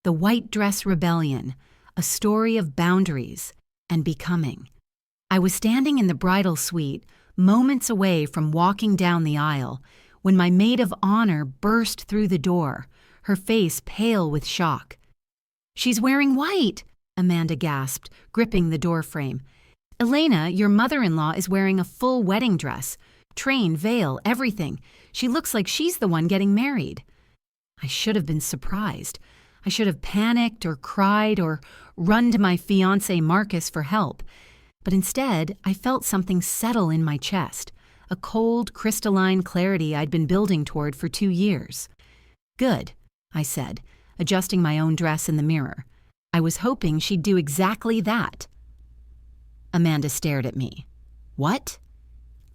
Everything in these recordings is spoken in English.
The White Dress Rebellion, a story of boundaries and becoming. I was standing in the bridal suite, moments away from walking down the aisle, when my maid of honor burst through the door, her face pale with shock. "She's wearing white," Amanda gasped, gripping the doorframe. "Elena, your mother-in-law, is wearing a full wedding dress. Train, veil, everything. She looks like she's the one getting married." I should have been surprised. I should have panicked or cried or run to my fiancé Marcus for help. But instead, I felt something settle in my chest, a cold, crystalline clarity I'd been building toward for 2 years. "Good," I said, adjusting my own dress in the mirror. I was hoping she'd do exactly that. Amanda stared at me. "What?"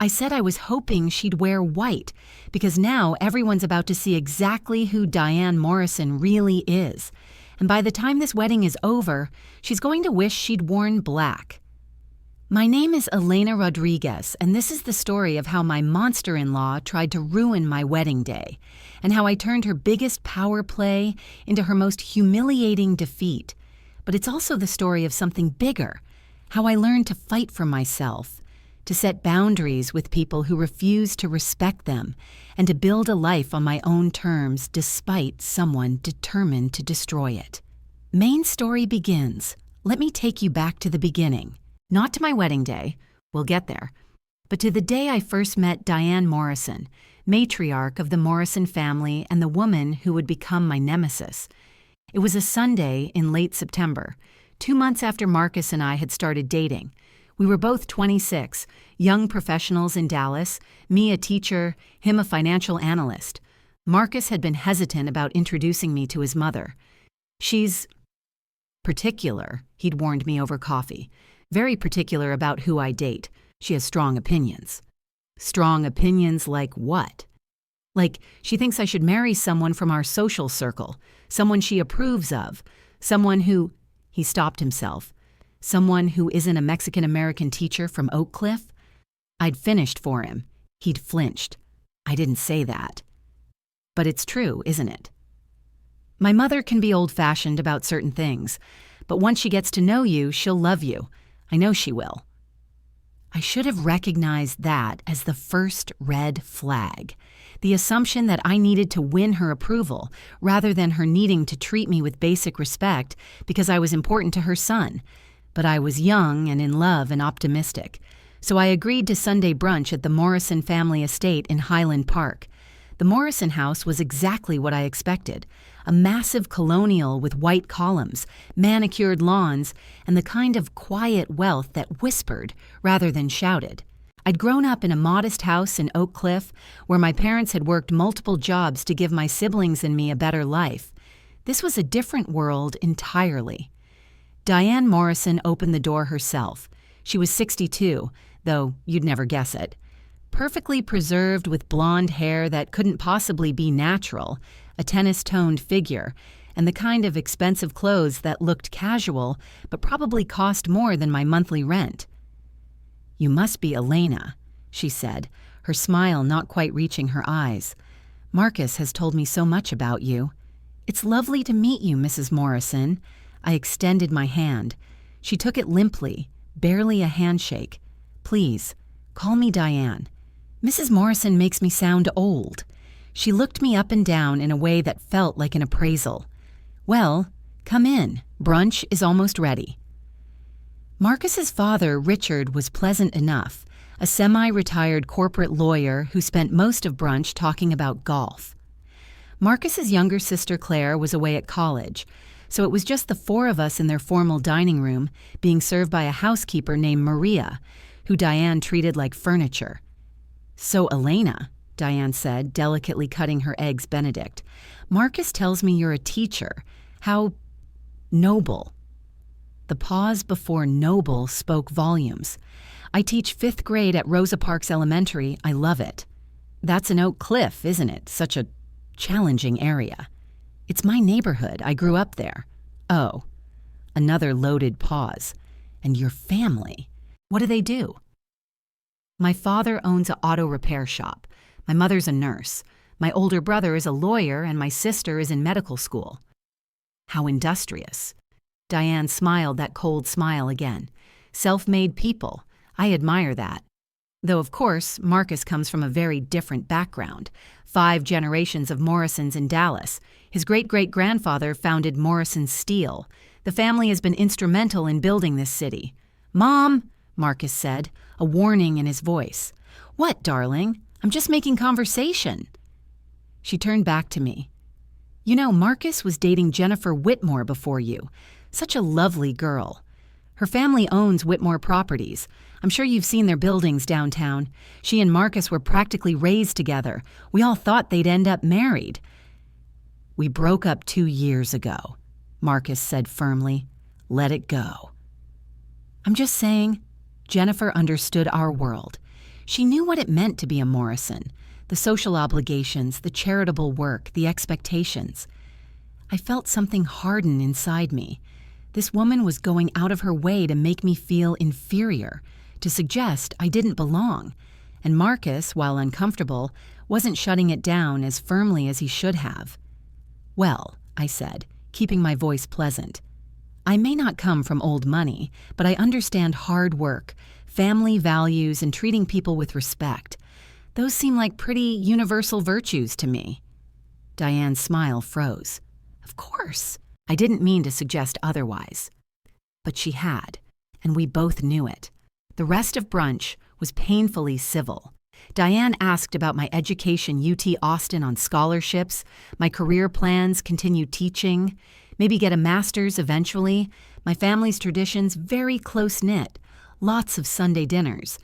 I said I was hoping she'd wear white, because now everyone's about to see exactly who Diane Morrison really is. And by the time this wedding is over, she's going to wish she'd worn black. My name is Elena Rodriguez, and this is the story of how my monster-in-law tried to ruin my wedding day, and how I turned her biggest power play into her most humiliating defeat. But it's also the story of something bigger, how I learned to fight for myself, to set boundaries with people who refuse to respect them, and to build a life on my own terms despite someone determined to destroy it. Main story begins. Let me take you back to the beginning. Not to my wedding day, we'll get there, but to the day I first met Diane Morrison, matriarch of the Morrison family and the woman who would become my nemesis. It was a Sunday in late September, 2 months after Marcus and I had started dating. We were both 26, young professionals in Dallas, me a teacher, him a financial analyst. Marcus had been hesitant about introducing me to his mother. "She's particular," he'd warned me over coffee. "Very particular about who I date. She has strong opinions." Strong opinions like what? Like, she thinks I should marry someone from our social circle, someone she approves of, someone who— He stopped himself. Someone who isn't a Mexican-American teacher from Oak Cliff? I'd finished for him. He'd flinched. I didn't say that. But it's true, isn't it? My mother can be old-fashioned about certain things, but once she gets to know you, she'll love you. I know she will. I should have recognized that as the first red flag, the assumption that I needed to win her approval rather than her needing to treat me with basic respect because I was important to her son. But I was young and in love and optimistic, so I agreed to Sunday brunch at the Morrison family estate in Highland Park. The Morrison house was exactly what I expected, a massive colonial with white columns, manicured lawns, and the kind of quiet wealth that whispered rather than shouted. I'd grown up in a modest house in Oak Cliff where my parents had worked multiple jobs to give my siblings and me a better life. This was a different world entirely. Diane Morrison opened the door herself. She was 62, though you'd never guess it. Perfectly preserved with blonde hair that couldn't possibly be natural, a tennis-toned figure, and the kind of expensive clothes that looked casual but probably cost more than my monthly rent. "You must be Elena," she said, her smile not quite reaching her eyes. "Marcus has told me so much about you." "It's lovely to meet you, Mrs. Morrison." I extended my hand. She took it limply, barely a handshake. "Please, call me Diane. Mrs. Morrison makes me sound old." She looked me up and down in a way that felt like an appraisal. "Well, come in. Brunch is almost ready." Marcus's father, Richard, was pleasant enough, a semi-retired corporate lawyer who spent most of brunch talking about golf. Marcus's younger sister, Claire, was away at college, so it was just the 4 of us in their formal dining room, being served by a housekeeper named Maria, who Diane treated like furniture. "So, Elena," Diane said, delicately cutting her eggs Benedict, "Marcus tells me you're a teacher. How noble." The pause before noble spoke volumes. "I teach 5th grade at Rosa Parks Elementary. I love it." "That's in Oak Cliff, isn't it? Such a challenging area." "It's my neighborhood. I grew up there." "Oh." Another loaded pause. "And your family. What do they do?" "My father owns an auto repair shop. My mother's a nurse. My older brother is a lawyer and my sister is in medical school." How industrious. Diane smiled that cold smile again. Self-made people. I admire that. Though, of course, Marcus comes from a very different background. 5 generations of Morrisons in Dallas. His great-great-grandfather founded Morrison Steel. The family has been instrumental in building this city. "Mom," Marcus said, a warning in his voice. "What, darling? I'm just making conversation." She turned back to me. "You know, Marcus was dating Jennifer Whitmore before you. Such a lovely girl. Her family owns Whitmore Properties. I'm sure you've seen their buildings downtown. She and Marcus were practically raised together. We all thought they'd end up married." "We broke up 2 years ago," Marcus said firmly. "Let it go." "I'm just saying, Jennifer understood our world. She knew what it meant to be a Morrison, the social obligations, the charitable work, the expectations. I felt something harden inside me. This woman was going out of her way to make me feel inferior, to suggest I didn't belong, and Marcus, while uncomfortable, wasn't shutting it down as firmly as he should have. "Well," I said, keeping my voice pleasant, "I may not come from old money, but I understand hard work, family values, and treating people with respect. Those seem like pretty universal virtues to me." Diane's smile froze. Of course, I didn't mean to suggest otherwise. But she had, and we both knew it. The rest of brunch was painfully civil. Diane asked about my education UT Austin on scholarships, my career plans, continue teaching, maybe get a master's eventually, my family's traditions very close-knit, lots of Sunday dinners.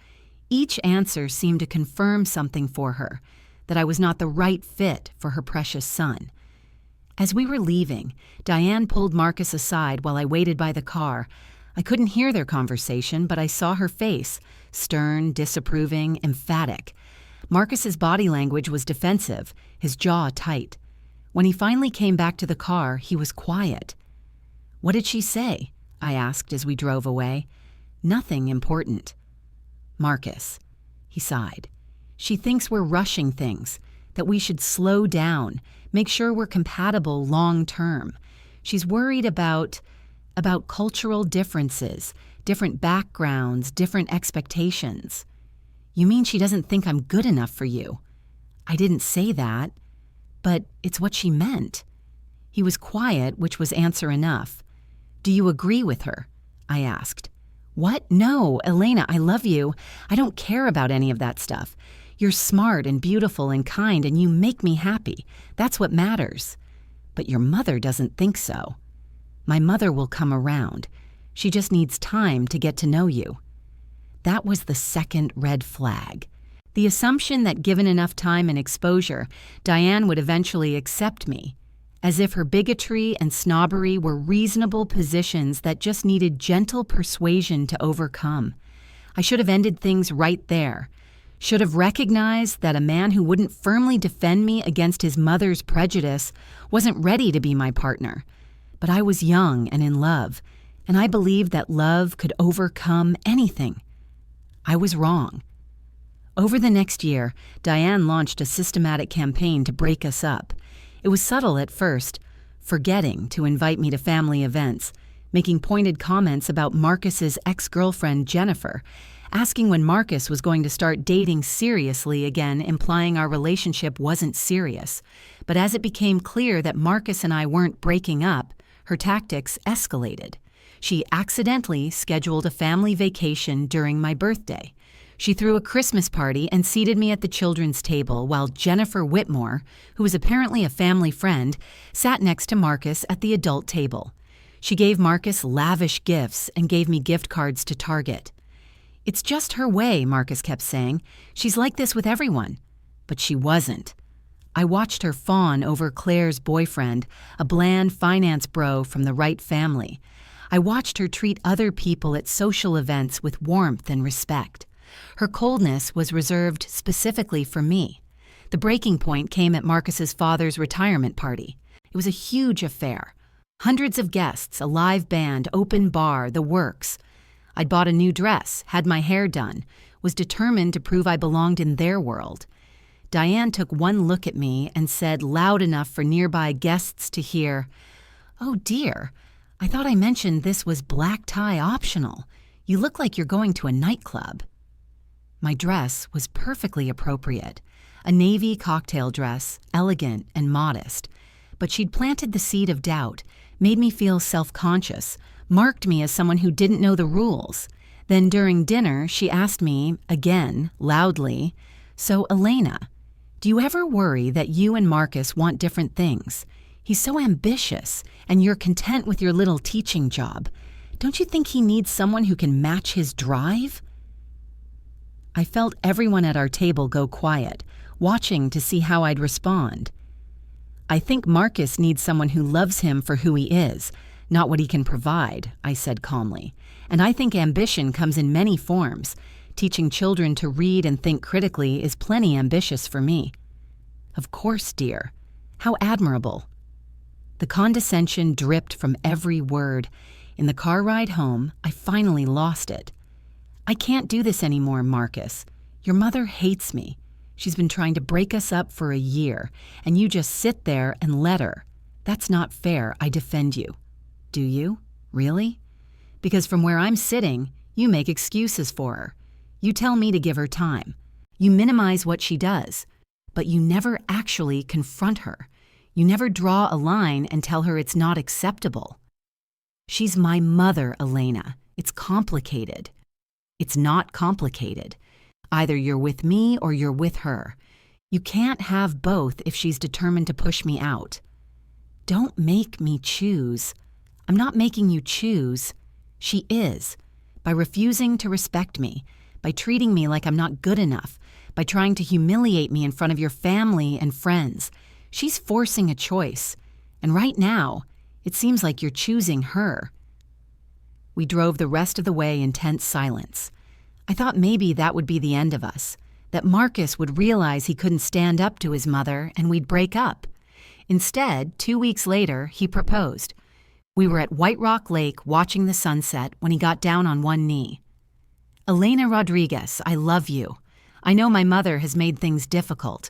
Each answer seemed to confirm something for her, that I was not the right fit for her precious son. As we were leaving, Diane pulled Marcus aside while I waited by the car. I couldn't hear their conversation, but I saw her face, stern, disapproving, emphatic. Marcus's body language was defensive, his jaw tight. When he finally came back to the car, he was quiet. "What did she say?" I asked as we drove away. "Nothing important." "Marcus," he sighed. "She thinks we're rushing things, that we should slow down, make sure we're compatible long term. She's worried about cultural differences, different backgrounds, different expectations." "You mean she doesn't think I'm good enough for you?" "I didn't say that, but it's what she meant." He was quiet, which was answer enough. "Do you agree with her?" I asked. "What? No, Elena, I love you. I don't care about any of that stuff. You're smart and beautiful and kind, and you make me happy. That's what matters. But your mother doesn't think so." "My mother will come around. She just needs time to get to know you." That was the second red flag. The assumption that given enough time and exposure, Diane would eventually accept me, as if her bigotry and snobbery were reasonable positions that just needed gentle persuasion to overcome. I should have ended things right there. Should have recognized that a man who wouldn't firmly defend me against his mother's prejudice wasn't ready to be my partner. But I was young and in love, and I believed that love could overcome anything. I was wrong. Over the next year, Diane launched a systematic campaign to break us up. It was subtle at first, forgetting to invite me to family events, making pointed comments about Marcus's ex-girlfriend Jennifer, asking when Marcus was going to start dating seriously again, implying our relationship wasn't serious. But as it became clear that Marcus and I weren't breaking up, her tactics escalated. She accidentally scheduled a family vacation during my birthday. She threw a Christmas party and seated me at the children's table while Jennifer Whitmore, who was apparently a family friend, sat next to Marcus at the adult table. She gave Marcus lavish gifts and gave me gift cards to Target. "It's just her way," Marcus kept saying. "She's like this with everyone." But she wasn't. I watched her fawn over Claire's boyfriend, a bland finance bro from the right family. I watched her treat other people at social events with warmth and respect. Her coldness was reserved specifically for me. The breaking point came at Marcus's father's retirement party. It was a huge affair. Hundreds of guests, a live band, open bar, the works. I'd bought a new dress, had my hair done, was determined to prove I belonged in their world. Diane took one look at me and said loud enough for nearby guests to hear, Oh dear, I thought I mentioned this was black tie optional. You look like you're going to a nightclub. My dress was perfectly appropriate, a navy cocktail dress, elegant and modest. But she'd planted the seed of doubt, made me feel self-conscious, marked me as someone who didn't know the rules. Then during dinner, she asked me, again, loudly, "So, Elena, do you ever worry that you and Marcus want different things? He's so ambitious, and you're content with your little teaching job. Don't you think he needs someone who can match his drive?" I felt everyone at our table go quiet, watching to see how I'd respond. "I think Marcus needs someone who loves him for who he is, not what he can provide," I said calmly. "And I think ambition comes in many forms. Teaching children to read and think critically is plenty ambitious for me." "Of course, dear. How admirable." The condescension dripped from every word. In the car ride home, I finally lost it. "I can't do this anymore, Marcus. Your mother hates me. She's been trying to break us up for a year, and you just sit there and let her. That's not fair. I defend you." "Do you? Really?" "Because from where I'm sitting, you make excuses for her. You tell me to give her time. You minimize what she does, but you never actually confront her. You never draw a line and tell her it's not acceptable." "She's my mother, Elena. It's complicated." "It's not complicated. Either you're with me or you're with her. You can't have both if she's determined to push me out." "Don't make me choose." "I'm not making you choose. She is. By refusing to respect me, by treating me like I'm not good enough, by trying to humiliate me in front of your family and friends. She's forcing a choice. And right now, it seems like you're choosing her." We drove the rest of the way in tense silence. I thought maybe that would be the end of us, that Marcus would realize he couldn't stand up to his mother and we'd break up. Instead, 2 weeks later, he proposed. We were at White Rock Lake watching the sunset when he got down on one knee. "Elena Rodriguez, I love you. I know my mother has made things difficult.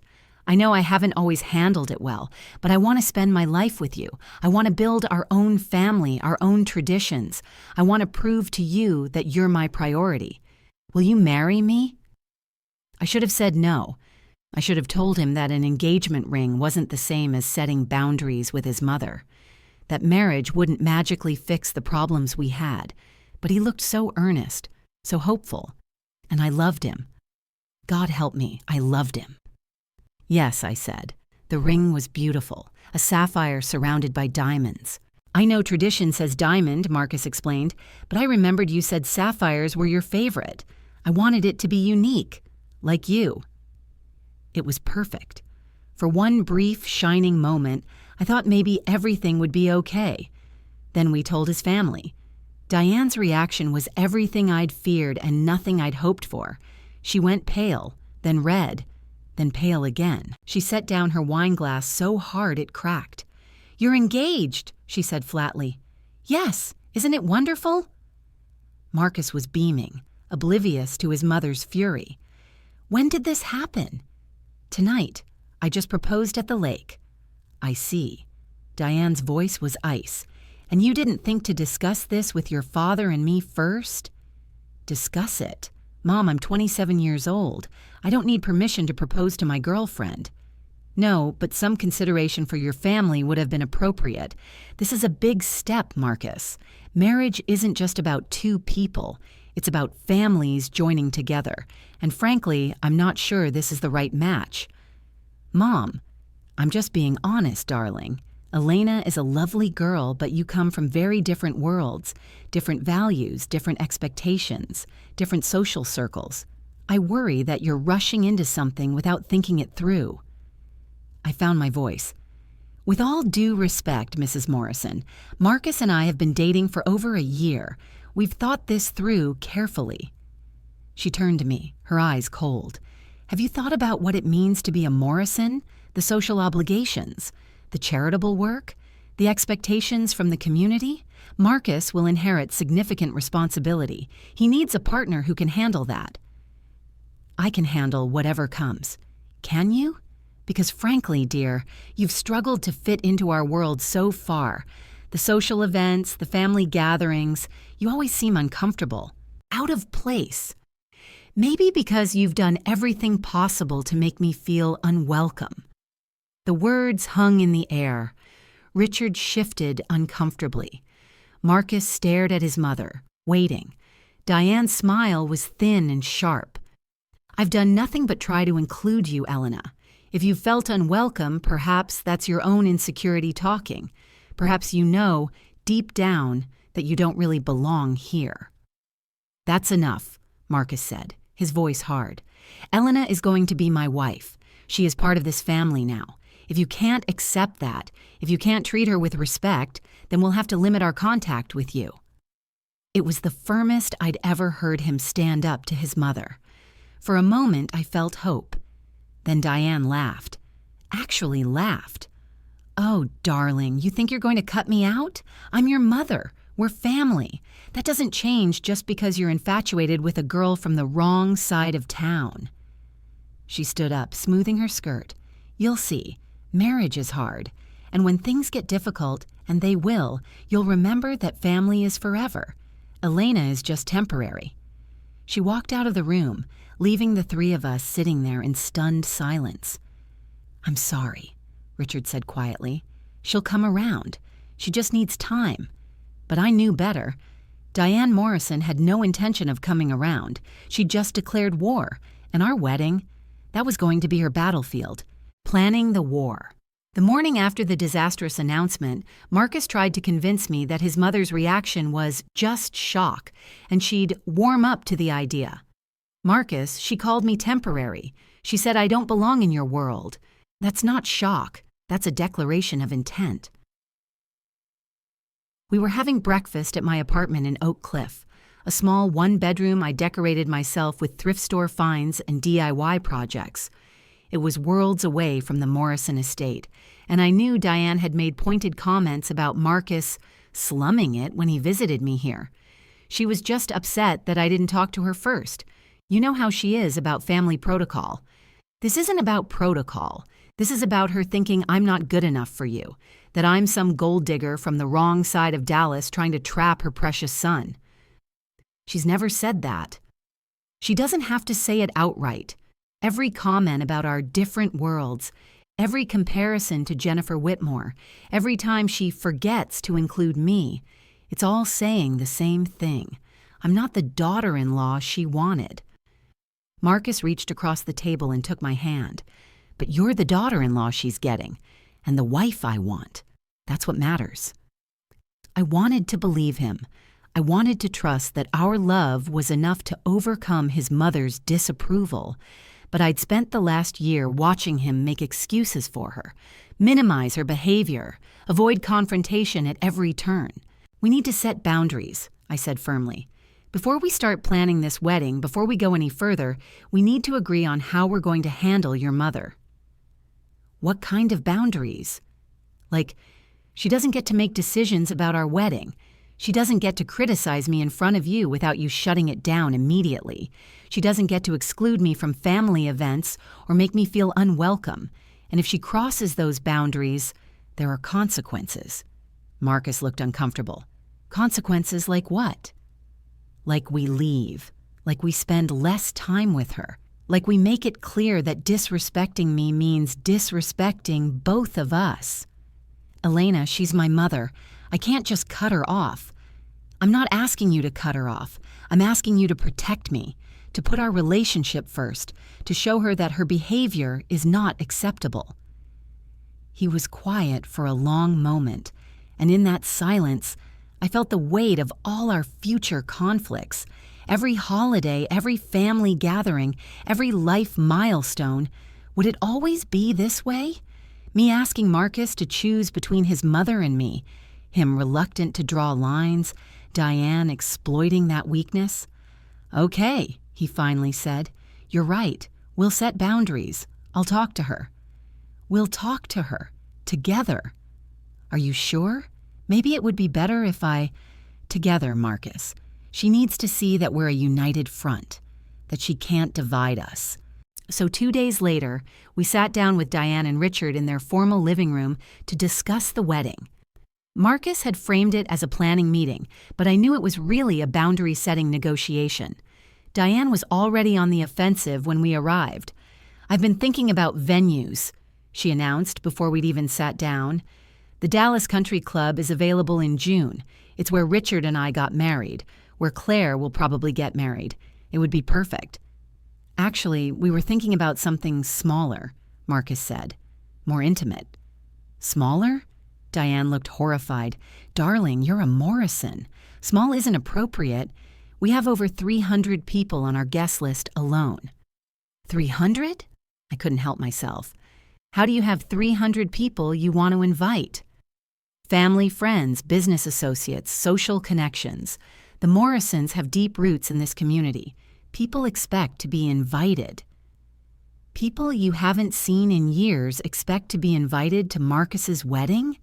I know I haven't always handled it well, but I want to spend my life with you. I want to build our own family, our own traditions. I want to prove to you that you're my priority. Will you marry me?" I should have said no. I should have told him that an engagement ring wasn't the same as setting boundaries with his mother, that marriage wouldn't magically fix the problems we had, but he looked so earnest, so hopeful, and I loved him. God help me, I loved him. "Yes," I said. The ring was beautiful, a sapphire surrounded by diamonds. "I know tradition says diamond," Marcus explained, "but I remembered you said sapphires were your favorite. I wanted it to be unique, like you." It was perfect. For one brief, shining moment, I thought maybe everything would be okay. Then we told his family. Diane's reaction was everything I'd feared and nothing I'd hoped for. She went pale, then red, then pale again. She set down her wine glass so hard it cracked. "You're engaged," she said flatly. "Yes, isn't it wonderful?" Marcus was beaming, oblivious to his mother's fury. "When did this happen?" "Tonight. I just proposed at the lake." "I see." Diane's voice was ice. "And you didn't think to discuss this with your father and me first?" "Discuss it? Mom, I'm 27 years old. I don't need permission to propose to my girlfriend." "No, but some consideration for your family would have been appropriate. This is a big step, Marcus. Marriage isn't just about two people. It's about families joining together. And frankly, I'm not sure this is the right match." "Mom, I'm just being honest, darling. Elena is a lovely girl, but you come from very different worlds, different values, different expectations, different social circles. I worry that you're rushing into something without thinking it through." I found my voice. "With all due respect, Mrs. Morrison, Marcus and I have been dating for over a year. We've thought this through carefully." She turned to me, her eyes cold. "Have you thought about what it means to be a Morrison? The social obligations? The charitable work? The expectations from the community? Marcus will inherit significant responsibility. He needs a partner who can handle that." "I can handle whatever comes." "Can you? Because frankly, dear, you've struggled to fit into our world so far. The social events, the family gatherings, you always seem uncomfortable, out of place. Maybe because you've done everything possible to make me feel unwelcome." The words hung in the air. Richard shifted uncomfortably. Marcus stared at his mother, waiting. Diane's smile was thin and sharp. "I've done nothing but try to include you, Elena. If you felt unwelcome, perhaps that's your own insecurity talking. Perhaps you know, deep down, that you don't really belong here." "That's enough," Marcus said, his voice hard. "Elena is going to be my wife. She is part of this family now. If you can't accept that, if you can't treat her with respect, then we'll have to limit our contact with you." It was the firmest I'd ever heard him stand up to his mother. For a moment, I felt hope. Then Diane laughed. Actually laughed. "Oh, darling, you think you're going to cut me out? I'm your mother. We're family. That doesn't change just because you're infatuated with a girl from the wrong side of town." She stood up, smoothing her skirt. "You'll see. Marriage is hard. And when things get difficult, and they will, you'll remember that family is forever. Elena is just temporary." She walked out of the room, leaving the three of us sitting there in stunned silence. "I'm sorry," Richard said quietly. "She'll come around. She just needs time." But I knew better. Diane Morrison had no intention of coming around. She just declared war, and our wedding, that was going to be her battlefield. Planning the war. The morning after the disastrous announcement, Marcus tried to convince me that his mother's reaction was just shock, and she'd warm up to the idea. "Marcus, she called me temporary. She said I don't belong in your world. That's not shock. That's a declaration of intent." We were having breakfast at my apartment in Oak Cliff, a small one-bedroom I decorated myself with thrift store finds and DIY projects. It was worlds away from the Morrison estate, and I knew Diane had made pointed comments about Marcus slumming it when he visited me here. She was just upset that I didn't talk to her first. You know how she is about family protocol. This isn't about protocol. This is about her thinking I'm not good enough for you, that I'm some gold digger from the wrong side of Dallas trying to trap her precious son. She's never said that. She doesn't have to say it outright. Every comment about our different worlds, every comparison to Jennifer Whitmore, every time she forgets to include me, it's all saying the same thing. I'm not the daughter-in-law she wanted. Marcus reached across the table and took my hand. "But you're the daughter-in-law she's getting, and the wife I want. That's what matters." I wanted to believe him. I wanted to trust that our love was enough to overcome his mother's disapproval. But I'd spent the last year watching him make excuses for her, minimize her behavior, avoid confrontation at every turn. "We need to set boundaries," I said firmly. "Before we start planning this wedding, before we go any further, we need to agree on how we're going to handle your mother." "What kind of boundaries?" "Like, she doesn't get to make decisions about our wedding. She doesn't get to criticize me in front of you without you shutting it down immediately. She doesn't get to exclude me from family events or make me feel unwelcome. And if she crosses those boundaries, there are consequences." Marcus looked uncomfortable. "Consequences like what?" "Like we leave. Like we spend less time with her. Like we make it clear that disrespecting me means disrespecting both of us. Elena, she's my mother. I can't just cut her off. I'm not asking you to cut her off. I'm asking you to protect me, to put our relationship first, to show her that her behavior is not acceptable." He was quiet for a long moment, and in that silence, I felt the weight of all our future conflicts. Every holiday, every family gathering, every life milestone. Would it always be this way? Me asking Marcus to choose between his mother and me, him reluctant to draw lines, Diane exploiting that weakness. "Okay," he finally said. "You're right. We'll set boundaries. I'll talk to her." "We'll talk to her. Together." "Are you sure? Maybe it would be better if I—" "Together, Marcus. She needs to see that we're a united front, that she can't divide us." So 2 days later, we sat down with Diane and Richard in their formal living room to discuss the wedding. Marcus had framed it as a planning meeting, but I knew it was really a boundary-setting negotiation. Diane was already on the offensive when we arrived. "I've been thinking about venues," she announced before we'd even sat down. "The Dallas Country Club is available in June. It's where Richard and I got married, where Claire will probably get married. It would be perfect." "Actually, we were thinking about something smaller," Marcus said. "More intimate." "Smaller?" Diane looked horrified. "Darling, you're a Morrison. Small isn't appropriate. We have over 300 people on our guest list alone." 300? I couldn't help myself. "How do you have 300 people you want to invite?" "Family, friends, business associates, social connections. The Morrisons have deep roots in this community. People expect to be invited." "People you haven't seen in years expect to be invited to Marcus's wedding?"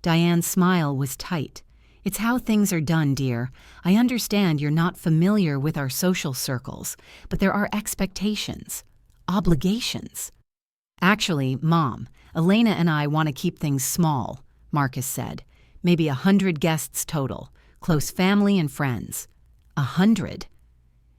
Diane's smile was tight. "It's how things are done, dear. I understand you're not familiar with our social circles, but there are expectations, obligations." "Actually, Mom, Elena and I want to keep things small," Marcus said. "Maybe 100 guests total, close family and friends." 100?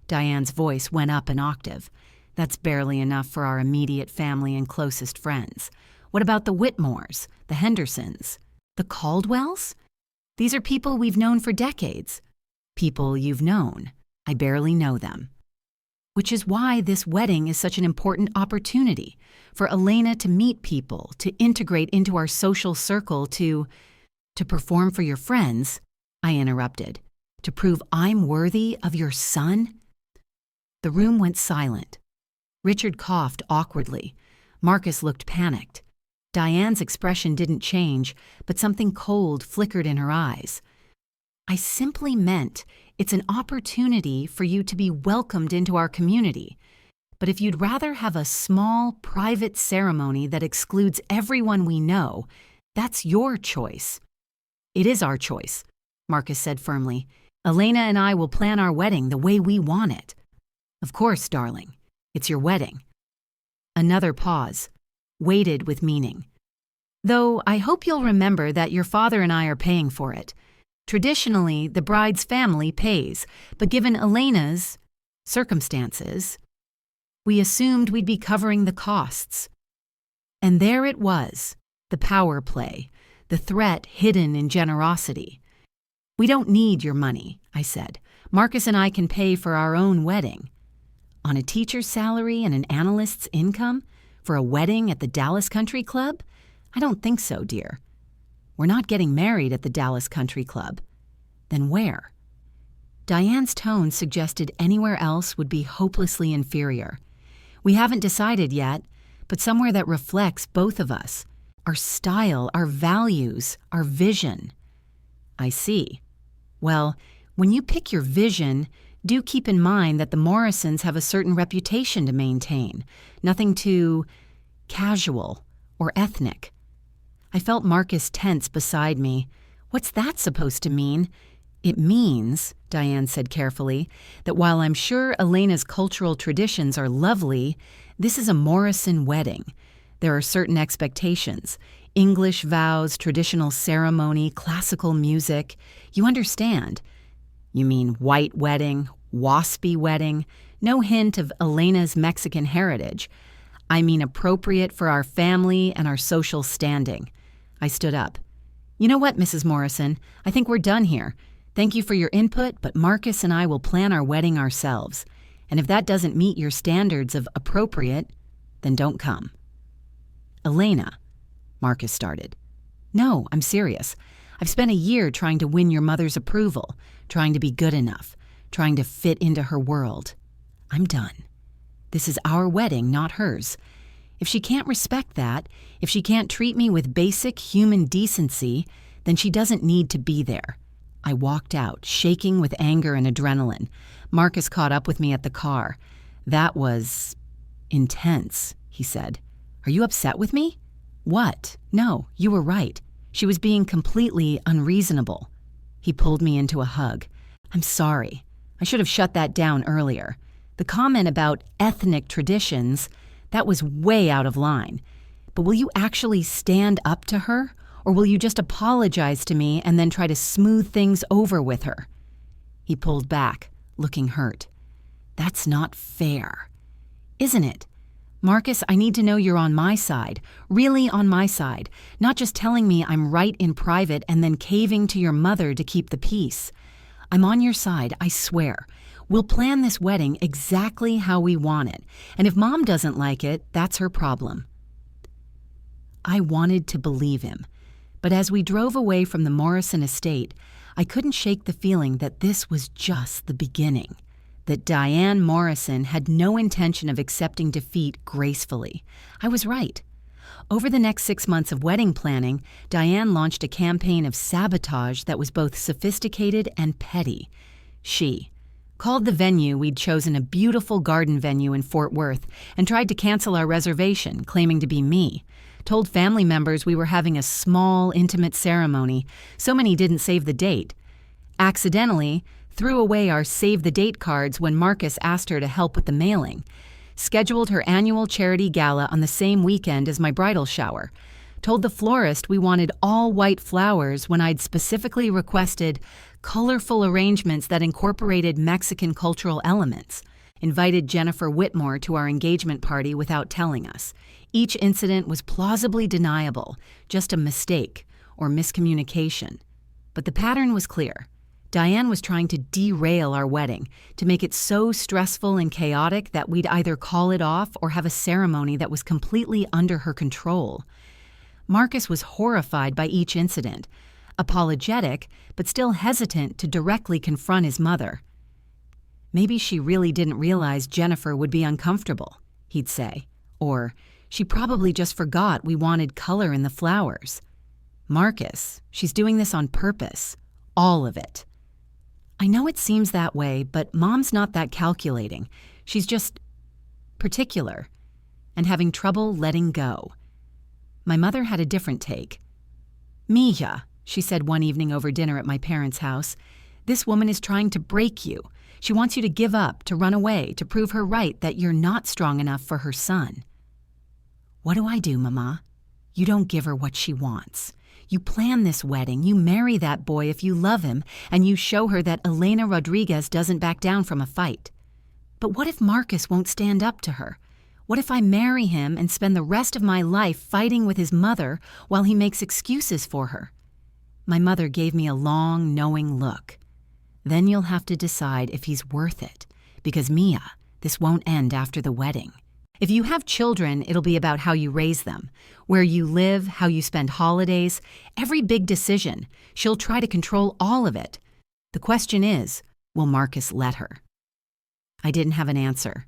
Diane's voice went up an octave. "That's barely enough for our immediate family and closest friends. What about the Whitmores, the Hendersons, the Caldwells? These are people we've known for decades." "People you've known. I barely know them." "Which is why this wedding is such an important opportunity, for Elena to meet people, to integrate into our social circle, to perform for your friends," I interrupted. "To prove I'm worthy of your son?" The room went silent. Richard coughed awkwardly. Marcus looked panicked. Diane's expression didn't change, but something cold flickered in her eyes. "I simply meant it's an opportunity for you to be welcomed into our community. But if you'd rather have a small, private ceremony that excludes everyone we know, that's your choice." "It is our choice," Marcus said firmly. "Elena and I will plan our wedding the way we want it." "Of course, darling. It's your wedding." Another pause, weighted with meaning. "Though I hope you'll remember that your father and I are paying for it. Traditionally, the bride's family pays, but given Elena's circumstances, we assumed we'd be covering the costs." And there it was, the power play, the threat hidden in generosity. "We don't need your money," I said. "Marcus and I can pay for our own wedding." On a teacher's salary and an analyst's income? For a wedding at the Dallas Country Club? I don't think so, dear. "We're not getting married at the Dallas Country Club." "Then where?" Diane's tone suggested anywhere else would be hopelessly inferior. "We haven't decided yet, but somewhere that reflects both of us. Our style, our values, our vision." "I see. Well, when you pick your vision, do keep in mind that the Morrisons have a certain reputation to maintain. Nothing too casual or ethnic." I felt Marcus tense beside me. "What's that supposed to mean?" "It means," Diane said carefully, "that while I'm sure Elena's cultural traditions are lovely, this is a Morrison wedding. There are certain expectations. English vows, traditional ceremony, classical music. You understand." "You mean white wedding, waspy wedding, no hint of Elena's Mexican heritage. I mean appropriate for our family and our social standing." I stood up. "You know what, Mrs. Morrison? I think we're done here. Thank you for your input, but Marcus and I will plan our wedding ourselves. And if that doesn't meet your standards of appropriate, then don't come." "Elena," Marcus started. "No, I'm serious. I've spent a year trying to win your mother's approval, trying to be good enough, trying to fit into her world. I'm done. This is our wedding, not hers. If she can't respect that, if she can't treat me with basic human decency, then she doesn't need to be there." I walked out, shaking with anger and adrenaline. Marcus caught up with me at the car. "That was intense," he said. "Are you upset with me?" "What? No, you were right. She was being completely unreasonable." He pulled me into a hug. "I'm sorry. I should have shut that down earlier. The comment about ethnic traditions, that was way out of line. But will you actually stand up to her? Or will you just apologize to me and then try to smooth things over with her?" He pulled back, looking hurt. "That's not fair." "Isn't it? Marcus, I need to know you're on my side, really on my side, not just telling me I'm right in private and then caving to your mother to keep the peace. I'm on your side, I swear. We'll plan this wedding exactly how we want it, and if Mom doesn't like it, that's her problem." I wanted to believe him, but as we drove away from the Morrison estate, I couldn't shake the feeling that this was just the beginning, that Diane Morrison had no intention of accepting defeat gracefully. I was right. Over the next 6 months of wedding planning, Diane launched a campaign of sabotage that was both sophisticated and petty. She called the venue we'd chosen a beautiful garden venue in Fort Worth and tried to cancel our reservation, claiming to be me. Told family members we were having a small, intimate ceremony, so many didn't save the date. Accidentally threw away our save the date cards when Marcus asked her to help with the mailing. Scheduled her annual charity gala on the same weekend as my bridal shower. Told the florist we wanted all white flowers when I'd specifically requested colorful arrangements that incorporated Mexican cultural elements. Invited Jennifer Whitmore to our engagement party without telling us. Each incident was plausibly deniable, just a mistake or miscommunication. But the pattern was clear. Diane was trying to derail our wedding, to make it so stressful and chaotic that we'd either call it off or have a ceremony that was completely under her control. Marcus was horrified by each incident, apologetic, but still hesitant to directly confront his mother. "Maybe she really didn't realize Jennifer would be uncomfortable," he'd say. Or, "She probably just forgot we wanted color in the flowers. Marcus, she's doing this on purpose. All of it." I know it seems that way, but Mom's not that calculating. She's just particular and having trouble letting go. My mother had a different take. "Mija," she said one evening over dinner at my parents' house, "this woman is trying to break you. She wants you to give up, to run away, to prove her right that you're not strong enough for her son." "What do I do, Mama?" "You don't give her what she wants. You plan this wedding, you marry that boy if you love him, and you show her that Elena Rodriguez doesn't back down from a fight. But what if Marcus won't stand up to her? What if I marry him and spend the rest of my life fighting with his mother while he makes excuses for her?" My mother gave me a long, knowing look. "Then you'll have to decide if he's worth it, because Mia, this won't end after the wedding. If you have children, it'll be about how you raise them, where you live, how you spend holidays, every big decision. She'll try to control all of it. The question is, will Marcus let her?" I didn't have an answer.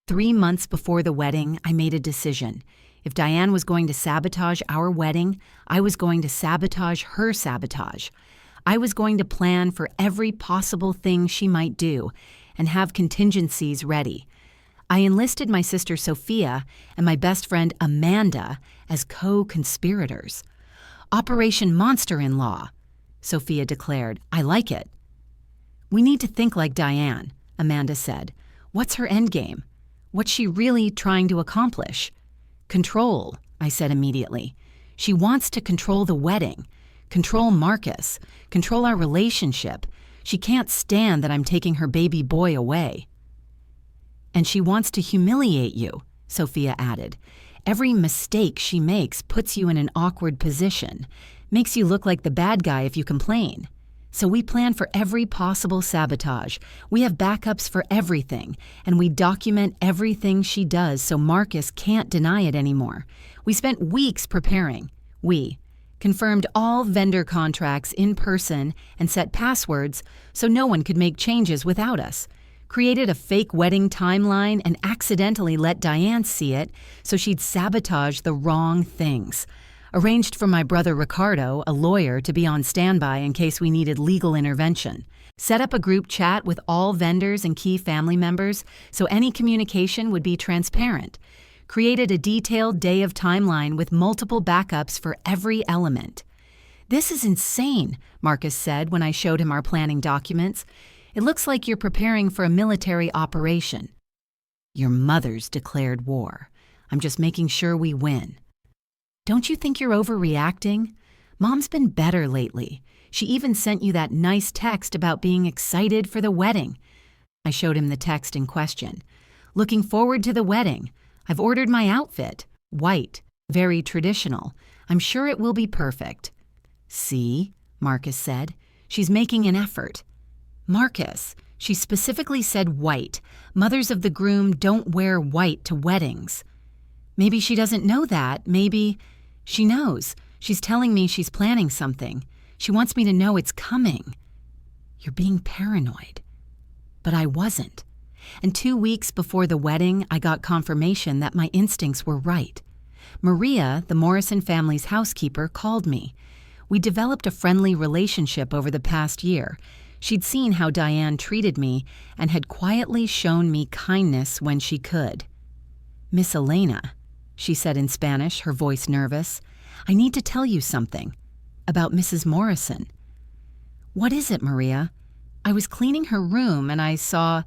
3 months before the wedding, I made a decision. If Diane was going to sabotage our wedding, I was going to sabotage her sabotage. I was going to plan for every possible thing she might do and have contingencies ready. I enlisted my sister Sophia and my best friend Amanda as co-conspirators. "Operation Monster-in-Law," Sophia declared. "I like it." "We need to think like Diane," Amanda said. "What's her endgame? What's she really trying to accomplish?" "Control," I said immediately. "She wants to control the wedding, control Marcus, control our relationship. She can't stand that I'm taking her baby boy away." "And she wants to humiliate you," Sophia added. "Every mistake she makes puts you in an awkward position, makes you look like the bad guy if you complain. So we plan for every possible sabotage. We have backups for everything, and we document everything she does so Marcus can't deny it anymore. We spent weeks preparing. We confirmed all vendor contracts in person and set passwords so no one could make changes without us. Created a fake wedding timeline and accidentally let Diane see it so she'd sabotage the wrong things. Arranged for my brother Ricardo, a lawyer, to be on standby in case we needed legal intervention. Set up a group chat with all vendors and key family members so any communication would be transparent. Created a detailed day of timeline with multiple backups for every element. "This is insane," Marcus said when I showed him our planning documents. "It looks like you're preparing for a military operation." "Your mother's declared war. I'm just making sure we win." "Don't you think you're overreacting? Mom's been better lately. She even sent you that nice text about being excited for the wedding. I showed him the text in question. Looking forward to the wedding. I've ordered my outfit. White. Very traditional. I'm sure it will be perfect. See, Marcus said. She's making an effort. Marcus, she specifically said white. Mothers of the groom don't wear white to weddings. Maybe she doesn't know that. Maybe she knows. She's telling me she's planning something. She wants me to know it's coming. You're being paranoid. But I wasn't. And 2 weeks before the wedding, I got confirmation that my instincts were right. Maria, the Morrison family's housekeeper, called me. We developed a friendly relationship over the past year. She'd seen how Diane treated me and had quietly shown me kindness when she could. Miss Elena, she said in Spanish, her voice nervous, I need to tell you something about Mrs. Morrison. What is it, Maria? I was cleaning her room and I saw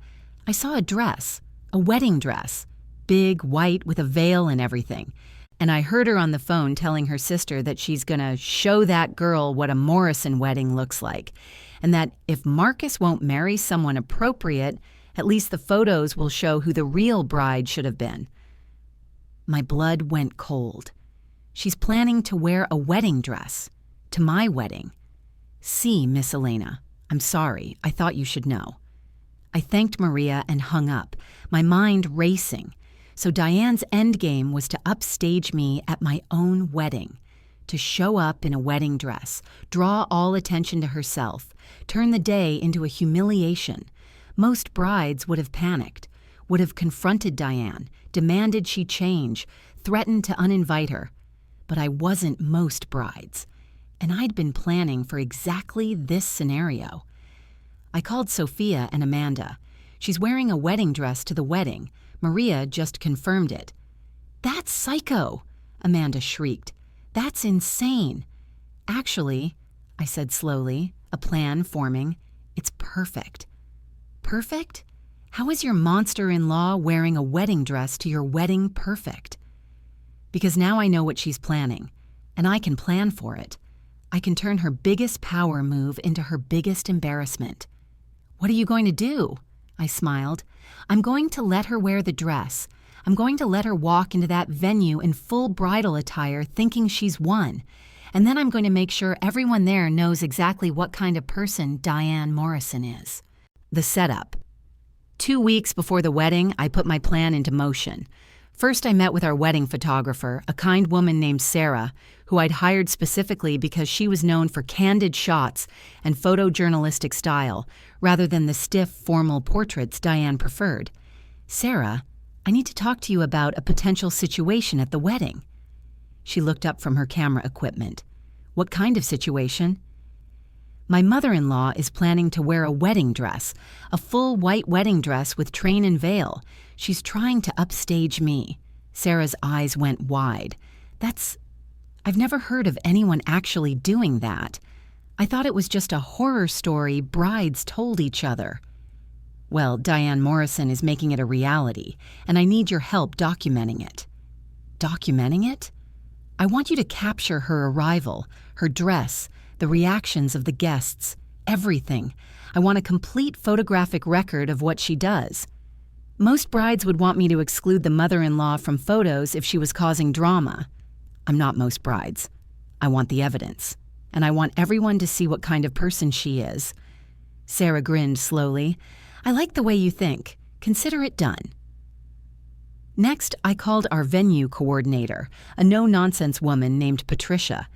a dress, a wedding dress, big, white, with a veil and everything. And I heard her on the phone telling her sister that she's gonna show that girl what a Morrison wedding looks like, and that if Marcus won't marry someone appropriate, at least the photos will show who the real bride should have been. My blood went cold. She's planning to wear a wedding dress, to my wedding. See, Miss Elena, I'm sorry, I thought you should know. I thanked Maria and hung up, my mind racing. So Diane's endgame was to upstage me at my own wedding, to show up in a wedding dress, draw all attention to herself, turn the day into a humiliation. Most brides would have panicked, would have confronted Diane, demanded she change, threatened to uninvite her. But I wasn't most brides, and I'd been planning for exactly this scenario. I called Sophia and Amanda. She's wearing a wedding dress to the wedding. Maria just confirmed it. That's psycho, Amanda shrieked. That's insane. Actually, I said slowly, a plan forming, it's perfect. Perfect? How is your monster-in-law wearing a wedding dress to your wedding perfect? Because now I know what she's planning, and I can plan for it. I can turn her biggest power move into her biggest embarrassment. What are you going to do? I smiled. I'm going to let her wear the dress. I'm going to let her walk into that venue in full bridal attire thinking she's won. And then I'm going to make sure everyone there knows exactly what kind of person Diane Morrison is. The setup. 2 weeks before the wedding, I put my plan into motion. First, I met with our wedding photographer, a kind woman named Sarah, who I'd hired specifically because she was known for candid shots and photojournalistic style, rather than the stiff, formal portraits Diane preferred. Sarah, I need to talk to you about a potential situation at the wedding. She looked up from her camera equipment. What kind of situation? My mother-in-law is planning to wear a wedding dress, a full white wedding dress with train and veil. She's trying to upstage me. Sarah's eyes went wide. I've never heard of anyone actually doing that. I thought it was just a horror story brides told each other. Well, Diane Morrison is making it a reality, and I need your help documenting it. Documenting it? I want you to capture her arrival, her dress, the reactions of the guests, everything. I want a complete photographic record of what she does. Most brides would want me to exclude the mother-in-law from photos if she was causing drama. I'm not most brides. I want the evidence. And I want everyone to see what kind of person she is. Sarah grinned slowly. I like the way you think. Consider it done. Next, I called our venue coordinator, a no-nonsense woman named Patricia.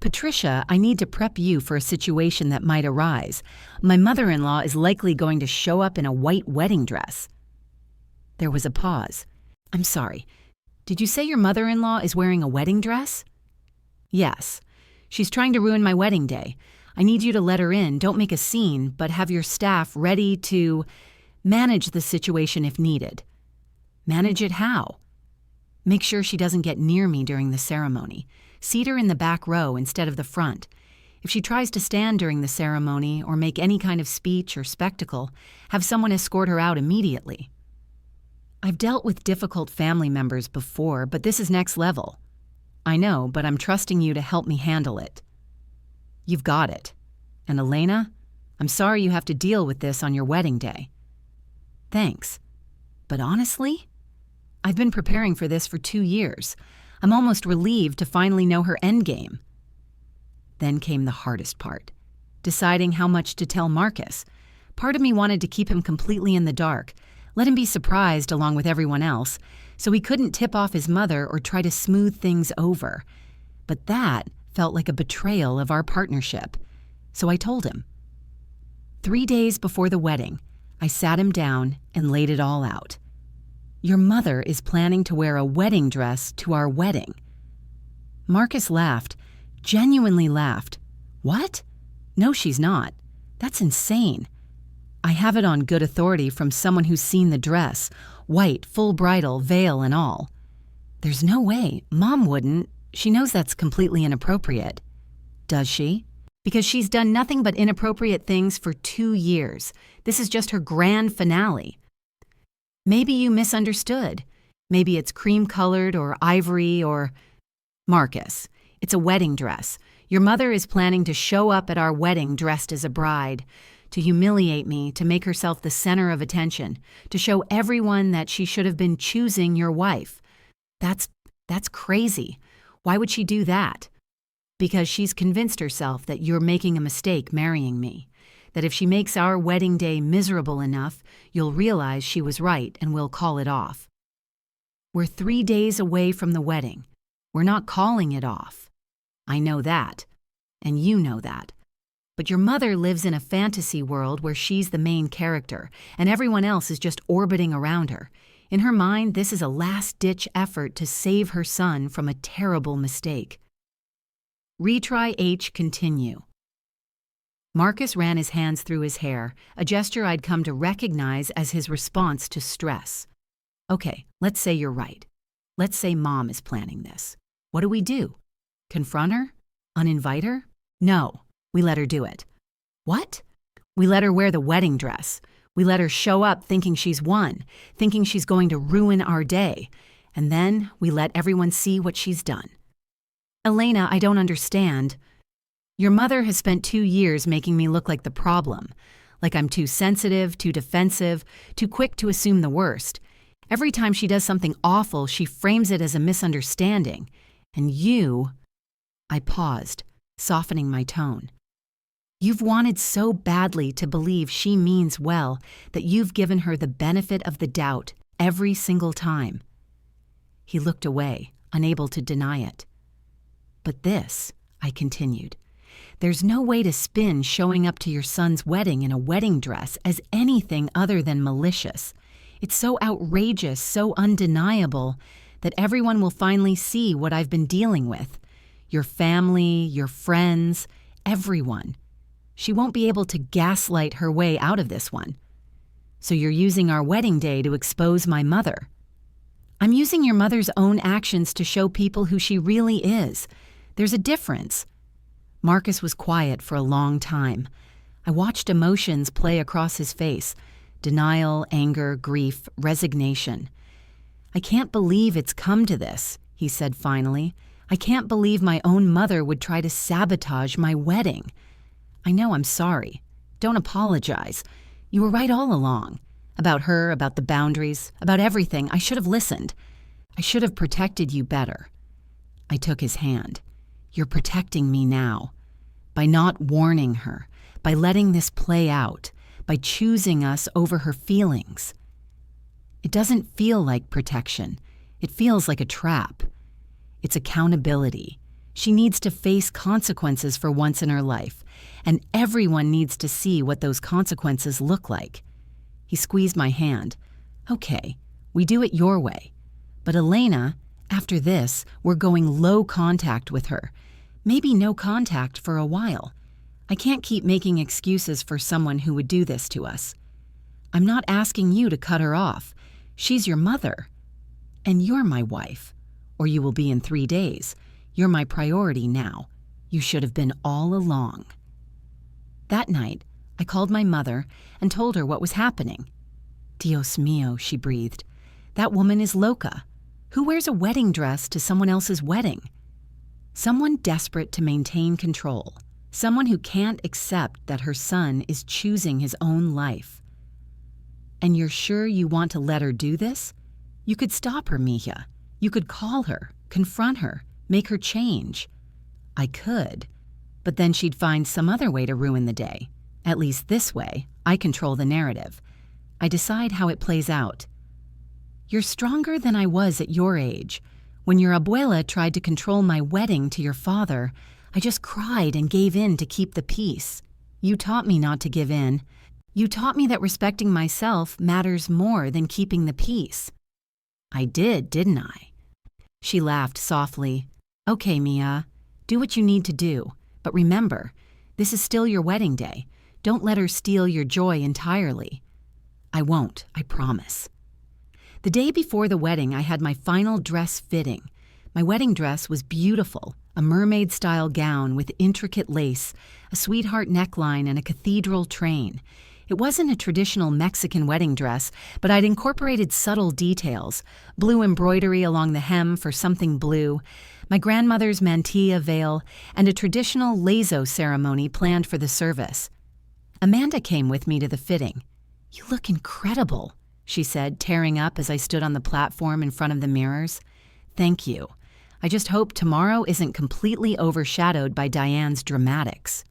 Patricia, I need to prep you for a situation that might arise. My mother-in-law is likely going to show up in a white wedding dress. There was a pause. I'm sorry. Did you say your mother-in-law is wearing a wedding dress? Yes. She's trying to ruin my wedding day. I need you to let her in, don't make a scene, but have your staff ready to manage the situation if needed. Manage it how? Make sure she doesn't get near me during the ceremony. Seat her in the back row instead of the front. If she tries to stand during the ceremony or make any kind of speech or spectacle, have someone escort her out immediately. I've dealt with difficult family members before, but this is next level. I know, but I'm trusting you to help me handle it. You've got it. And Elena, I'm sorry you have to deal with this on your wedding day. Thanks. But honestly, I've been preparing for this for 2 years. I'm almost relieved to finally know her endgame. Then came the hardest part, deciding how much to tell Marcus. Part of me wanted to keep him completely in the dark, let him be surprised along with everyone else, so he couldn't tip off his mother or try to smooth things over. But that felt like a betrayal of our partnership. So I told him. 3 days before the wedding, I sat him down and laid it all out. Your mother is planning to wear a wedding dress to our wedding. Marcus laughed, genuinely laughed. What? No, she's not. That's insane. I have it on good authority from someone who's seen the dress, white, full bridal, veil and all. There's no way. Mom wouldn't. She knows that's completely inappropriate. Does she? Because she's done nothing but inappropriate things for 2 years. This is just her grand finale. Maybe you misunderstood. Maybe it's cream-colored or ivory or… Marcus, it's a wedding dress. Your mother is planning to show up at our wedding dressed as a bride, to humiliate me, to make herself the center of attention, to show everyone that she should have been choosing your wife. That's crazy. Why would she do that? Because she's convinced herself that you're making a mistake marrying me, that if she makes our wedding day miserable enough, you'll realize she was right and we'll call it off. We're 3 days away from the wedding. We're not calling it off. I know that, and you know that. But your mother lives in a fantasy world where she's the main character, and everyone else is just orbiting around her. In her mind, this is a last-ditch effort to save her son from a terrible mistake. Retry H continue. Marcus ran his hands through his hair, a gesture I'd come to recognize as his response to stress. Okay, let's say you're right. Let's say Mom is planning this. What do we do? Confront her? Uninvite her? No, we let her do it. What? We let her wear the wedding dress. We let her show up thinking she's won, thinking she's going to ruin our day. And then we let everyone see what she's done. Elena, I don't understand. Your mother has spent 2 years making me look like the problem, like I'm too sensitive, too defensive, too quick to assume the worst. Every time she does something awful, she frames it as a misunderstanding. And you… I paused, softening my tone. You've wanted so badly to believe she means well that you've given her the benefit of the doubt every single time. He looked away, unable to deny it. But this, I continued, there's no way to spin showing up to your son's wedding in a wedding dress as anything other than malicious. It's so outrageous, so undeniable, that everyone will finally see what I've been dealing with. Your family, your friends, everyone. She won't be able to gaslight her way out of this one. So you're using our wedding day to expose my mother. I'm using your mother's own actions to show people who she really is. There's a difference. Marcus was quiet for a long time. I watched emotions play across his face. Denial, anger, grief, resignation. I can't believe it's come to this, he said finally. I can't believe my own mother would try to sabotage my wedding. I know I'm sorry. Don't apologize. You were right all along. About her, about the boundaries, about everything. I should have listened. I should have protected you better. I took his hand. You're protecting me now. By not warning her, by letting this play out, by choosing us over her feelings. It doesn't feel like protection. It feels like a trap. It's accountability. She needs to face consequences for once in her life, and everyone needs to see what those consequences look like. He squeezed my hand. Okay, we do it your way. But Elena, after this, we're going low contact with her. Maybe no contact for a while. I can't keep making excuses for someone who would do this to us. I'm not asking you to cut her off. She's your mother. And you're my wife. Or you will be in 3 days. You're my priority now. You should have been all along. That night, I called my mother and told her what was happening. Dios mío, she breathed. That woman is loca. Who wears a wedding dress to someone else's wedding? Someone desperate to maintain control. Someone who can't accept that her son is choosing his own life. And you're sure you want to let her do this? You could stop her, Mija. You could call her, confront her, make her change. I could, but then she'd find some other way to ruin the day. At least this way, I control the narrative. I decide how it plays out. You're stronger than I was at your age. When your abuela tried to control my wedding to your father, I just cried and gave in to keep the peace. You taught me not to give in. You taught me that respecting myself matters more than keeping the peace. I did, didn't I? She laughed softly. Okay, Mia, do what you need to do. But remember, this is still your wedding day. Don't let her steal your joy entirely. I won't, I promise. The day before the wedding, I had my final dress fitting. My wedding dress was beautiful, a mermaid-style gown with intricate lace, a sweetheart neckline, and a cathedral train. It wasn't a traditional Mexican wedding dress, but I'd incorporated subtle details, blue embroidery along the hem for something blue, my grandmother's mantilla veil, and a traditional lazo ceremony planned for the service. Amanda came with me to the fitting. "You look incredible," she said, tearing up as I stood on the platform in front of the mirrors. "Thank you. I just hope tomorrow isn't completely overshadowed by Diane's dramatics."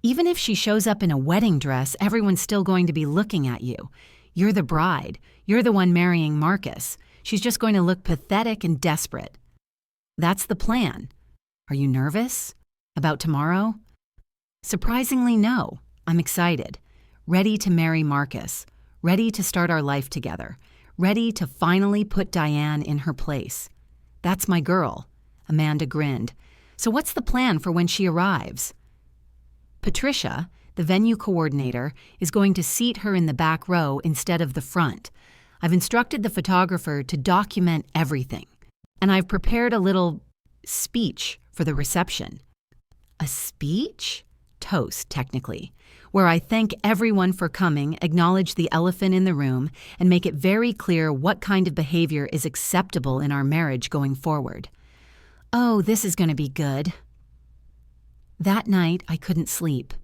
Even if she shows up in a wedding dress, everyone's still going to be looking at you. You're the bride. You're the one marrying Marcus. She's just going to look pathetic and desperate. That's the plan. Are you nervous? About tomorrow? Surprisingly, no. I'm excited. Ready to marry Marcus. Ready to start our life together. Ready to finally put Diane in her place. That's my girl. Amanda grinned. So what's the plan for when she arrives? Patricia, the venue coordinator, is going to seat her in the back row instead of the front. I've instructed the photographer to document everything. And I've prepared a little speech for the reception. A speech? Toast, technically, where I thank everyone for coming, acknowledge the elephant in the room, and make it very clear what kind of behavior is acceptable in our marriage going forward. Oh, this is going to be good. That night, I couldn't sleep.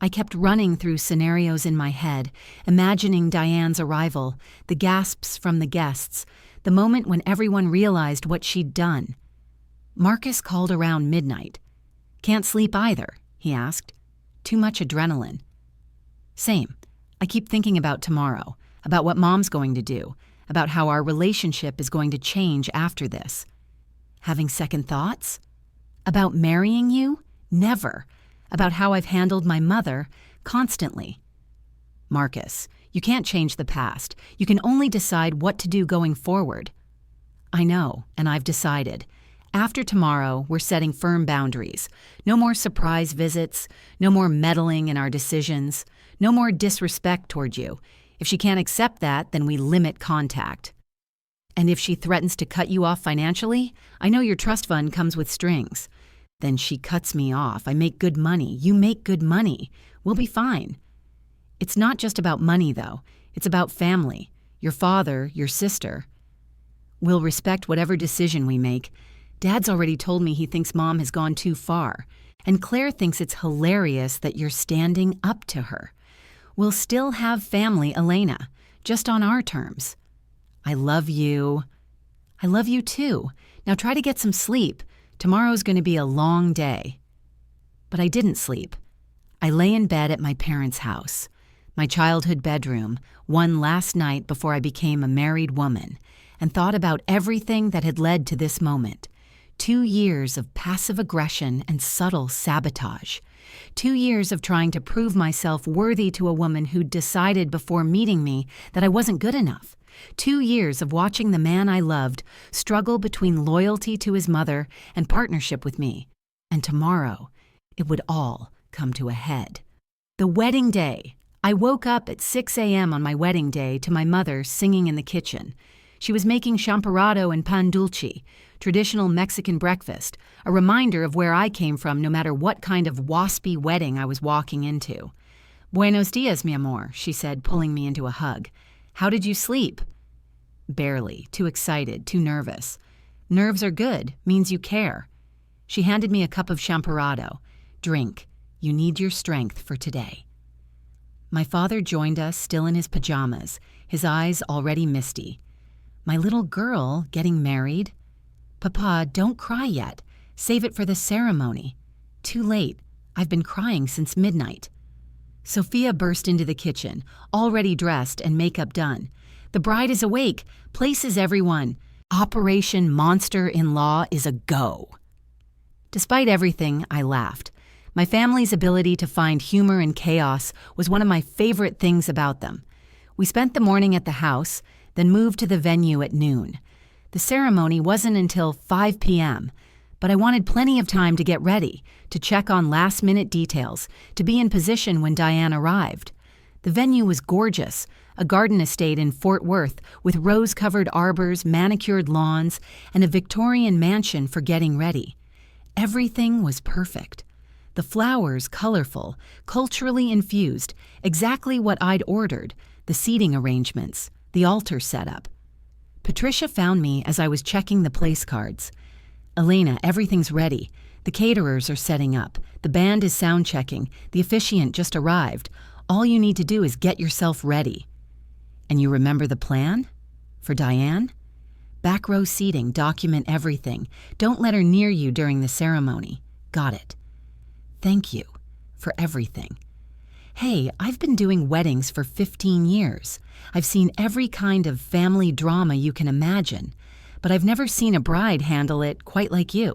I kept running through scenarios in my head, imagining Diane's arrival, the gasps from the guests, the moment when everyone realized what she'd done. Marcus called around midnight. "Can't sleep either?" he asked. "Too much adrenaline." Same. I keep thinking about tomorrow, about what Mom's going to do, about how our relationship is going to change after this. Having second thoughts? About marrying you? Never. About how I've handled my mother? Constantly. Marcus, you can't change the past. You can only decide what to do going forward. I know, and I've decided. After tomorrow, we're setting firm boundaries. No more surprise visits, no more meddling in our decisions, no more disrespect toward you. If she can't accept that, then we limit contact. And if she threatens to cut you off financially, I know your trust fund comes with strings. Then she cuts me off. I make good money. You make good money. We'll be fine. It's not just about money, though. It's about family. Your father, your sister. We'll respect whatever decision we make. Dad's already told me he thinks Mom has gone too far. And Claire thinks it's hilarious that you're standing up to her. We'll still have family, Elena, just on our terms. I love you. I love you too. Now try to get some sleep. Tomorrow's going to be a long day. But I didn't sleep. I lay in bed at my parents' house, my childhood bedroom, one last night before I became a married woman, and thought about everything that had led to this moment. 2 years of passive aggression and subtle sabotage. 2 years of trying to prove myself worthy to a woman who'd decided before meeting me that I wasn't good enough. 2 years of watching the man I loved struggle between loyalty to his mother and partnership with me. And tomorrow, it would all come to a head. The wedding day. I woke up at 6 a.m. on my wedding day to my mother singing in the kitchen. She was making champorado and pan dulce, traditional Mexican breakfast, a reminder of where I came from no matter what kind of waspy wedding I was walking into. "Buenos dias, mi amor," she said, pulling me into a hug. "How did you sleep?" Barely. Too excited, too nervous. Nerves are good, means you care. She handed me a cup of champorado. "Drink. You need your strength for today." My father joined us, still in his pajamas, his eyes already misty. My little girl getting married? "Papa, don't cry yet. Save it for the ceremony." "Too late. I've been crying since midnight." Sophia burst into the kitchen, already dressed and makeup done. "The bride is awake. Places everyone. Operation Monster-in-Law is a go." Despite everything, I laughed. My family's ability to find humor in chaos was one of my favorite things about them. We spent the morning at the house, then moved to the venue at noon. The ceremony wasn't until 5 p.m., but I wanted plenty of time to get ready, to check on last-minute details, to be in position when Diane arrived. The venue was gorgeous, a garden estate in Fort Worth with rose-covered arbors, manicured lawns, and a Victorian mansion for getting ready. Everything was perfect. The flowers colorful, culturally infused, exactly what I'd ordered, the seating arrangements, the altar setup. Patricia found me as I was checking the place cards. "Elena, everything's ready. The caterers are setting up. The band is sound checking. The officiant just arrived. All you need to do is get yourself ready." "And you remember the plan? For Diane?" "Back row seating, document everything. Don't let her near you during the ceremony." "Got it." "Thank you for everything." "Hey, I've been doing weddings for 15 years. I've seen every kind of family drama you can imagine, but I've never seen a bride handle it quite like you."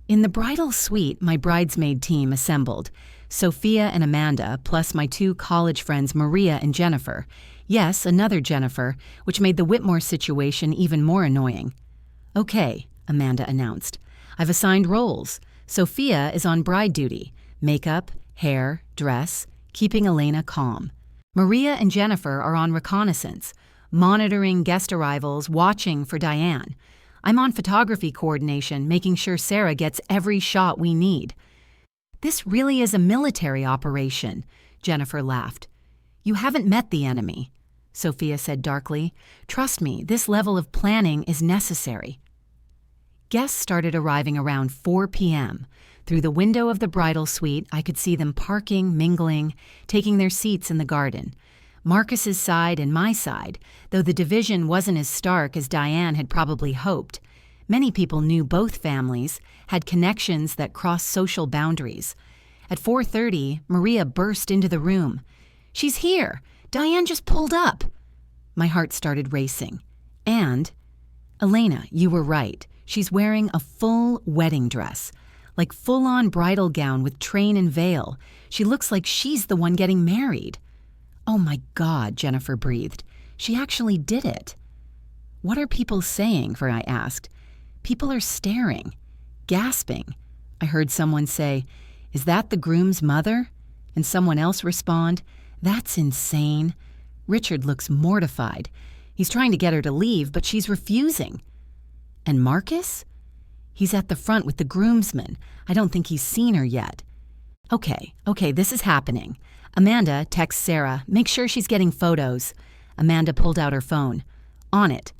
In the bridal suite, my bridesmaid team assembled. Sophia and Amanda, plus my 2 college friends Maria and Jennifer. Yes, another Jennifer, which made the Whitmore situation even more annoying. "Okay," Amanda announced. "I've assigned roles. Sophia is on bride duty, makeup, hair, dress, keeping Elena calm. Maria and Jennifer are on reconnaissance, monitoring guest arrivals, watching for Diane. I'm on photography coordination, making sure Sarah gets every shot we need." "This really is a military operation," Jennifer laughed. "You haven't met the enemy," Sophia said darkly. "Trust me, this level of planning is necessary." Guests started arriving around 4 p.m. Through the window of the bridal suite, I could see them parking, mingling, taking their seats in the garden. Marcus's side and my side, though the division wasn't as stark as Diane had probably hoped. Many people knew both families, had connections that crossed social boundaries. At 4:30, Maria burst into the room. "She's here! Diane just pulled up!" My heart started racing. And, "Elena, you were right. She's wearing a full wedding dress, like full-on bridal gown with train and veil. She looks like she's the one getting married." "Oh my God," Jennifer breathed. "She actually did it." "What are people saying?" I asked. "People are staring, gasping." I heard someone say, "Is that the groom's mother?" And someone else respond, "That's insane." Richard looks mortified. He's trying to get her to leave, but she's refusing. "And Marcus?" "He's at the front with the groomsmen. I don't think he's seen her yet." Okay, this is happening." Amanda texts Sarah, "Make sure she's getting photos." Amanda pulled out her phone. "On it."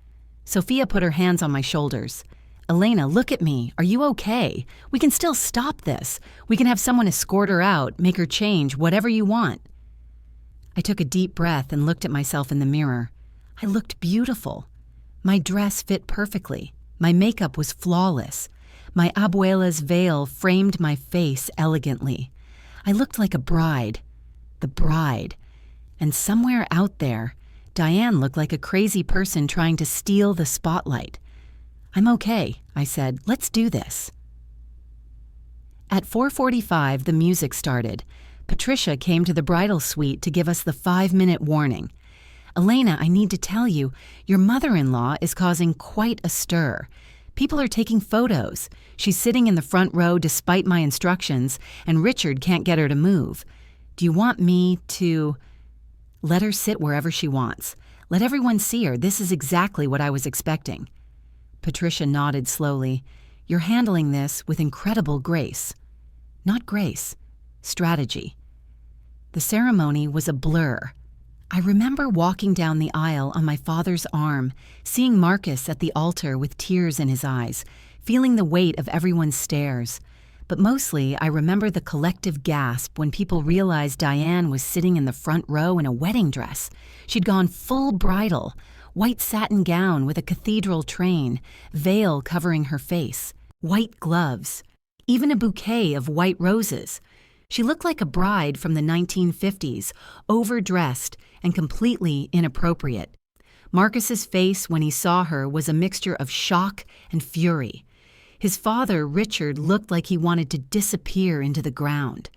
Sophia put her hands on my shoulders. "Elena, look at me. Are you okay? We can still stop this. We can have someone escort her out, make her change, whatever you want." I took a deep breath and looked at myself in the mirror. I looked beautiful. My dress fit perfectly. My makeup was flawless. My abuela's veil framed my face elegantly. I looked like a bride. The bride. And somewhere out there, Diane looked like a crazy person trying to steal the spotlight. "I'm okay," I said. "Let's do this." At 4:45, the music started. Patricia came to the bridal suite to give us the 5-minute warning. "Elena, I need to tell you, your mother-in-law is causing quite a stir. People are taking photos. She's sitting in the front row despite my instructions, and Richard can't get her to move. Do you want me to—" "Let her sit wherever she wants. Let everyone see her. This is exactly what I was expecting." Patricia nodded slowly. "You're handling this with incredible grace." Not grace, strategy. The ceremony was a blur. I remember walking down the aisle on my father's arm, seeing Marcus at the altar with tears in his eyes, feeling the weight of everyone's stares. But mostly, I remember the collective gasp when people realized Diane was sitting in the front row in a wedding dress. She'd gone full bridal, white satin gown with a cathedral train, veil covering her face, white gloves, even a bouquet of white roses. She looked like a bride from the 1950s, overdressed and completely inappropriate. Marcus's face when he saw her was a mixture of shock and fury. His father, Richard, looked like he wanted to disappear into the ground.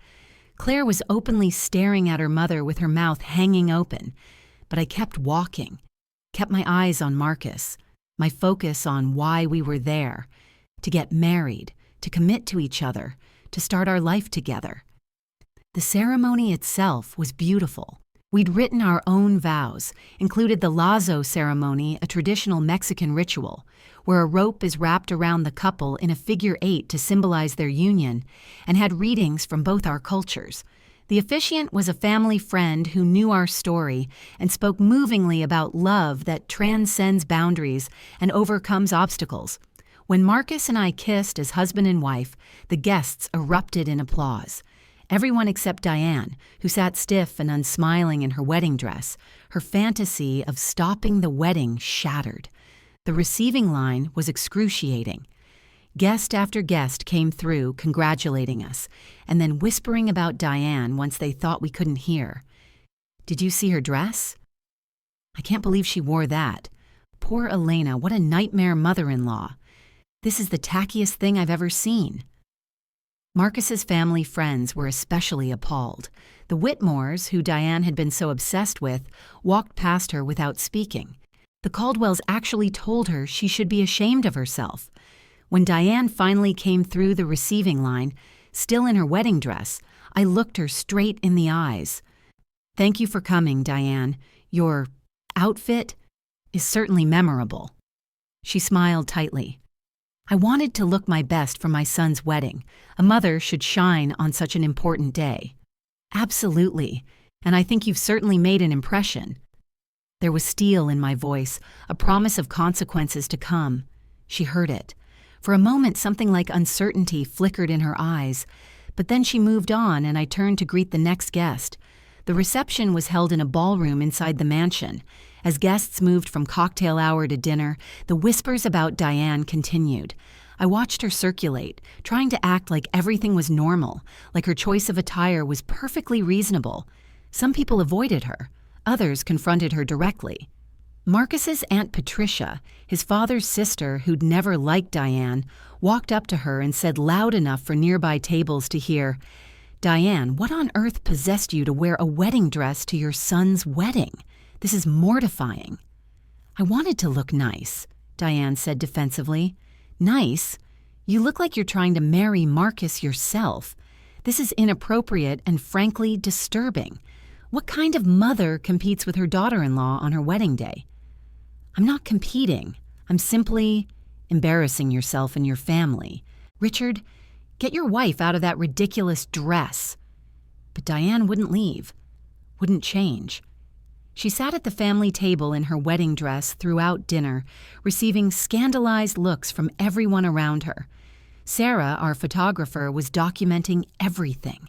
Claire was openly staring at her mother with her mouth hanging open, but I kept walking, kept my eyes on Marcus, my focus on why we were there, to get married, to commit to each other, to start our life together. The ceremony itself was beautiful. We'd written our own vows, included the lazo ceremony, a traditional Mexican ritual, where a rope is wrapped around the couple in a figure 8 to symbolize their union, and had readings from both our cultures. The officiant was a family friend who knew our story and spoke movingly about love that transcends boundaries and overcomes obstacles. When Marcus and I kissed as husband and wife, the guests erupted in applause. Everyone except Diane, who sat stiff and unsmiling in her wedding dress, her fantasy of stopping the wedding shattered. The receiving line was excruciating. Guest after guest came through congratulating us, and then whispering about Diane once they thought we couldn't hear. "Did you see her dress? I can't believe she wore that. Poor Elena, what a nightmare mother-in-law. This is the tackiest thing I've ever seen." Marcus's family friends were especially appalled. The Whitmores, who Diane had been so obsessed with, walked past her without speaking. The Caldwells actually told her she should be ashamed of herself. When Diane finally came through the receiving line, still in her wedding dress, I looked her straight in the eyes. "Thank you for coming, Diane. Your outfit is certainly memorable." She smiled tightly. "I wanted to look my best for my son's wedding. A mother should shine on such an important day." "Absolutely, and I think you've certainly made an impression." There was steel in my voice, a promise of consequences to come. She heard it. For a moment, something like uncertainty flickered in her eyes, but then she moved on and I turned to greet the next guest. The reception was held in a ballroom inside the mansion. As guests moved from cocktail hour to dinner, the whispers about Diane continued. I watched her circulate, trying to act like everything was normal, like her choice of attire was perfectly reasonable. Some people avoided her. Others confronted her directly. Marcus's Aunt Patricia, his father's sister who'd never liked Diane, walked up to her and said loud enough for nearby tables to hear, "Diane, what on earth possessed you to wear a wedding dress to your son's wedding? This is mortifying." "I wanted to look nice," Diane said defensively. "Nice? You look like you're trying to marry Marcus yourself. This is inappropriate and frankly disturbing. What kind of mother competes with her daughter-in-law on her wedding day?" "I'm not competing. I'm simply embarrassing yourself and your family. Richard, get your wife out of that ridiculous dress." But Diane wouldn't leave, wouldn't change. She sat at the family table in her wedding dress throughout dinner, receiving scandalized looks from everyone around her. Sarah, our photographer, was documenting everything.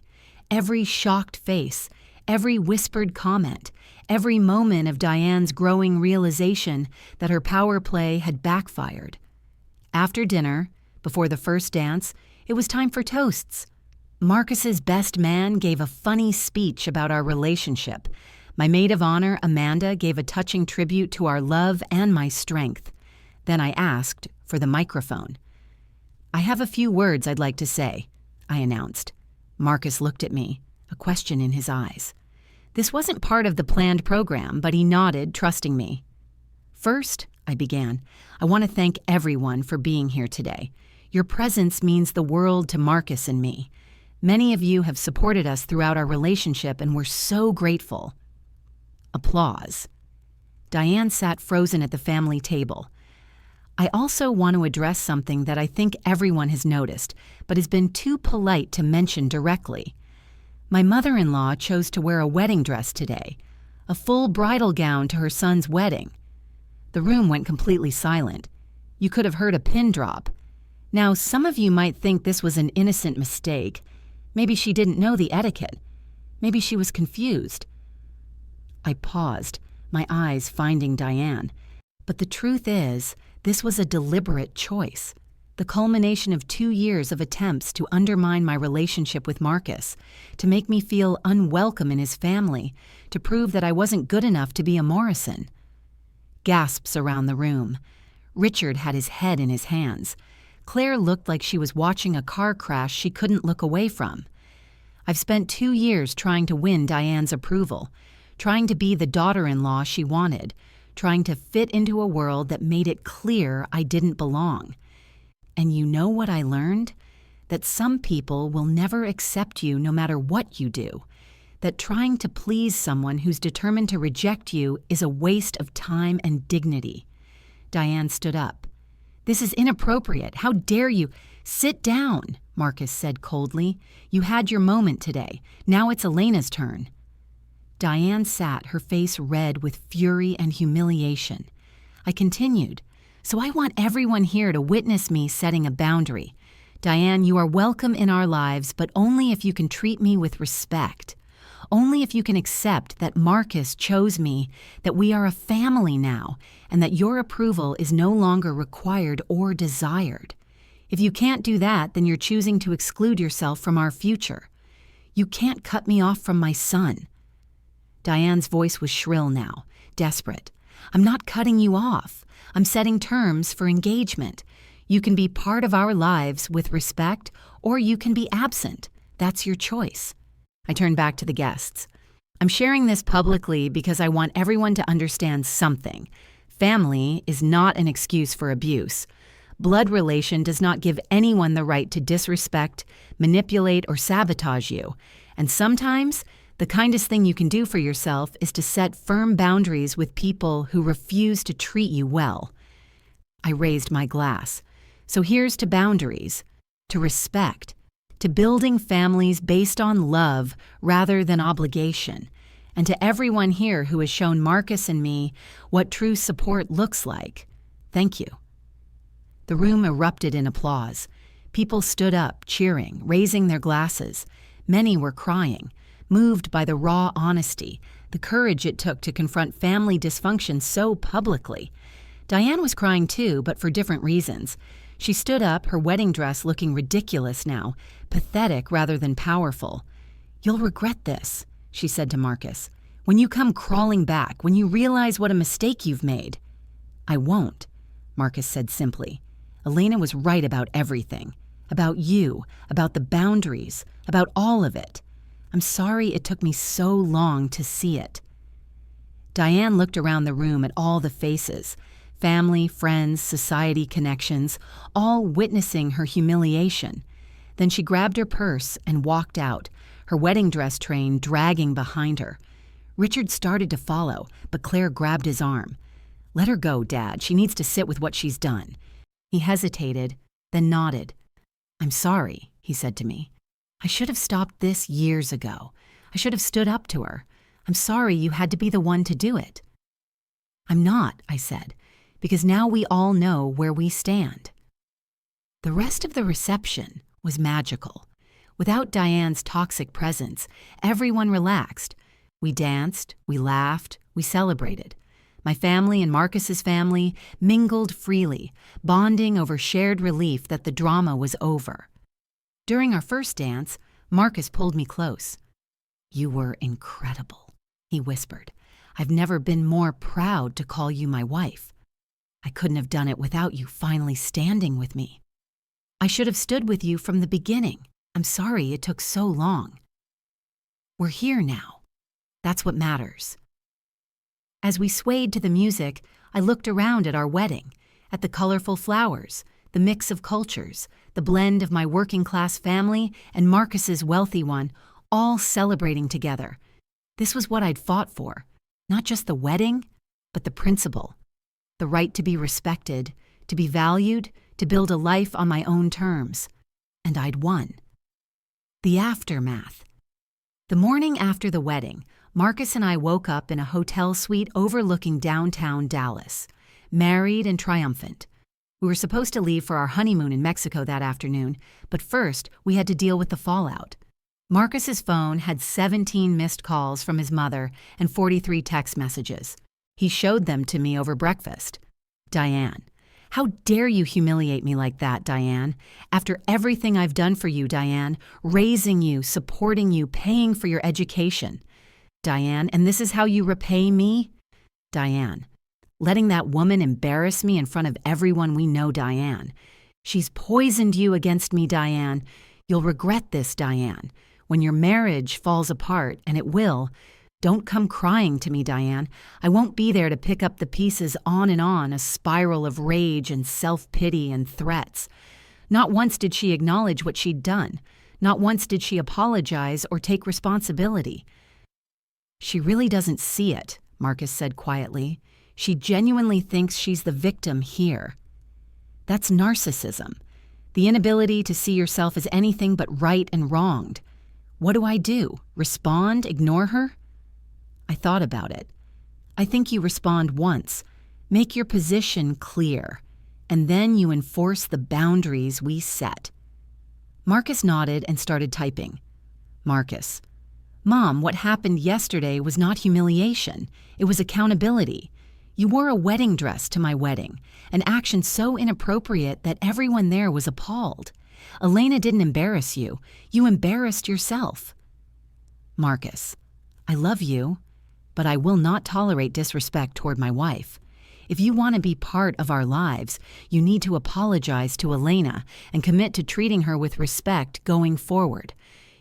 Every shocked face, every whispered comment, every moment of Diane's growing realization that her power play had backfired. After dinner, before the first dance, it was time for toasts. Marcus's best man gave a funny speech about our relationship. My maid of honor, Amanda, gave a touching tribute to our love and my strength. Then I asked for the microphone. "I have a few words I'd like to say," I announced. Marcus looked at me, a question in his eyes. This wasn't part of the planned program, but he nodded, trusting me. "First," I began, "I want to thank everyone for being here today. Your presence means the world to Marcus and me. Many of you have supported us throughout our relationship, and we're so grateful." Applause. Diane sat frozen at the family table. I also want to address something that I think everyone has noticed, but has been too polite to mention directly. My mother-in-law chose to wear a wedding dress today, a full bridal gown to her son's wedding. The room went completely silent. You could have heard a pin drop. Now, some of you might think this was an innocent mistake. Maybe she didn't know the etiquette. Maybe she was confused. I paused, my eyes finding Diane. But the truth is, this was a deliberate choice. The culmination of 2 years of attempts to undermine my relationship with Marcus, to make me feel unwelcome in his family, to prove that I wasn't good enough to be a Morrison. Gasps around the room. Richard had his head in his hands. Claire looked like she was watching a car crash she couldn't look away from. I've spent 2 years trying to win Diane's approval, trying to be the daughter-in-law she wanted, trying to fit into a world that made it clear I didn't belong. And you know what I learned? That some people will never accept you no matter what you do. That trying to please someone who's determined to reject you is a waste of time and dignity. Diane stood up. "This is inappropriate. How dare you?" "Sit down," Marcus said coldly. "You had your moment today. Now it's Elena's turn." Diane sat, her face red with fury and humiliation. I continued. "So I want everyone here to witness me setting a boundary. Diane, you are welcome in our lives, but only if you can treat me with respect. Only if you can accept that Marcus chose me, that we are a family now, and that your approval is no longer required or desired. If you can't do that, then you're choosing to exclude yourself from our future. You can't cut me off from my son." Diane's voice was shrill now, desperate. "I'm not cutting you off. I'm setting terms for engagement. You can be part of our lives with respect, or you can be absent. That's your choice." I turned back to the guests. "I'm sharing this publicly because I want everyone to understand something. Family is not an excuse for abuse. Blood relation does not give anyone the right to disrespect, manipulate, or sabotage you. And sometimes, the kindest thing you can do for yourself is to set firm boundaries with people who refuse to treat you well." I raised my glass. "So here's to boundaries, to respect, to building families based on love rather than obligation, and to everyone here who has shown Marcus and me what true support looks like. Thank you." The room erupted in applause. People stood up, cheering, raising their glasses. Many were crying, moved by the raw honesty, the courage it took to confront family dysfunction so publicly. Diane was crying too, but for different reasons. She stood up, her wedding dress looking ridiculous now, pathetic rather than powerful. "You'll regret this," she said to Marcus. "When you come crawling back, when you realize what a mistake you've made." "I won't," Marcus said simply. "Elena was right about everything. About you, about the boundaries, about all of it. I'm sorry it took me so long to see it." Diane looked around the room at all the faces, family, friends, society connections, all witnessing her humiliation. Then she grabbed her purse and walked out, her wedding dress train dragging behind her. Richard started to follow, but Claire grabbed his arm. "Let her go, Dad. She needs to sit with what she's done." He hesitated, then nodded. "I'm sorry," he said to me. "I should have stopped this years ago. I should have stood up to her. I'm sorry you had to be the one to do it." "I'm not," I said, "because now we all know where we stand." The rest of the reception was magical. Without Diane's toxic presence, everyone relaxed. We danced, we laughed, we celebrated. My family and Marcus's family mingled freely, bonding over shared relief that the drama was over. During our first dance, Marcus pulled me close. "You were incredible," he whispered. "I've never been more proud to call you my wife. I couldn't have done it without you finally standing with me. I should have stood with you from the beginning. I'm sorry it took so long. We're here now. That's what matters." As we swayed to the music, I looked around at our wedding, at the colorful flowers, the mix of cultures, the blend of my working-class family and Marcus's wealthy one, all celebrating together. This was what I'd fought for, not just the wedding, but the principle, the right to be respected, to be valued, to build a life on my own terms. And I'd won. The aftermath. The morning after the wedding, Marcus and I woke up in a hotel suite overlooking downtown Dallas, married and triumphant. We were supposed to leave for our honeymoon in Mexico that afternoon, but first we had to deal with the fallout. Marcus's phone had 17 missed calls from his mother and 43 text messages. He showed them to me over breakfast. Diane. How dare you humiliate me like that, Diane? After everything I've done for you, Diane, raising you, supporting you, paying for your education. Diane, and this is how you repay me? Diane. Letting that woman embarrass me in front of everyone we know, Diane. She's poisoned you against me, Diane. You'll regret this, Diane. When your marriage falls apart, and it will, don't come crying to me, Diane. I won't be there to pick up the pieces on, a spiral of rage and self-pity and threats. Not once did she acknowledge what she'd done. Not once did she apologize or take responsibility. She really doesn't see it, Marcus said quietly. She genuinely thinks she's the victim here. That's narcissism. The inability to see yourself as anything but right and wronged. What do? Respond? Ignore her? I thought about it. I think you respond once, make your position clear, and then you enforce the boundaries we set. Marcus nodded and started typing. Marcus. Mom, what happened yesterday was not humiliation. It was accountability. You wore a wedding dress to my wedding, an action so inappropriate that everyone there was appalled. Elena didn't embarrass you. You embarrassed yourself. Marcus. I love you, but I will not tolerate disrespect toward my wife. If you want to be part of our lives, you need to apologize to Elena and commit to treating her with respect going forward.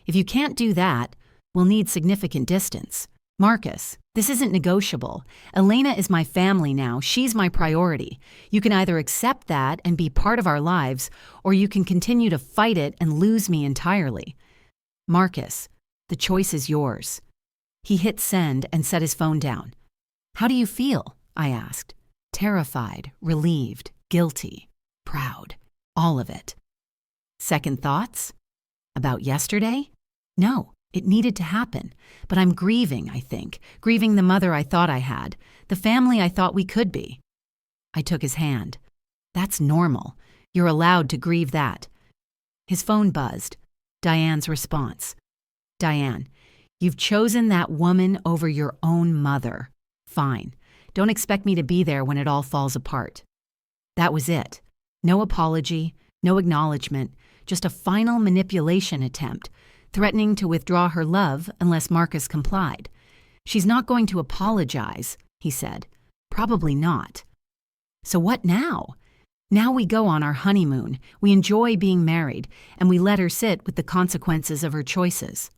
If you can't do that, we'll need significant distance. Marcus, this isn't negotiable. Elena is my family now. She's my priority. You can either accept that and be part of our lives, or you can continue to fight it and lose me entirely. Marcus, the choice is yours. He hit send and set his phone down. How do you feel? I asked. Terrified, relieved, guilty, proud, all of it. Second thoughts? About yesterday? No, it needed to happen. But I'm grieving, I think. Grieving the mother I thought I had, the family I thought we could be. I took his hand. That's normal. You're allowed to grieve that. His phone buzzed. Diane's response. Diane, you've chosen that woman over your own mother. Fine. Don't expect me to be there when it all falls apart. That was it. No apology, no acknowledgement, just a final manipulation attempt, threatening to withdraw her love unless Marcus complied. She's not going to apologize, he said. Probably not. So what now? Now we go on our honeymoon, we enjoy being married, and we let her sit with the consequences of her choices.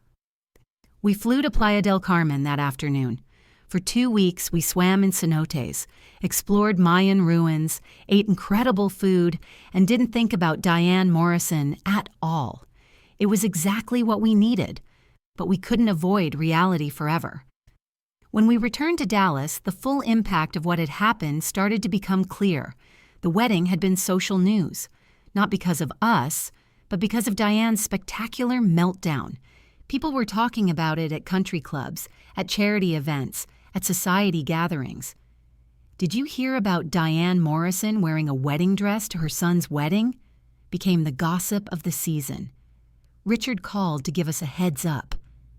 We flew to Playa del Carmen that afternoon. For 2 weeks, we swam in cenotes, explored Mayan ruins, ate incredible food, and didn't think about Diane Morrison at all. It was exactly what we needed, but we couldn't avoid reality forever. When we returned to Dallas, the full impact of what had happened started to become clear. The wedding had been social news, not because of us, but because of Diane's spectacular meltdown. People were talking about it at country clubs, at charity events, at society gatherings. Did you hear about Diane Morrison wearing a wedding dress to her son's wedding? Became the gossip of the season. Richard called to give us a heads up.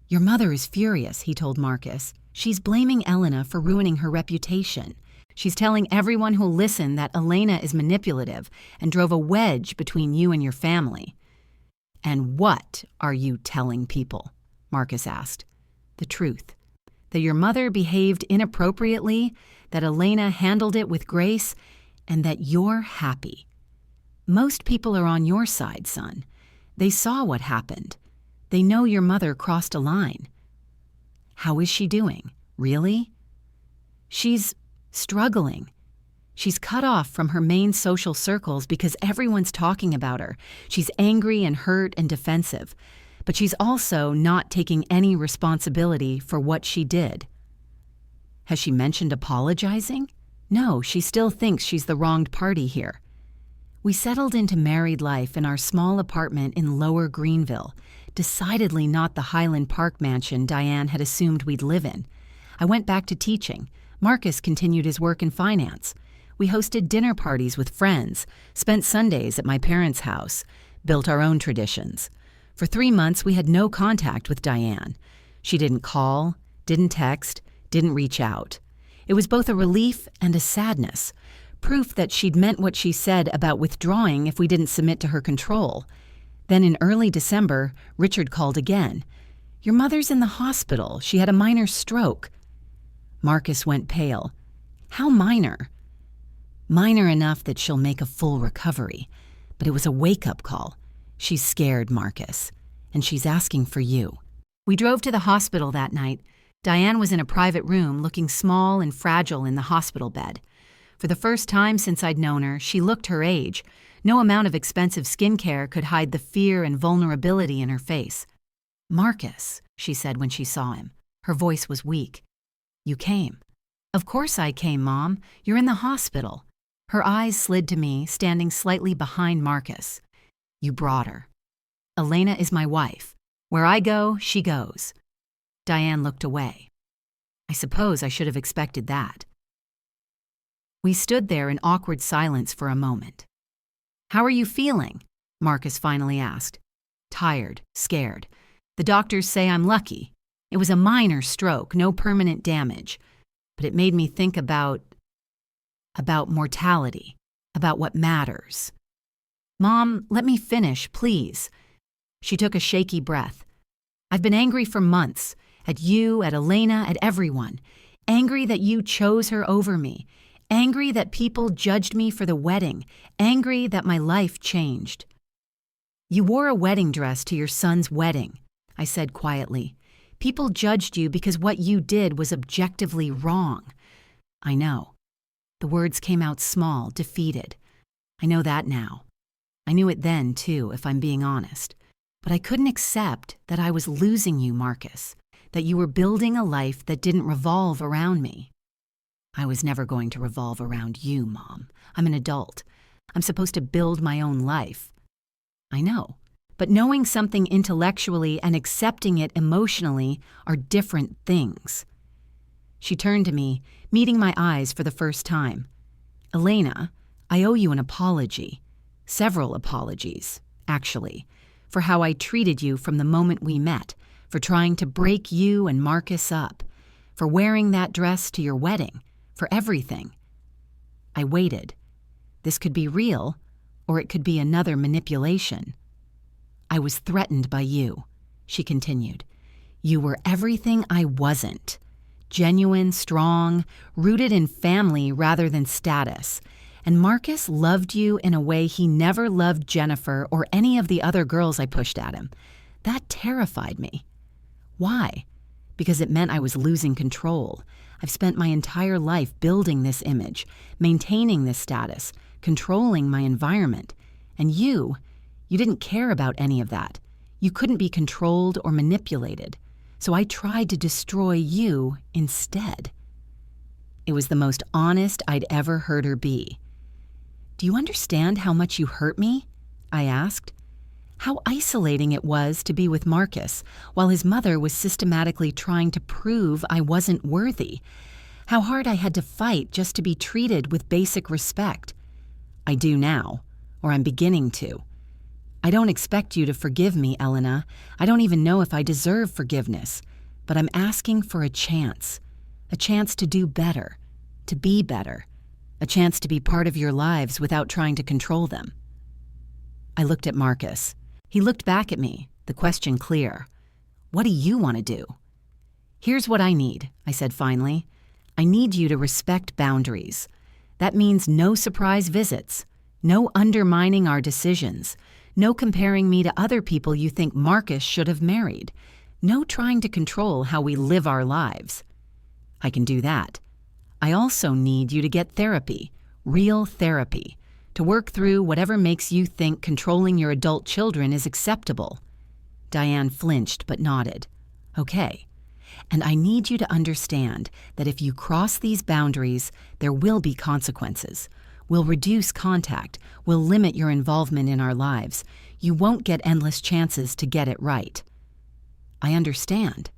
Your mother is furious, he told Marcus. She's blaming Elena for ruining her reputation. She's telling everyone who'll listen that Elena is manipulative and drove a wedge between you and your family. And what are you telling people? Marcus asked. The truth. That your mother behaved inappropriately, that Elena handled it with grace, and that you're happy. Most people are on your side, son. They saw what happened. They know your mother crossed a line. How is she doing? Really? She's struggling. She's cut off from her main social circles because everyone's talking about her. She's angry and hurt and defensive. But she's also not taking any responsibility for what she did. Has she mentioned apologizing? No, she still thinks she's the wronged party here. We settled into married life in our small apartment in Lower Greenville, decidedly not the Highland Park mansion Diane had assumed we'd live in. I went back to teaching. Marcus continued his work in finance. We hosted dinner parties with friends, spent Sundays at my parents' house, built our own traditions. For 3 months, we had no contact with Diane. She didn't call, didn't text, didn't reach out. It was both a relief and a sadness, proof that she'd meant what she said about withdrawing if we didn't submit to her control. Then in early December, Richard called again. "Your mother's in the hospital. She had a minor stroke." Marcus went pale. "How minor?" "Minor enough that she'll make a full recovery. But it was a wake-up call. She's scared, Marcus, and she's asking for you." We drove to the hospital that night. Diane was in a private room, looking small and fragile in the hospital bed. For the first time since I'd known her, she looked her age. No amount of expensive skincare could hide the fear and vulnerability in her face. "Marcus," she said when she saw him. Her voice was weak. "You came." "Of course I came, Mom. You're in the hospital." Her eyes slid to me, standing slightly behind Marcus. "You brought her. Elena is my wife. Where I go, she goes." Diane looked away. I suppose I should have expected that. We stood there in awkward silence for a moment. "How are you feeling?" Marcus finally asked. "Tired, scared. The doctors say I'm lucky. It was a minor stroke, no permanent damage. But it made me think about mortality, about what matters." "Mom, let me finish, please." She took a shaky breath. "I've been angry for months, at you, at Elena, at everyone. Angry that you chose her over me. Angry that people judged me for the wedding. Angry that my life changed." "You wore a wedding dress to your son's wedding," I said quietly. "People judged you because what you did was objectively wrong." "I know." The words came out small, defeated. "I know that now. I knew it then, too, if I'm being honest. But I couldn't accept that I was losing you, Marcus, that you were building a life that didn't revolve around me." "I was never going to revolve around you, Mom. I'm an adult. I'm supposed to build my own life." "I know. But knowing something intellectually and accepting it emotionally are different things." She turned to me, meeting my eyes for the first time. "Elena, I owe you an apology. Several apologies, actually, for how I treated you from the moment we met, for trying to break you and Marcus up, for wearing that dress to your wedding, for everything." I waited. This could be real, or it could be another manipulation. "I was threatened by you," she continued. "You were everything I wasn't. Genuine, strong, rooted in family rather than status. And Marcus loved you in a way he never loved Jennifer or any of the other girls I pushed at him. That terrified me." "Why?" "Because it meant I was losing control. I've spent my entire life building this image, maintaining this status, controlling my environment. And you didn't care about any of that. You couldn't be controlled or manipulated. So I tried to destroy you instead." It was the most honest I'd ever heard her be. "Do you understand how much you hurt me?" I asked. How isolating it was to be with Marcus while his mother was systematically trying to prove I wasn't worthy. How hard I had to fight just to be treated with basic respect. I do now, or I'm beginning to. I don't expect you to forgive me, Elena. I don't even know if I deserve forgiveness. But I'm asking for a chance to do better, to be better, a chance to be part of your lives without trying to control them." I looked at Marcus. He looked back at me, the question clear. "What do you want to do?" "Here's what I need," I said finally. "I need you to respect boundaries. That means no surprise visits, no undermining our decisions, no comparing me to other people you think Marcus should have married, no trying to control how we live our lives." "I can do that. I also need you to get therapy, real therapy, to work through whatever makes you think controlling your adult children is acceptable." Diane flinched but nodded. "Okay. And I need you to understand that if you cross these boundaries, there will be consequences. We'll reduce contact. We'll limit your involvement in our lives. You won't get endless chances to get it right." "I understand.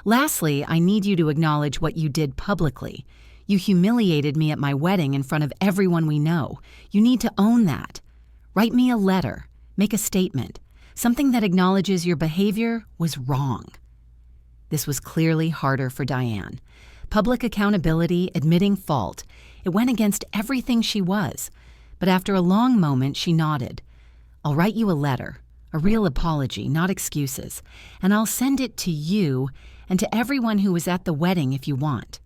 Lastly, I need you to acknowledge what you did publicly. You humiliated me at my wedding in front of everyone we know. You need to own that. Write me a letter. Make a statement. Something that acknowledges your behavior was wrong." This was clearly harder for Diane. Public accountability, admitting fault, it went against everything she was. But after a long moment, she nodded. "I'll write you a letter, a real apology, not excuses, and I'll send it to you and to everyone who was at the wedding if you want."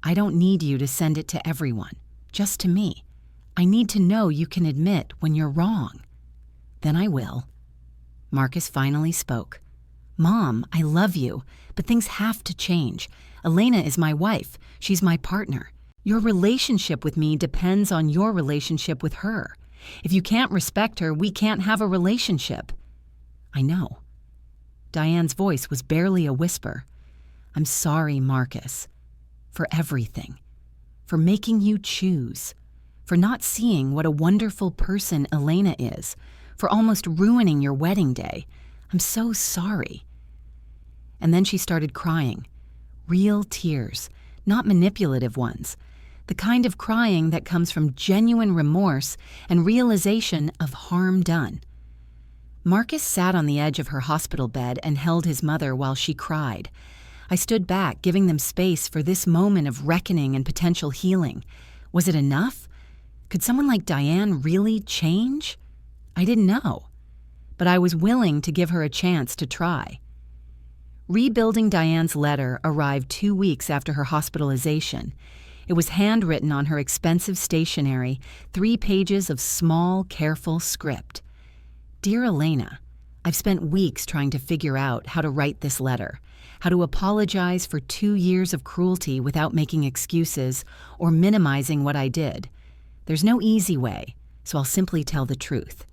"I don't need you to send it to everyone, just to me. I need to know you can admit when you're wrong." "Then I will." Marcus finally spoke. "Mom, I love you, but things have to change. Elena is my wife. She's my partner. Your relationship with me depends on your relationship with her. If you can't respect her, we can't have a relationship." "I know." Diane's voice was barely a whisper. "I'm sorry, Marcus, for everything, for making you choose, for not seeing what a wonderful person Elena is, for almost ruining your wedding day. I'm so sorry." And then she started crying. Real tears, not manipulative ones. The kind of crying that comes from genuine remorse and realization of harm done. Marcus sat on the edge of her hospital bed and held his mother while she cried. I stood back, giving them space for this moment of reckoning and potential healing. Was it enough? Could someone like Diane really change? I didn't know, but I was willing to give her a chance to try. Rebuilding Diane's letter arrived 2 weeks after her hospitalization. It was handwritten on her expensive stationery, 3 pages of small, careful script. "Dear Elena, I've spent weeks trying to figure out how to write this letter, how to apologize for 2 years of cruelty without making excuses or minimizing what I did. There's no easy way, so I'll simply tell the truth.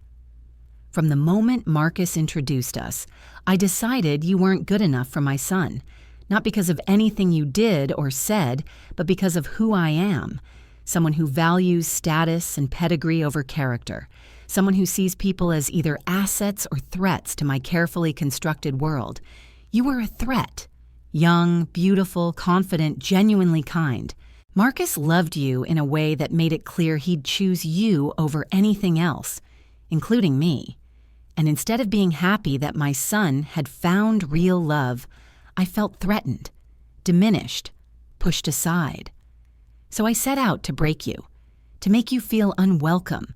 From the moment Marcus introduced us, I decided you weren't good enough for my son, not because of anything you did or said, but because of who I am, someone who values status and pedigree over character, someone who sees people as either assets or threats to my carefully constructed world. You were a threat. Young, beautiful, confident, genuinely kind. Marcus loved you in a way that made it clear he'd choose you over anything else, including me. And instead of being happy that my son had found real love, I felt threatened, diminished, pushed aside. So I set out to break you, to make you feel unwelcome,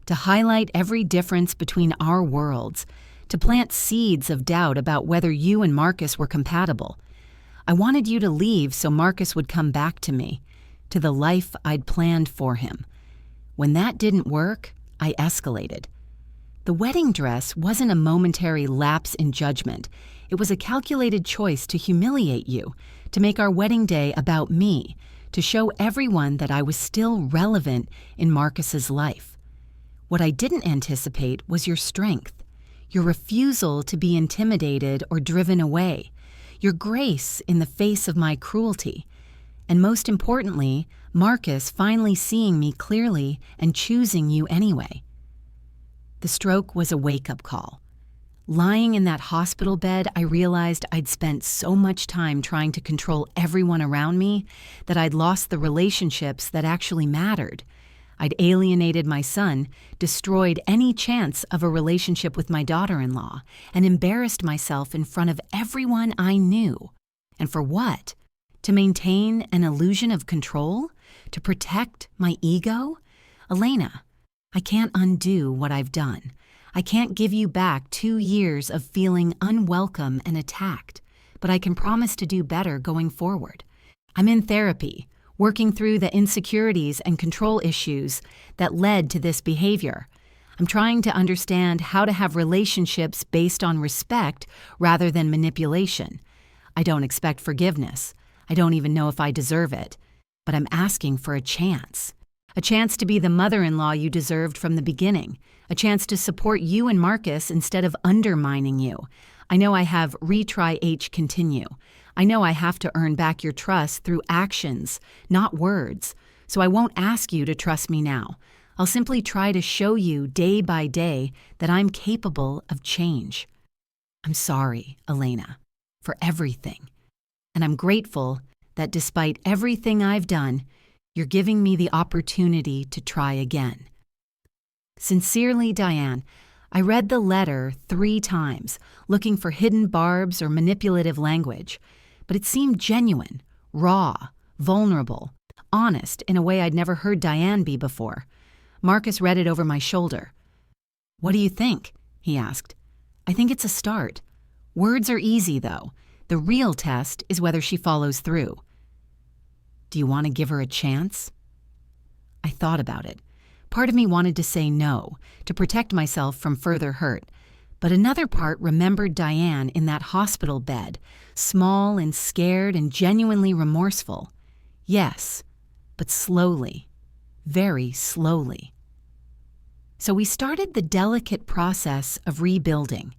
to highlight every difference between our worlds, to plant seeds of doubt about whether you and Marcus were compatible. I wanted you to leave so Marcus would come back to me, to the life I'd planned for him. When that didn't work, I escalated. The wedding dress wasn't a momentary lapse in judgment. It was a calculated choice to humiliate you, to make our wedding day about me, to show everyone that I was still relevant in Marcus's life. What I didn't anticipate was your strength, your refusal to be intimidated or driven away, your grace in the face of my cruelty, and most importantly, Marcus finally seeing me clearly and choosing you anyway. The stroke was a wake-up call. Lying in that hospital bed, I realized I'd spent so much time trying to control everyone around me that I'd lost the relationships that actually mattered. I'd alienated my son, destroyed any chance of a relationship with my daughter-in-law, and embarrassed myself in front of everyone I knew. And for what? To maintain an illusion of control? To protect my ego? Elena, I can't undo what I've done. I can't give you back 2 years of feeling unwelcome and attacked, but I can promise to do better going forward. I'm in therapy, working through the insecurities and control issues that led to this behavior. I'm trying to understand how to have relationships based on respect rather than manipulation. I don't expect forgiveness. I don't even know if I deserve it, but I'm asking for a chance to be the mother-in-law you deserved from the beginning, a chance to support you and Marcus instead of undermining you. I know I have retry H continue. I know I have to earn back your trust through actions, not words, so I won't ask you to trust me now. I'll simply try to show you day by day that I'm capable of change. I'm sorry, Elena, for everything, and I'm grateful that despite everything I've done, you're giving me the opportunity to try again. Sincerely, Diane. I read the letter 3 times, looking for hidden barbs or manipulative language, but it seemed genuine, raw, vulnerable, honest in a way I'd never heard Diane be before. Marcus read it over my shoulder. "What do you think?" he asked. "I think it's a start. Words are easy, though. The real test is whether she follows through." "Do you want to give her a chance?" I thought about it. Part of me wanted to say no, to protect myself from further hurt, but another part remembered Diane in that hospital bed, small and scared and genuinely remorseful. Yes, but slowly, very slowly. So we started the delicate process of rebuilding.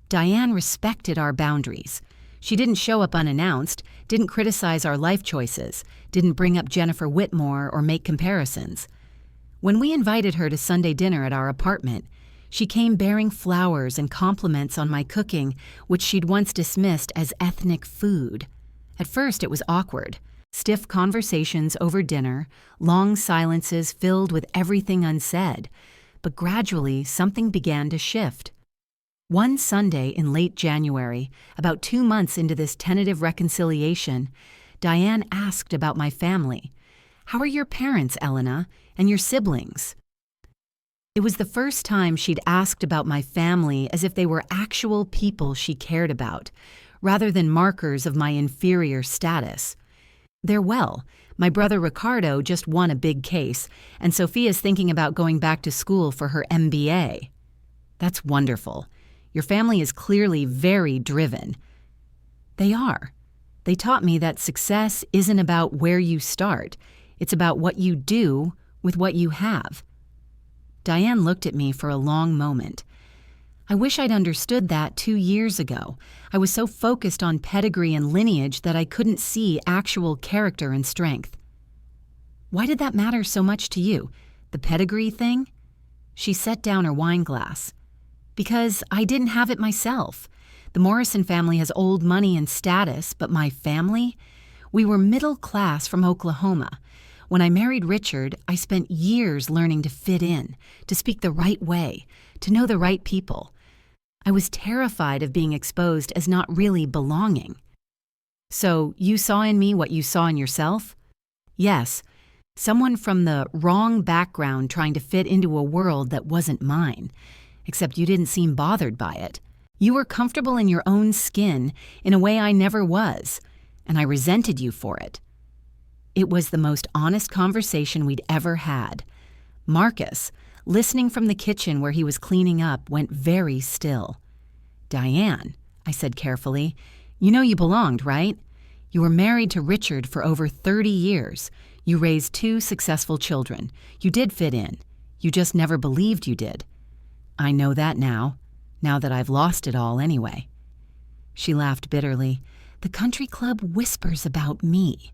Diane respected our boundaries. She didn't show up unannounced, didn't criticize our life choices, didn't bring up Jennifer Whitmore or make comparisons. When we invited her to Sunday dinner at our apartment, she came bearing flowers and compliments on my cooking, which she'd once dismissed as ethnic food. At first, it was awkward. Stiff conversations over dinner, long silences filled with everything unsaid. But gradually, something began to shift. One Sunday in late January, about 2 months into this tentative reconciliation, Diane asked about my family. "How are your parents, Elena, and your siblings?" It was the first time she'd asked about my family as if they were actual people she cared about, rather than markers of my inferior status. They're well. My brother Ricardo just won a big case, and Sophia's thinking about going back to school for her MBA. That's wonderful. Your family is clearly very driven. They are. They taught me that success isn't about where you start. It's about what you do with what you have. Diane looked at me for a long moment. I wish I'd understood that 2 years ago. I was so focused on pedigree and lineage that I couldn't see actual character and strength. "Why did that matter so much to you? The pedigree thing?" She set down her wine glass. "Because I didn't have it myself. The Morrison family has old money and status, but my family? We were middle class from Oklahoma. When I married Richard, I spent years learning to fit in, to speak the right way, to know the right people. I was terrified of being exposed as not really belonging." "So you saw in me what you saw in yourself?" "Yes, someone from the wrong background trying to fit into a world that wasn't mine. Except you didn't seem bothered by it. You were comfortable in your own skin in a way I never was, and I resented you for it." It was the most honest conversation we'd ever had. Marcus, listening from the kitchen where he was cleaning up, went very still. "Diane," I said carefully, "you know you belonged, right? You were married to Richard for over 30 years. You raised 2 successful children. You did fit in. You just never believed you did. I know that now that I've lost it all anyway." She laughed bitterly. "The country club whispers about me.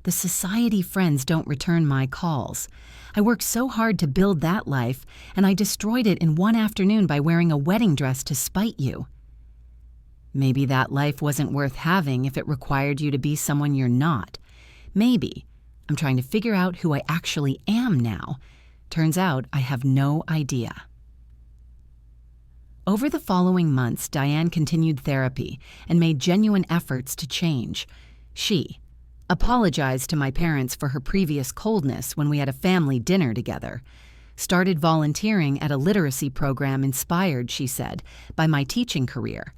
The society friends don't return my calls. I worked so hard to build that life, and I destroyed it in one afternoon by wearing a wedding dress to spite you." "Maybe that life wasn't worth having if it required you to be someone you're not. Maybe. I'm trying to figure out who I actually am now. Turns out I have no idea." Over the following months, Diane continued therapy and made genuine efforts to change. She apologized to my parents for her previous coldness when we had a family dinner together, started volunteering at a literacy program inspired, she said, by my teaching career,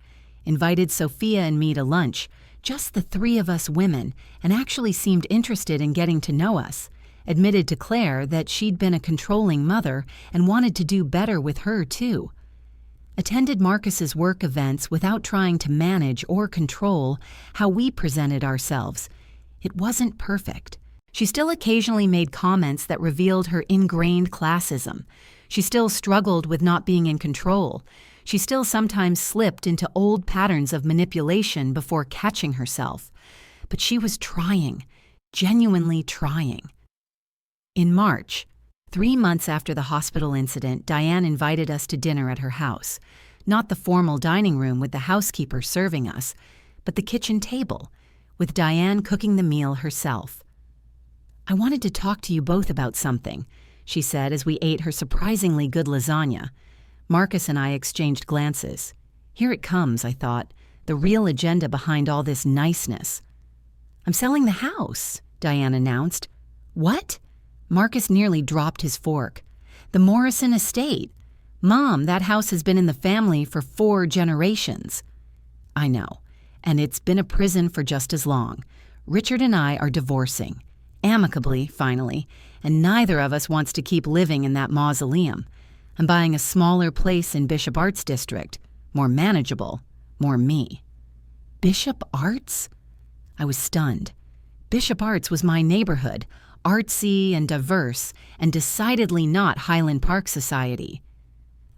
invited Sophia and me to lunch, just the 3 of us women, and actually seemed interested in getting to know us, admitted to Claire that she'd been a controlling mother and wanted to do better with her, too. Attended Marcus's work events without trying to manage or control how we presented ourselves. It wasn't perfect. She still occasionally made comments that revealed her ingrained classism. She still struggled with not being in control. She still sometimes slipped into old patterns of manipulation before catching herself. But she was trying, genuinely trying. In March, 3 months after the hospital incident, Diane invited us to dinner at her house. Not the formal dining room with the housekeeper serving us, but the kitchen table, with Diane cooking the meal herself. "I wanted to talk to you both about something," she said as we ate her surprisingly good lasagna. Marcus and I exchanged glances. Here it comes, I thought, the real agenda behind all this niceness. "I'm selling the house," Diane announced. "What?" Marcus nearly dropped his fork. "The Morrison estate. Mom, that house has been in the family for 4 generations. "I know, and it's been a prison for just as long. Richard and I are divorcing. Amicably, finally, and neither of us wants to keep living in that mausoleum. I'm buying a smaller place in Bishop Arts District. More manageable, more me." Bishop Arts? I was stunned. Bishop Arts was my neighborhood, artsy and diverse, and decidedly not Highland Park Society.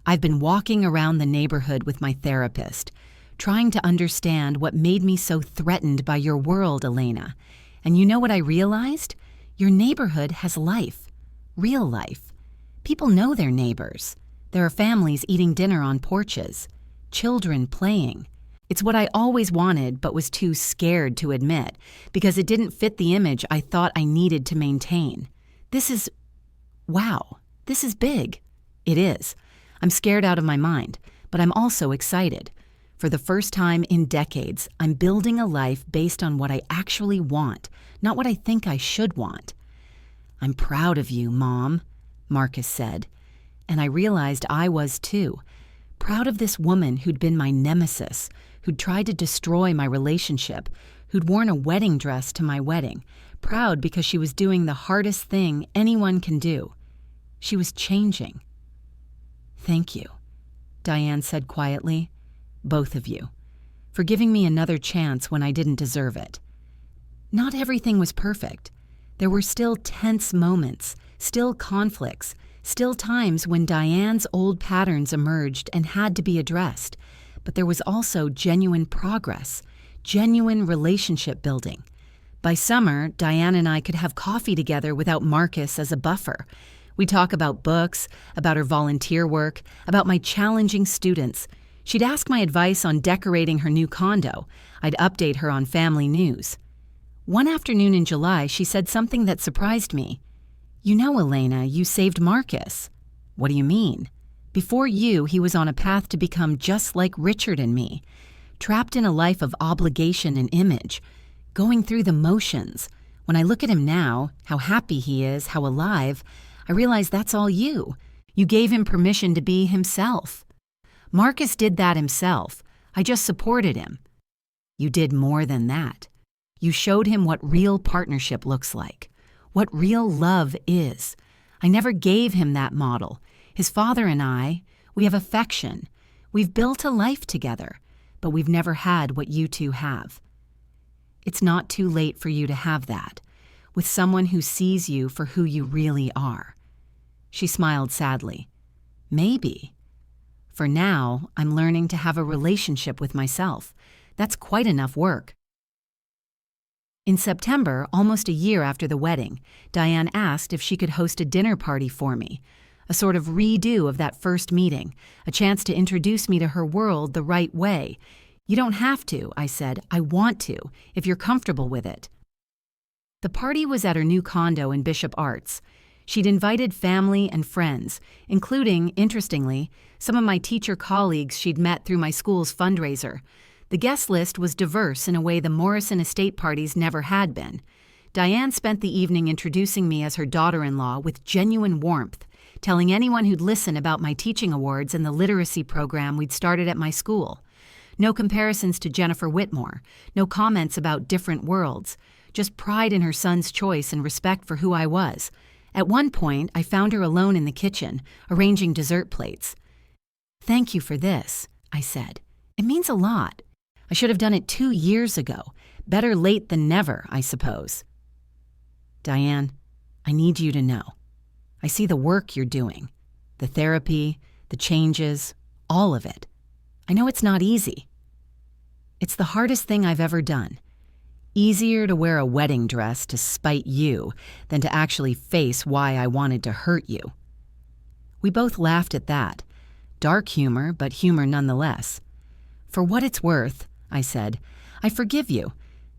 I've been walking around the neighborhood with my therapist, trying to understand what made me so threatened by your world, Elena. And you know what I realized? Your neighborhood has life. Real life. People know their neighbors. There are families eating dinner on porches. Children playing. It's what I always wanted but was too scared to admit because it didn't fit the image I thought I needed to maintain. Wow, this is big. It is. I'm scared out of my mind, but I'm also excited. For the first time in decades, I'm building a life based on what I actually want, not what I think I should want. "I'm proud of you, Mom," Marcus said, and I realized I was too. Proud of this woman who'd been my nemesis, who'd tried to destroy my relationship, who'd worn a wedding dress to my wedding, proud because she was doing the hardest thing anyone can do. She was changing. "Thank you," Diane said quietly, "both of you, for giving me another chance when I didn't deserve it. Not everything was perfect. There were still tense moments, still conflicts, still times when Diane's old patterns emerged and had to be addressed, but there was also genuine progress, genuine relationship building. By summer, Diane and I could have coffee together without Marcus as a buffer. We'd talk about books, about her volunteer work, about my challenging students. She'd ask my advice on decorating her new condo. I'd update her on family news. One afternoon in July, she said something that surprised me. "You know, Elena, you saved Marcus." "What do you mean?" "Before you, he was on a path to become just like Richard and me, trapped in a life of obligation and image, going through the motions. When I look at him now, how happy he is, how alive, I realize that's all you. You gave him permission to be himself. Marcus did that himself. I just supported him. You did more than that. You showed him what real partnership looks like, what real love is. I never gave him that model. His father and I, we have affection. We've built a life together, but we've never had what you two have. It's not too late for you to have that, with someone who sees you for who you really are." She smiled sadly. "Maybe. For now, I'm learning to have a relationship with myself. That's quite enough work." In September, almost a year after the wedding, Diane asked if she could host a dinner party for me, a sort of redo of that first meeting, a chance to introduce me to her world the right way. "You don't have to," I said. "I want to, if you're comfortable with it." The party was at her new condo in Bishop Arts. She'd invited family and friends, including, interestingly, some of my teacher colleagues she'd met through my school's fundraiser. The guest list was diverse in a way the Morrison estate parties never had been. Diane spent the evening introducing me as her daughter-in-law with genuine warmth, telling anyone who'd listen about my teaching awards and the literacy program we'd started at my school. No comparisons to Jennifer Whitmore, no comments about different worlds, just pride in her son's choice and respect for who I was. At one point, I found her alone in the kitchen, arranging dessert plates. "Thank you for this," I said. "It means a lot. I should have done it 2 years ago. Better late than never, I suppose." "Diane, I need you to know. I see the work you're doing, the therapy, the changes, all of it. I know it's not easy. It's the hardest thing I've ever done. Easier to wear a wedding dress to spite you than to actually face why I wanted to hurt you." We both laughed at that. Dark humor, but humor nonetheless. "For what it's worth," I said, "I forgive you.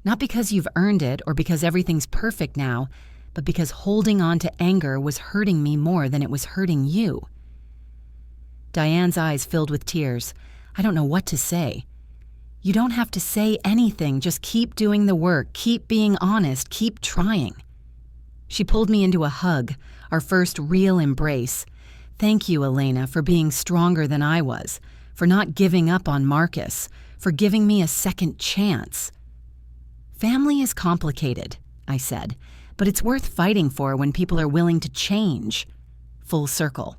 Not because you've earned it or because everything's perfect now, but because holding on to anger was hurting me more than it was hurting you." Diane's eyes filled with tears. I don't know what to say. "You don't have to say anything, just keep doing the work, keep being honest, keep trying." She pulled me into a hug, our first real embrace. "Thank you, Elena, for being stronger than I was, for not giving up on Marcus, for giving me a second chance." "Family is complicated," I said, "but it's worth fighting for when people are willing to change." Full circle.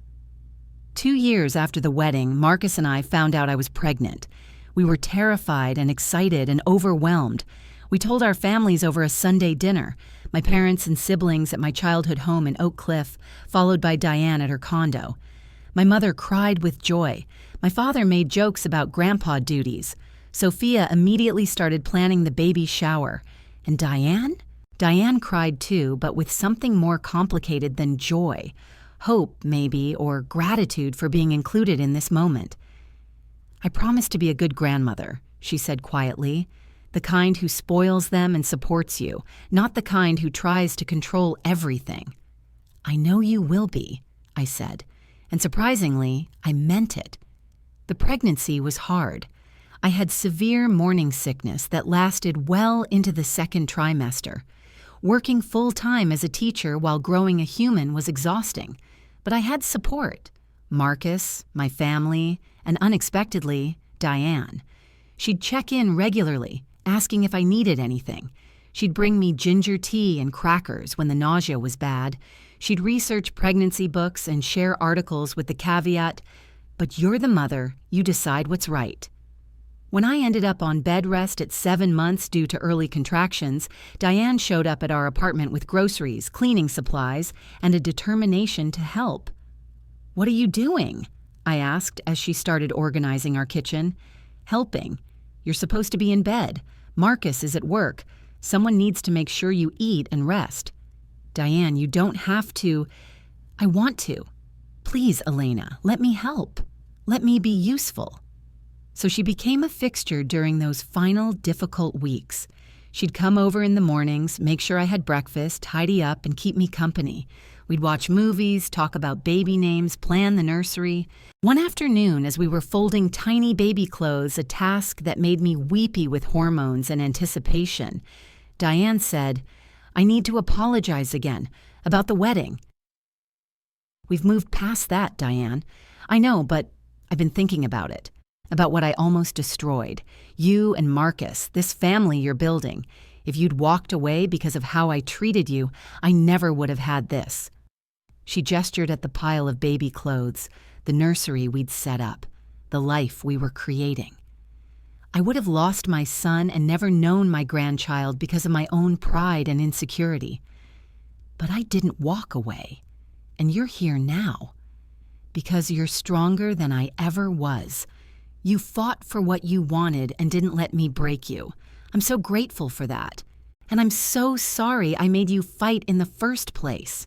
2 years after the wedding, Marcus and I found out I was pregnant. We were terrified and excited and overwhelmed. We told our families over a Sunday dinner, my parents and siblings at my childhood home in Oak Cliff, followed by Diane at her condo. My mother cried with joy. My father made jokes about grandpa duties. Sophia immediately started planning the baby shower. And Diane? Diane cried too, but with something more complicated than joy. Hope, maybe, or gratitude for being included in this moment. "I promise to be a good grandmother," she said quietly. "The kind who spoils them and supports you, not the kind who tries to control everything." "I know you will be," I said, and surprisingly, I meant it. The pregnancy was hard. I had severe morning sickness that lasted well into the second trimester. Working full-time as a teacher while growing a human was exhausting, but I had support. Marcus, my family, and unexpectedly, Diane. She'd check in regularly, asking if I needed anything. She'd bring me ginger tea and crackers when the nausea was bad. She'd research pregnancy books and share articles with the caveat, "But you're the mother, you decide what's right." When I ended up on bed rest at 7 months due to early contractions, Diane showed up at our apartment with groceries, cleaning supplies, and a determination to help. "What are you doing?" I asked as she started organizing our kitchen. "Helping. You're supposed to be in bed. Marcus is at work. Someone needs to make sure you eat and rest." "Diane, you don't have to." "I want to. Please, Elena, let me help. Let me be useful." So she became a fixture during those final difficult weeks. She'd come over in the mornings, make sure I had breakfast, tidy up, and keep me company. We'd watch movies, talk about baby names, plan the nursery. One afternoon, as we were folding tiny baby clothes, a task that made me weepy with hormones and anticipation, Diane said, "I need to apologize again about the wedding." "We've moved past that, Diane. I know, but I've been thinking about it. About what I almost destroyed. You and Marcus, this family you're building. If you'd walked away because of how I treated you, I never would have had this." She gestured at the pile of baby clothes, the nursery we'd set up, the life we were creating. I would have lost my son and never known my grandchild because of my own pride and insecurity. But I didn't walk away, and you're here now. Because you're stronger than I ever was. You fought for what you wanted and didn't let me break you. I'm so grateful for that. And I'm so sorry I made you fight in the first place.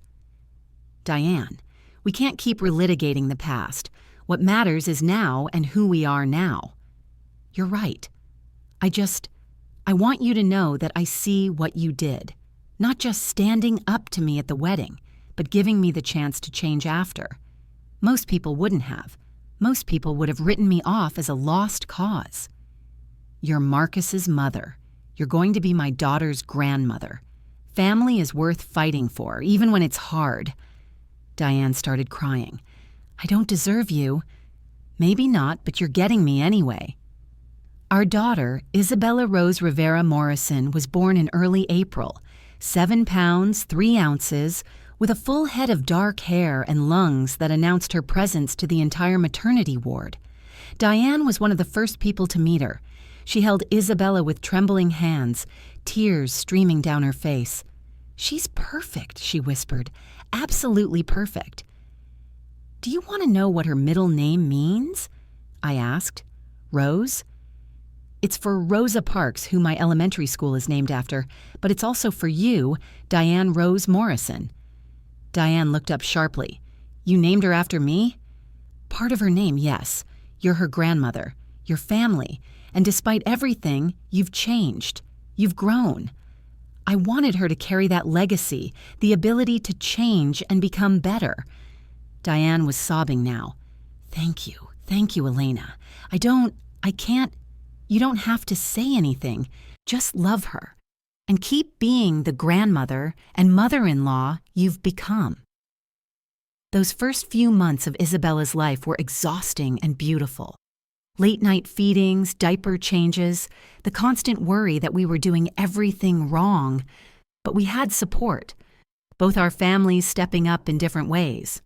Diane, we can't keep relitigating the past. What matters is now and who we are now. You're right. I want you to know that I see what you did. Not just standing up to me at the wedding, but giving me the chance to change after. Most people wouldn't have. Most people would have written me off as a lost cause. You're Marcus's mother. You're going to be my daughter's grandmother. Family is worth fighting for, even when it's hard. Diane started crying. I don't deserve you. Maybe not, but you're getting me anyway. Our daughter, Isabella Rose Rivera Morrison, was born in early April, 7 pounds, 3 ounces, with a full head of dark hair and lungs that announced her presence to the entire maternity ward. Diane was one of the first people to meet her. She held Isabella with trembling hands, tears streaming down her face. She's perfect, she whispered. Absolutely perfect. Do you want to know what her middle name means? I asked. Rose? It's for Rosa Parks, who my elementary school is named after, but it's also for you, Diane Rose Morrison. Diane looked up sharply. You named her after me? Part of her name, yes. You're her grandmother, your family, and despite everything, you've changed. You've grown. I wanted her to carry that legacy, the ability to change and become better. Diane was sobbing now. Thank you, Elena. I can't, you don't have to say anything. Just love her. And keep being the grandmother and mother-in-law you've become. Those first few months of Isabella's life were exhausting and beautiful. Late-night feedings, diaper changes, the constant worry that we were doing everything wrong. But we had support, both our families stepping up in different ways.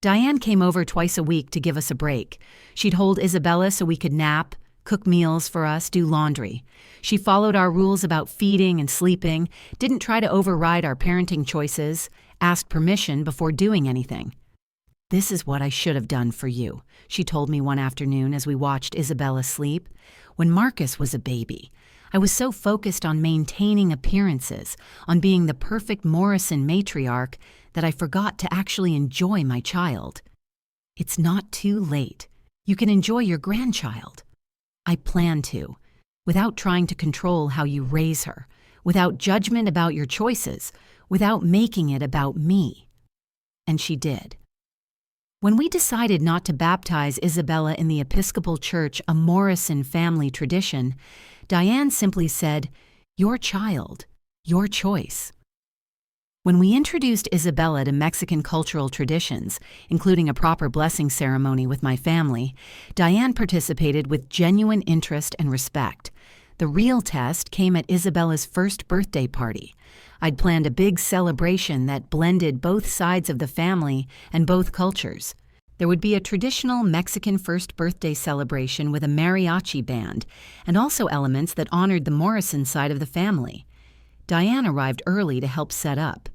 Diane came over twice a week to give us a break. She'd hold Isabella so we could nap, cook meals for us, do laundry. She followed our rules about feeding and sleeping, didn't try to override our parenting choices, asked permission before doing anything. This is what I should have done for you, she told me one afternoon as we watched Isabella sleep. When Marcus was a baby, I was so focused on maintaining appearances, on being the perfect Morrison matriarch, that I forgot to actually enjoy my child. It's not too late. You can enjoy your grandchild. I plan to, without trying to control how you raise her, without judgment about your choices, without making it about me. And she did. When we decided not to baptize Isabella in the Episcopal Church, a Morrison family tradition, Diane simply said, "Your child, your choice." When we introduced Isabella to Mexican cultural traditions, including a proper blessing ceremony with my family, Diane participated with genuine interest and respect. The real test came at Isabella's first birthday party. I'd planned a big celebration that blended both sides of the family and both cultures. There would be a traditional Mexican first birthday celebration with a mariachi band, and also elements that honored the Morrison side of the family. Diane arrived early to help set up.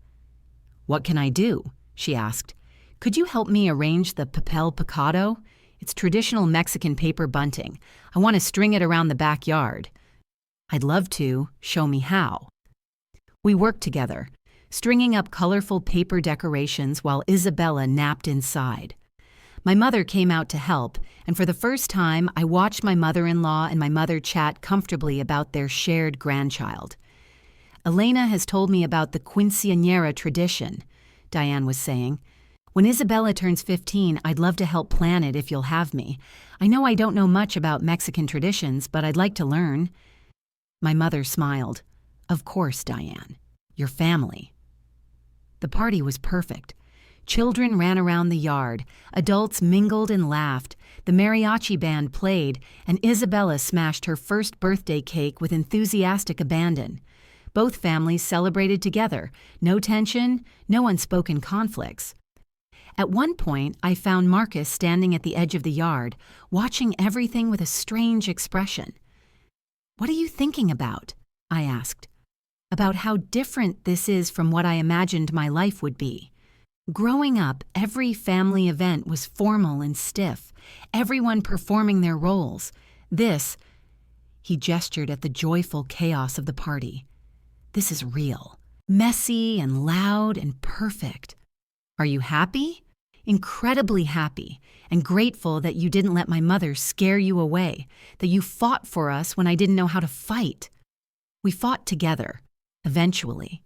"What can I do?" she asked. "Could you help me arrange the papel picado? It's traditional Mexican paper bunting. I want to string it around the backyard." "I'd love to. Show me how." We worked together, stringing up colorful paper decorations while Isabella napped inside. My mother came out to help, and for the first time, I watched my mother-in-law and my mother chat comfortably about their shared grandchild. "Elena has told me about the quinceañera tradition," Diane was saying. "When Isabella turns 15, I'd love to help plan it if you'll have me. I know I don't know much about Mexican traditions, but I'd like to learn." My mother smiled. "Of course, Diane. Your family." The party was perfect. Children ran around the yard, adults mingled and laughed, the mariachi band played, and Isabella smashed her first birthday cake with enthusiastic abandon. Both families celebrated together, no tension, no unspoken conflicts. At one point, I found Marcus standing at the edge of the yard, watching everything with a strange expression. "What are you thinking about?" I asked. "About how different this is from what I imagined my life would be. Growing up, every family event was formal and stiff, everyone performing their roles. He gestured at the joyful chaos of the party. "This is real, messy and loud and perfect. Are you happy?" "Incredibly happy and grateful that you didn't let my mother scare you away, that you fought for us when I didn't know how to fight. We fought together, eventually."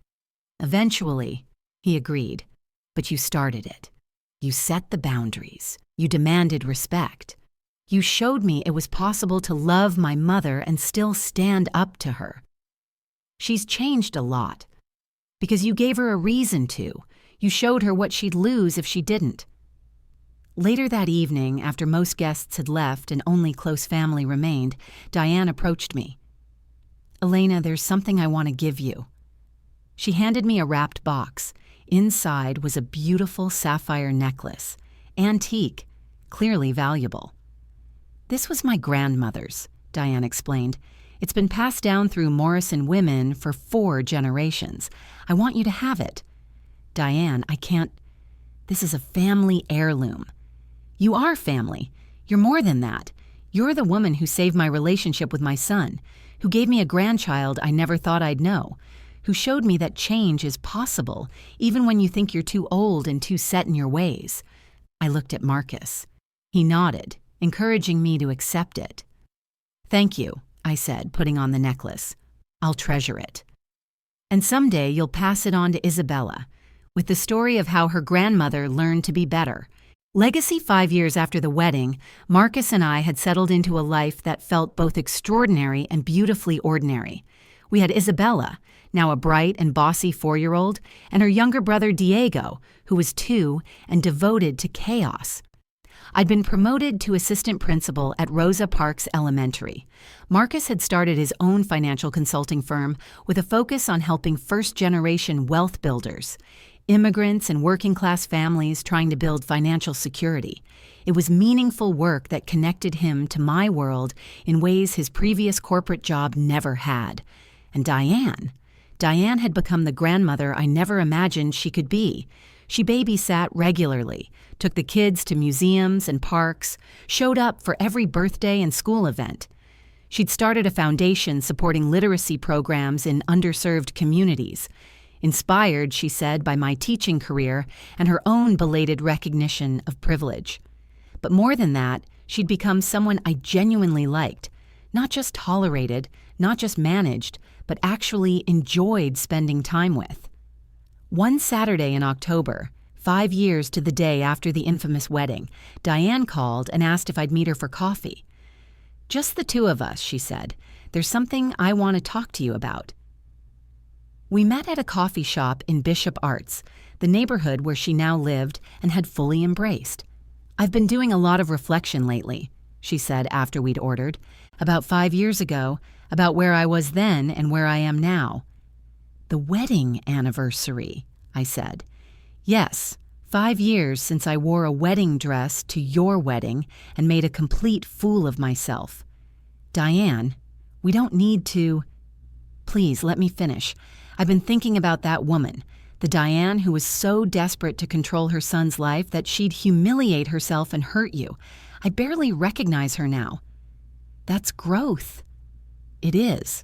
"Eventually," he agreed, "but you started it. You set the boundaries. You demanded respect. You showed me it was possible to love my mother and still stand up to her. She's changed a lot, because you gave her a reason to. You showed her what she'd lose if she didn't." Later that evening, after most guests had left and only close family remained, Diane approached me. "Elena, there's something I want to give you." She handed me a wrapped box. Inside was a beautiful sapphire necklace, antique, clearly valuable. "This was my grandmother's," Diane explained. "It's been passed down through Morrison women for 4 generations. I want you to have it." "Diane, I can't. This is a family heirloom." "You are family. You're more than that. You're the woman who saved my relationship with my son, who gave me a grandchild I never thought I'd know, who showed me that change is possible, even when you think you're too old and too set in your ways." I looked at Marcus. He nodded, encouraging me to accept it. "Thank you," I said, putting on the necklace. I'll treasure it. And someday you'll pass it on to Isabella, with the story of how her grandmother learned to be better. Legacy. 5 years after the wedding, Marcus and I had settled into a life that felt both extraordinary and beautifully ordinary. We had Isabella, now a bright and bossy 4-year-old, and her younger brother Diego, who was 2 and devoted to chaos. I'd been promoted to assistant principal at Rosa Parks Elementary. Marcus had started his own financial consulting firm with a focus on helping first-generation wealth builders, immigrants and working-class families trying to build financial security. It was meaningful work that connected him to my world in ways his previous corporate job never had. And Diane had become the grandmother I never imagined she could be. She babysat regularly, took the kids to museums and parks, showed up for every birthday and school event. She'd started a foundation supporting literacy programs in underserved communities, inspired, she said, by my teaching career and her own belated recognition of privilege. But more than that, she'd become someone I genuinely liked, not just tolerated, not just managed, but actually enjoyed spending time with. One Saturday in October, 5 years to the day after the infamous wedding, Diane called and asked if I'd meet her for coffee. "Just the 2 of us," she said. "There's something I want to talk to you about." We met at a coffee shop in Bishop Arts, the neighborhood where she now lived and had fully embraced. "I've been doing a lot of reflection lately," she said after we'd ordered, "about 5 years ago, about where I was then and where I am now." "The wedding anniversary," I said. "Yes, 5 years since I wore a wedding dress to your wedding and made a complete fool of myself." "Diane, we don't need to—" "Please, let me finish. I've been thinking about that woman, the Diane who was so desperate to control her son's life that she'd humiliate herself and hurt you. I barely recognize her now." "That's growth." "It is,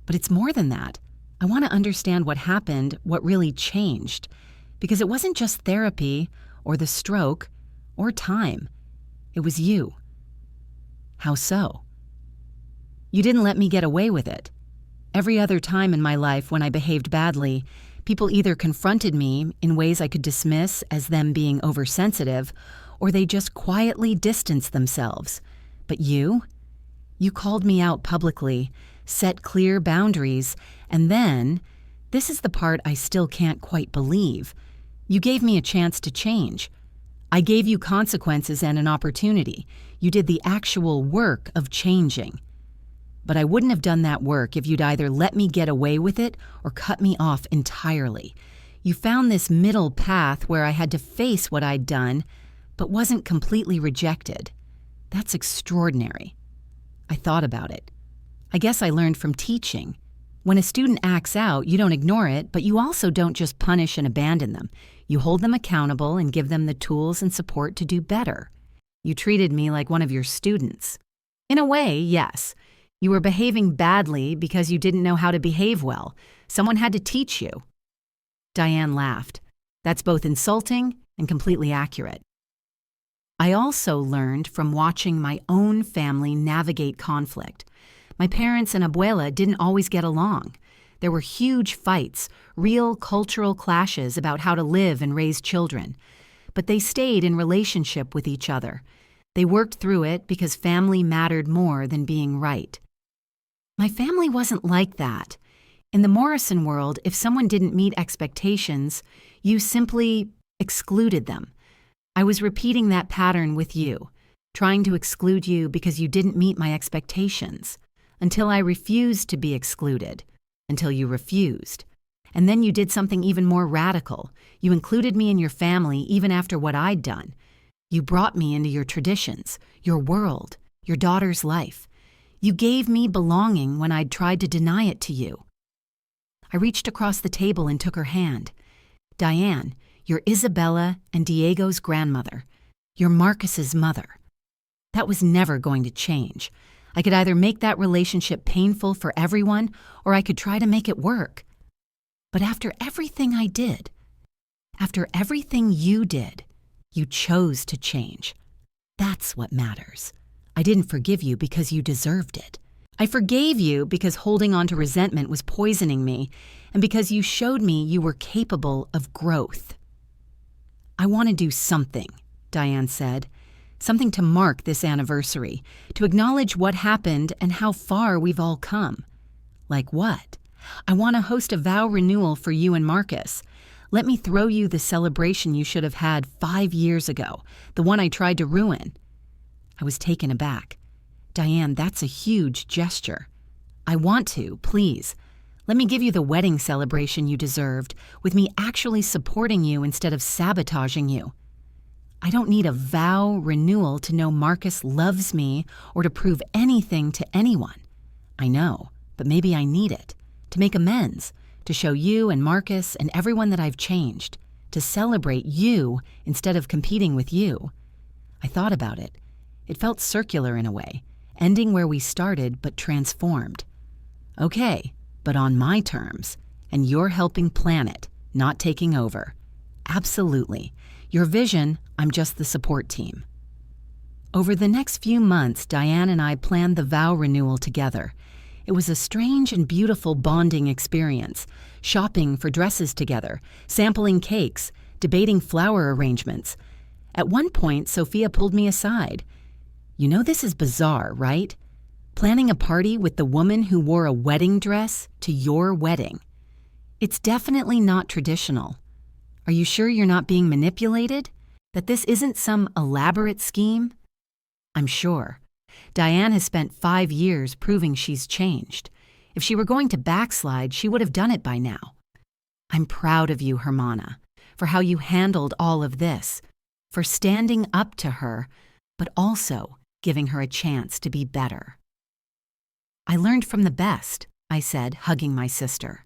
but it's more than that. I want to understand what happened, what really changed. Because it wasn't just therapy, or the stroke, or time. It was you." "How so?" "You didn't let me get away with it. Every other time in my life when I behaved badly, people either confronted me in ways I could dismiss as them being oversensitive, or they just quietly distanced themselves. But you called me out publicly, set clear boundaries, and then, this is the part I still can't quite believe, you gave me a chance to change. I gave you consequences and an opportunity. You did the actual work of changing. But I wouldn't have done that work if you'd either let me get away with it or cut me off entirely. You found this middle path where I had to face what I'd done, but wasn't completely rejected. That's extraordinary." I thought about it. "I guess I learned from teaching. When a student acts out, you don't ignore it, but you also don't just punish and abandon them. You hold them accountable and give them the tools and support to do better. You treated me like one of your students. In a way, yes. You were behaving badly because you didn't know how to behave well. Someone had to teach you." Diane laughed. "That's both insulting and completely accurate." I also learned from watching my own family navigate conflict. My parents and abuela didn't always get along. There were huge fights, real cultural clashes about how to live and raise children. But they stayed in relationship with each other. They worked through it because family mattered more than being right. My family wasn't like that. In the Morrison world, if someone didn't meet expectations, you simply excluded them. I was repeating that pattern with you, trying to exclude you because you didn't meet my expectations, until I refused to be excluded, until you refused. And then you did something even more radical. You included me in your family even after what I'd done. You brought me into your traditions, your world, your daughter's life. You gave me belonging when I'd tried to deny it to you. I reached across the table and took her hand. "Diane, you're Isabella and Diego's grandmother. You're Marcus's mother." That was never going to change. I could either make that relationship painful for everyone, or I could try to make it work. But after everything I did, after everything you did, you chose to change. That's what matters. I didn't forgive you because you deserved it. I forgave you because holding on to resentment was poisoning me, and because you showed me you were capable of growth. I want to do something, Diane said. Something to mark this anniversary, to acknowledge what happened and how far we've all come. Like what? I want to host a vow renewal for you and Marcus. Let me throw you the celebration you should have had 5 years ago, the one I tried to ruin. I was taken aback. Diane, that's a huge gesture. I want to, please. Let me give you the wedding celebration you deserved, with me actually supporting you instead of sabotaging you. I don't need a vow renewal to know Marcus loves me or to prove anything to anyone. I know, but maybe I need it, to make amends, to show you and Marcus and everyone that I've changed, to celebrate you instead of competing with you. I thought about it. It felt circular in a way, ending where we started but transformed. Okay, but on my terms, and you're helping plan it, not taking over. Absolutely. Your vision, I'm just the support team. Over the next few months, Diane and I planned the vow renewal together. It was a strange and beautiful bonding experience, shopping for dresses together, sampling cakes, debating flower arrangements. At one point, Sophia pulled me aside. You know this is bizarre, right? Planning a party with the woman who wore a wedding dress to your wedding. It's definitely not traditional. Are you sure you're not being manipulated? That this isn't some elaborate scheme? I'm sure. Diane has spent 5 years proving she's changed. If she were going to backslide, she would have done it by now. I'm proud of you, Hermana, for how you handled all of this, for standing up to her, but also giving her a chance to be better. I learned from the best, I said, hugging my sister.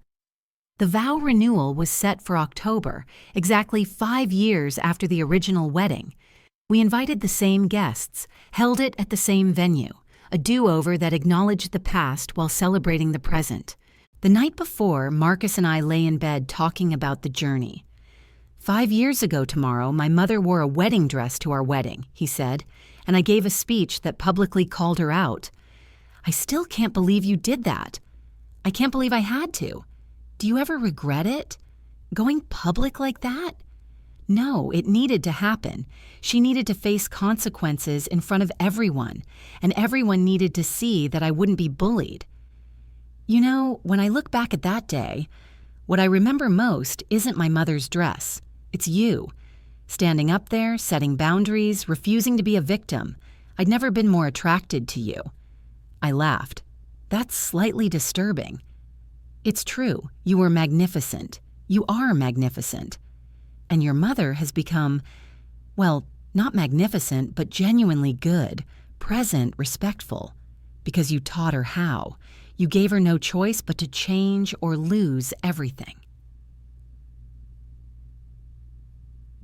The vow renewal was set for October, exactly 5 years after the original wedding. We invited the same guests, held it at the same venue, a do-over that acknowledged the past while celebrating the present. The night before, Marcus and I lay in bed talking about the journey. 5 years ago tomorrow, my mother wore a wedding dress to our wedding, he said, and I gave a speech that publicly called her out. I still can't believe you did that. I can't believe I had to. Do you ever regret it? Going public like that? No, it needed to happen. She needed to face consequences in front of everyone, and everyone needed to see that I wouldn't be bullied. You know, when I look back at that day, what I remember most isn't my mother's dress. It's you. Standing up there, setting boundaries, refusing to be a victim. I'd never been more attracted to you. I laughed. That's slightly disturbing. It's true. You were magnificent. You are magnificent. And your mother has become, well, not magnificent, but genuinely good, present, respectful. Because you taught her how. You gave her no choice but to change or lose everything.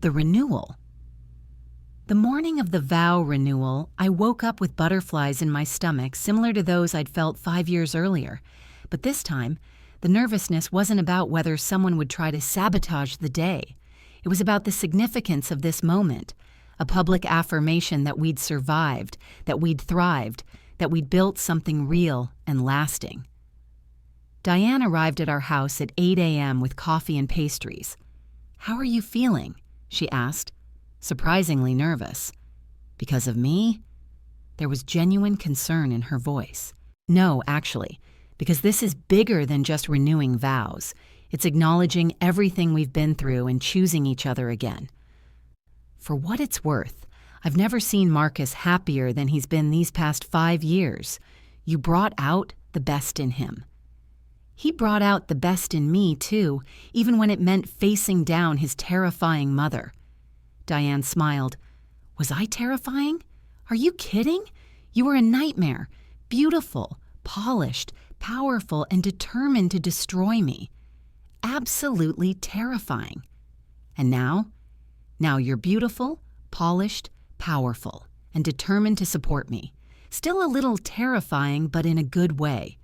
The renewal. The morning of the vow renewal, I woke up with butterflies in my stomach similar to those I'd felt 5 years earlier. But this time, the nervousness wasn't about whether someone would try to sabotage the day. It was about the significance of this moment, a public affirmation that we'd survived, that we'd thrived, that we'd built something real and lasting. Diane arrived at our house at 8 a.m. with coffee and pastries. "How are you feeling?" she asked, surprisingly nervous. "Because of me?" There was genuine concern in her voice. "No, actually, because this is bigger than just renewing vows. It's acknowledging everything we've been through and choosing each other again." For what it's worth, I've never seen Marcus happier than he's been these past 5 years. You brought out the best in him. He brought out the best in me, too, even when it meant facing down his terrifying mother. Diane smiled. "Was I terrifying? Are you kidding? You were a nightmare, beautiful, polished, powerful, and determined to destroy me. Absolutely terrifying. And now? Now you're beautiful, polished, powerful, and determined to support me. Still a little terrifying, but in a good way."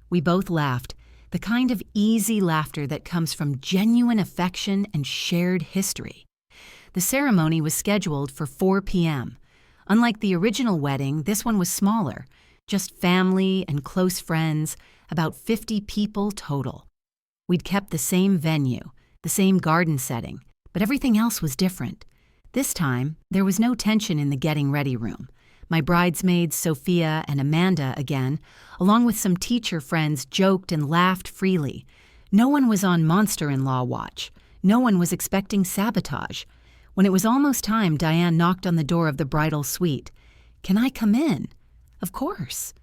We both laughed, the kind of easy laughter that comes from genuine affection and shared history. The ceremony was scheduled for 4 p.m. Unlike the original wedding, this one was smaller, just family and close friends, about 50 people total. We'd kept the same venue, the same garden setting, but everything else was different. This time, there was no tension in the getting ready room. My bridesmaids, Sophia and Amanda again, along with some teacher friends, joked and laughed freely. No one was on monster-in-law watch. No one was expecting sabotage. When it was almost time, Diane knocked on the door of the bridal suite. "Can I come in?" "Of course."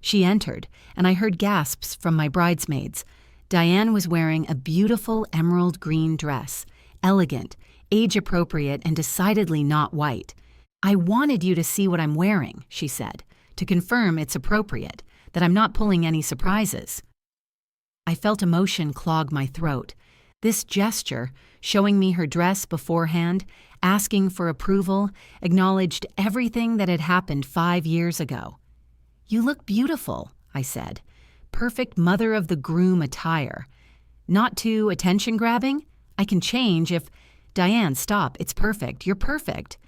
She entered, and I heard gasps from my bridesmaids. Diane was wearing a beautiful emerald green dress, elegant, age-appropriate, and decidedly not white. "I wanted you to see what I'm wearing," she said, "to confirm it's appropriate, that I'm not pulling any surprises." I felt emotion clog my throat. This gesture, showing me her dress beforehand, asking for approval, acknowledged everything that had happened 5 years ago. "You look beautiful," I said. "Perfect mother of the groom attire. Not too attention-grabbing? I can change if—" "Diane, stop. It's perfect. You're perfect."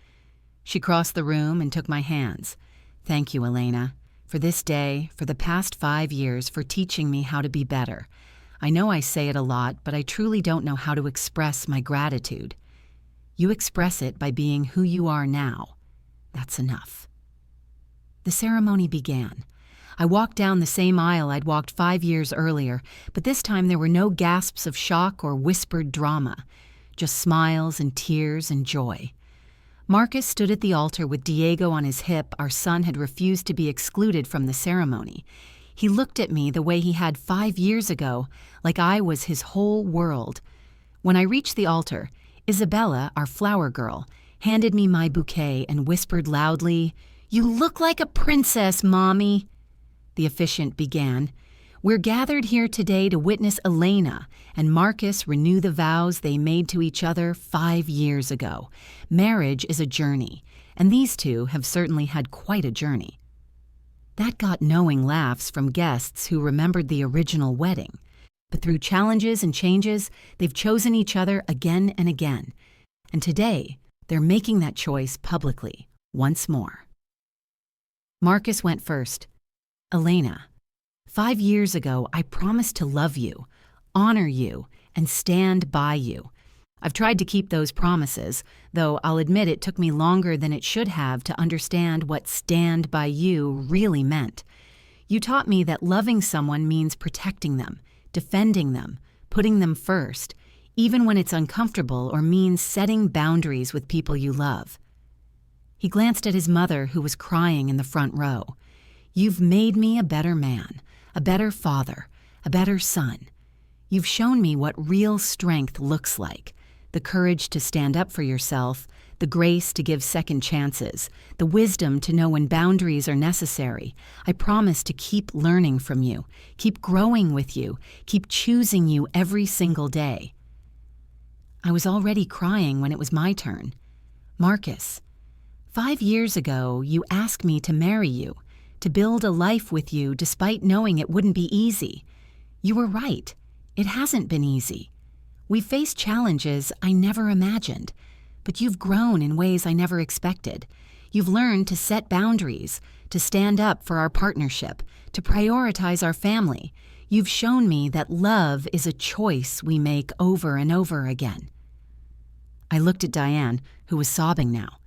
She crossed the room and took my hands. "Thank you, Elena, for this day, for the past 5 years, for teaching me how to be better. I know I say it a lot, but I truly don't know how to express my gratitude. You express it by being who you are now. That's enough." The ceremony began. I walked down the same aisle I'd walked 5 years earlier, but this time there were no gasps of shock or whispered drama, just smiles and tears and joy. Marcus stood at the altar with Diego on his hip. Our son had refused to be excluded from the ceremony. He looked at me the way he had 5 years ago, like I was his whole world. When I reached the altar, Isabella, our flower girl, handed me my bouquet and whispered loudly, "You look like a princess, Mommy." The officiant began, "We're gathered here today to witness Elena and Marcus renew the vows they made to each other 5 years ago. Marriage is a journey, and these two have certainly had quite a journey." That got knowing laughs from guests who remembered the original wedding. But through challenges and changes, they've chosen each other again and again. And today, they're making that choice publicly, once more. Marcus went first. "Elena, 5 years ago, I promised to love you, honor you, and stand by you. I've tried to keep those promises, though I'll admit it took me longer than it should have to understand what stand by you really meant. You taught me that loving someone means protecting them, defending them, putting them first, even when it's uncomfortable or means setting boundaries with people you love." He glanced at his mother, who was crying in the front row. "You've made me a better man, a better father, a better son. You've shown me what real strength looks like. The courage to stand up for yourself, the grace to give second chances, the wisdom to know when boundaries are necessary. I promise to keep learning from you, keep growing with you, keep choosing you every single day." I was already crying when it was my turn. "Marcus, 5 years ago, you asked me to marry you, to build a life with you despite knowing it wouldn't be easy. You were right. It hasn't been easy. We faced challenges I never imagined, but you've grown in ways I never expected. You've learned to set boundaries, to stand up for our partnership, to prioritize our family. You've shown me that love is a choice we make over and over again." I looked at Diane, who was sobbing now,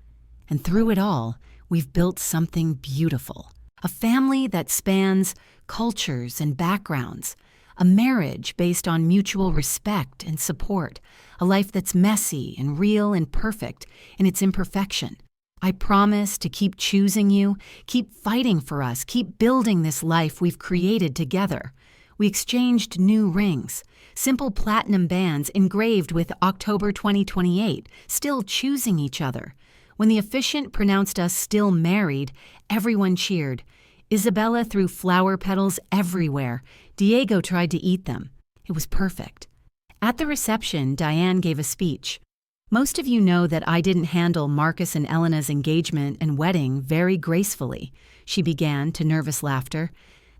and through it all, we've built something beautiful. A family that spans cultures and backgrounds, a marriage based on mutual respect and support, a life that's messy and real and perfect in its imperfection. I promise to keep choosing you, keep fighting for us, keep building this life we've created together. We exchanged new rings, simple platinum bands engraved with October 2028, still choosing each other. When the officiant pronounced us still married, everyone cheered. Isabella threw flower petals everywhere. Diego tried to eat them. It was perfect. At the reception, Diane gave a speech. Most of you know that I didn't handle Marcus and Elena's engagement and wedding very gracefully, she began to nervous laughter.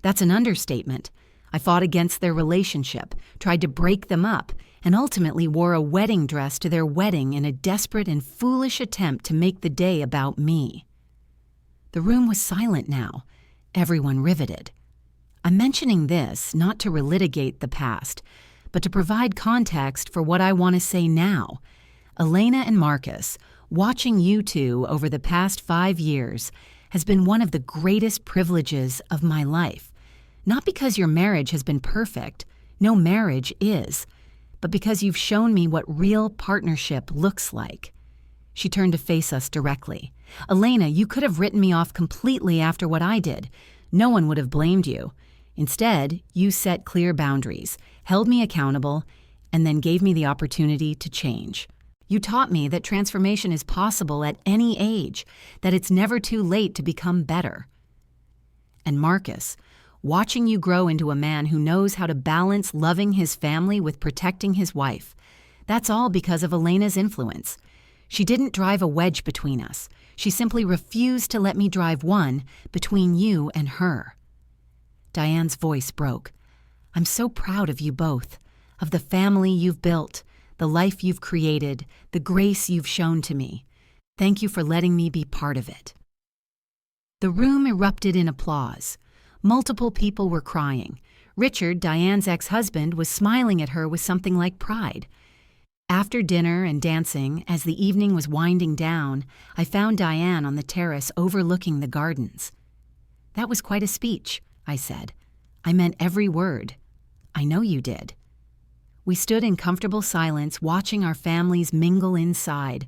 That's an understatement. I fought against their relationship, tried to break them up, and ultimately wore a wedding dress to their wedding in a desperate and foolish attempt to make the day about me. The room was silent now. everyone riveted. I'm mentioning this not to relitigate the past, but to provide context for what I want to say now. Elena and Marcus, watching you two over the past 5 years has been one of the greatest privileges of my life. Not because your marriage has been perfect, no marriage is, but because you've shown me what real partnership looks like. She turned to face us directly. Elena, you could have written me off completely after what I did. No one would have blamed you. Instead, you set clear boundaries, held me accountable, and then gave me the opportunity to change. You taught me that transformation is possible at any age, that it's never too late to become better. And Marcus, watching you grow into a man who knows how to balance loving his family with protecting his wife, that's all because of Elena's influence. She didn't drive a wedge between us. She simply refused to let me drive one between you and her. Diane's voice broke. I'm so proud of you both, of the family you've built, the life you've created, the grace you've shown to me. Thank you for letting me be part of it. The room erupted in applause. Multiple people were crying. Richard, Diane's ex-husband, was smiling at her with something like pride. After dinner and dancing, as the evening was winding down, I found Diane on the terrace overlooking the gardens. That was quite a speech, I said. I meant every word. I know you did. We stood in comfortable silence, watching our families mingle inside.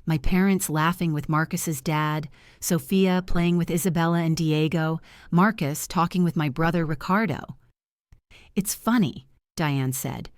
My parents laughing with Marcus's dad, Sophia playing with Isabella and Diego, Marcus talking with my brother Ricardo. It's funny, Diane said.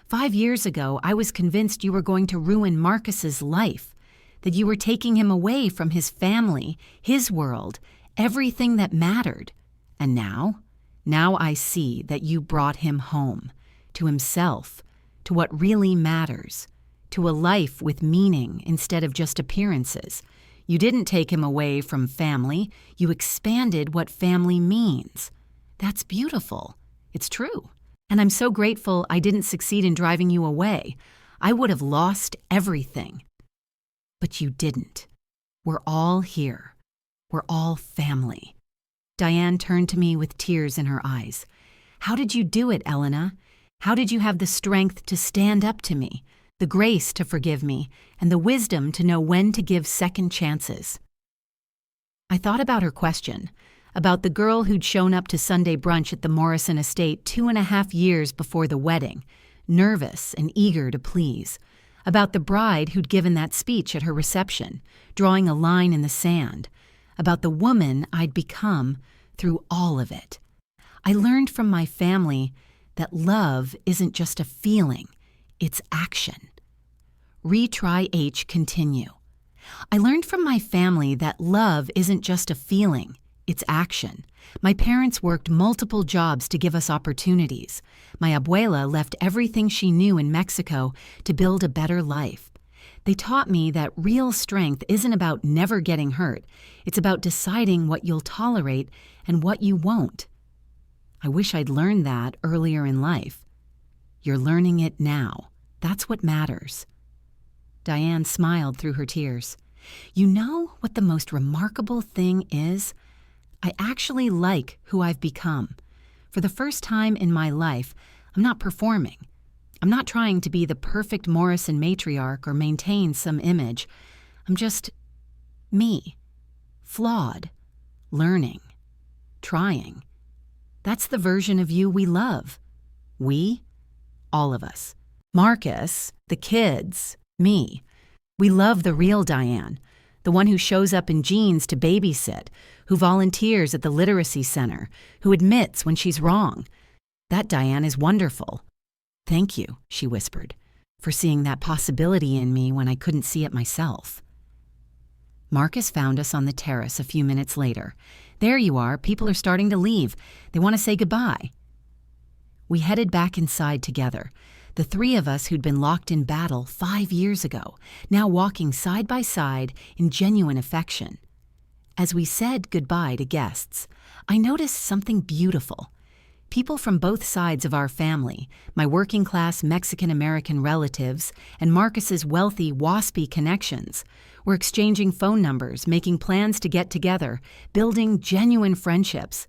5 years ago, I was convinced you were going to ruin Marcus's life, that you were taking him away from his family, his world, everything that mattered. And now I see that you brought him home, to himself, to what really matters, to a life with meaning instead of just appearances. You didn't take him away from family, you expanded what family means. That's beautiful. It's true. And I'm so grateful I didn't succeed in driving you away. I would have lost everything. But you didn't. We're all here. We're all family. Diane turned to me with tears in her eyes. How did you do it, Elena? How did you have the strength to stand up to me, the grace to forgive me, and the wisdom to know when to give second chances? I thought about her question, about the girl who'd shown up to Sunday brunch at the Morrison estate 2.5 years before the wedding, nervous and eager to please, about the bride who'd given that speech at her reception, drawing a line in the sand, about the woman I'd become through all of it. I learned from my family that love isn't just a feeling, it's action. Retry H continue. I learned from my family that love isn't just a feeling, it's action. My parents worked multiple jobs to give us opportunities. My abuela left everything she knew in Mexico to build a better life. They taught me that real strength isn't about never getting hurt. It's about deciding what you'll tolerate and what you won't. I wish I'd learned that earlier in life. You're learning it now. That's what matters. Diane smiled through her tears. You know what the most remarkable thing is? I actually like who I've become. For the first time in my life, I'm not performing. I'm not trying to be the perfect Morrison matriarch or maintain some image. I'm just me, flawed, learning, trying. That's the version of you we love. We, all of us. Marcus, the kids, me. We love the real Diane, the one who shows up in jeans to babysit, who volunteers at the literacy center, who admits when she's wrong. That Diane is wonderful. Thank you, she whispered, for seeing that possibility in me when I couldn't see it myself. Marcus found us on the terrace a few minutes later. There you are, people are starting to leave. They want to say goodbye. We headed back inside together, the three of us who'd been locked in battle 5 years ago, now walking side by side in genuine affection. As we said goodbye to guests, I noticed something beautiful. People from both sides of our family, my working-class Mexican-American relatives and Marcus's wealthy, waspy connections, We're exchanging phone numbers, making plans to get together, building genuine friendships.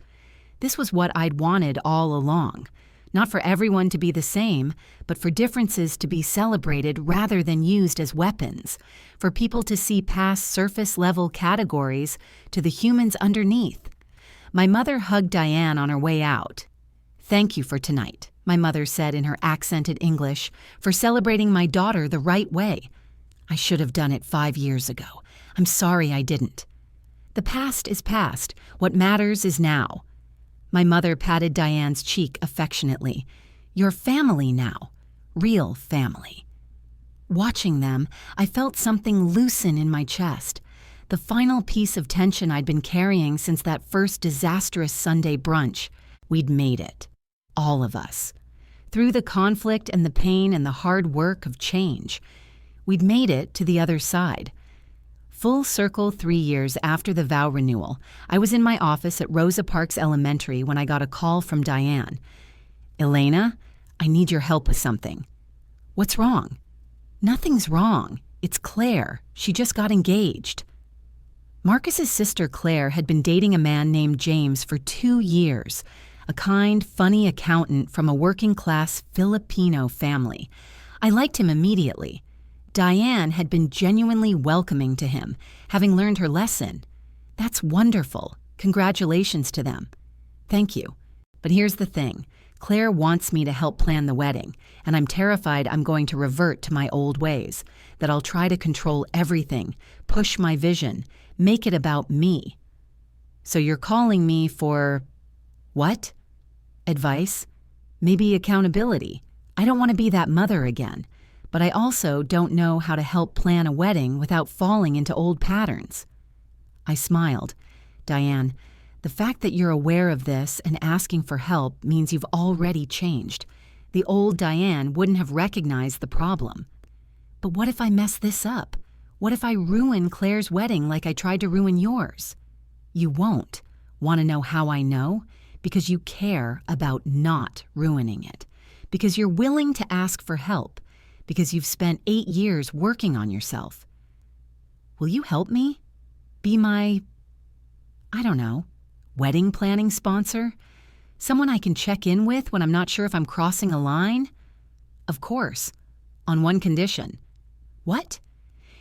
This was what I'd wanted all along. Not for everyone to be the same, but for differences to be celebrated rather than used as weapons, for people to see past surface-level categories to the humans underneath. My mother hugged Diane on her way out. "Thank you for tonight," my mother said in her accented English, "for celebrating my daughter the right way. I should have done it 5 years ago. I'm sorry I didn't." The past is past. What matters is now. My mother patted Diane's cheek affectionately. "You're family now. Real family." Watching them, I felt something loosen in my chest. The final piece of tension I'd been carrying since that first disastrous Sunday brunch. We'd made it. All of us. Through the conflict and the pain and the hard work of change. We'd made it to the other side. Full circle 3 years after the vow renewal, I was in my office at Rosa Parks Elementary when I got a call from Diane. "Elena, I need your help with something." "What's wrong?" "Nothing's wrong. It's Claire. She just got engaged." Marcus's sister Claire had been dating a man named James for 2 years, a kind, funny accountant from a working-class Filipino family. I liked him immediately. Diane had been genuinely welcoming to him, having learned her lesson. That's wonderful. Congratulations to them. "Thank you. But here's the thing. Claire wants me to help plan the wedding, and I'm terrified I'm going to revert to my old ways, that I'll try to control everything, push my vision, make it about me." "So you're calling me for what?" "Advice? Maybe accountability. I don't want to be that mother again. But I also don't know how to help plan a wedding without falling into old patterns." I smiled. "Diane, the fact that you're aware of this and asking for help means you've already changed. The old Diane wouldn't have recognized the problem." "But what if I mess this up? What if I ruin Claire's wedding like I tried to ruin yours?" "You won't. Want to know how I know? Because you care about not ruining it. Because you're willing to ask for help. Because you've spent 8 years working on yourself. Will you help me? Be my, I don't know, wedding planning sponsor? Someone I can check in with when I'm not sure if I'm crossing a line?" "Of course. On one condition." "What?"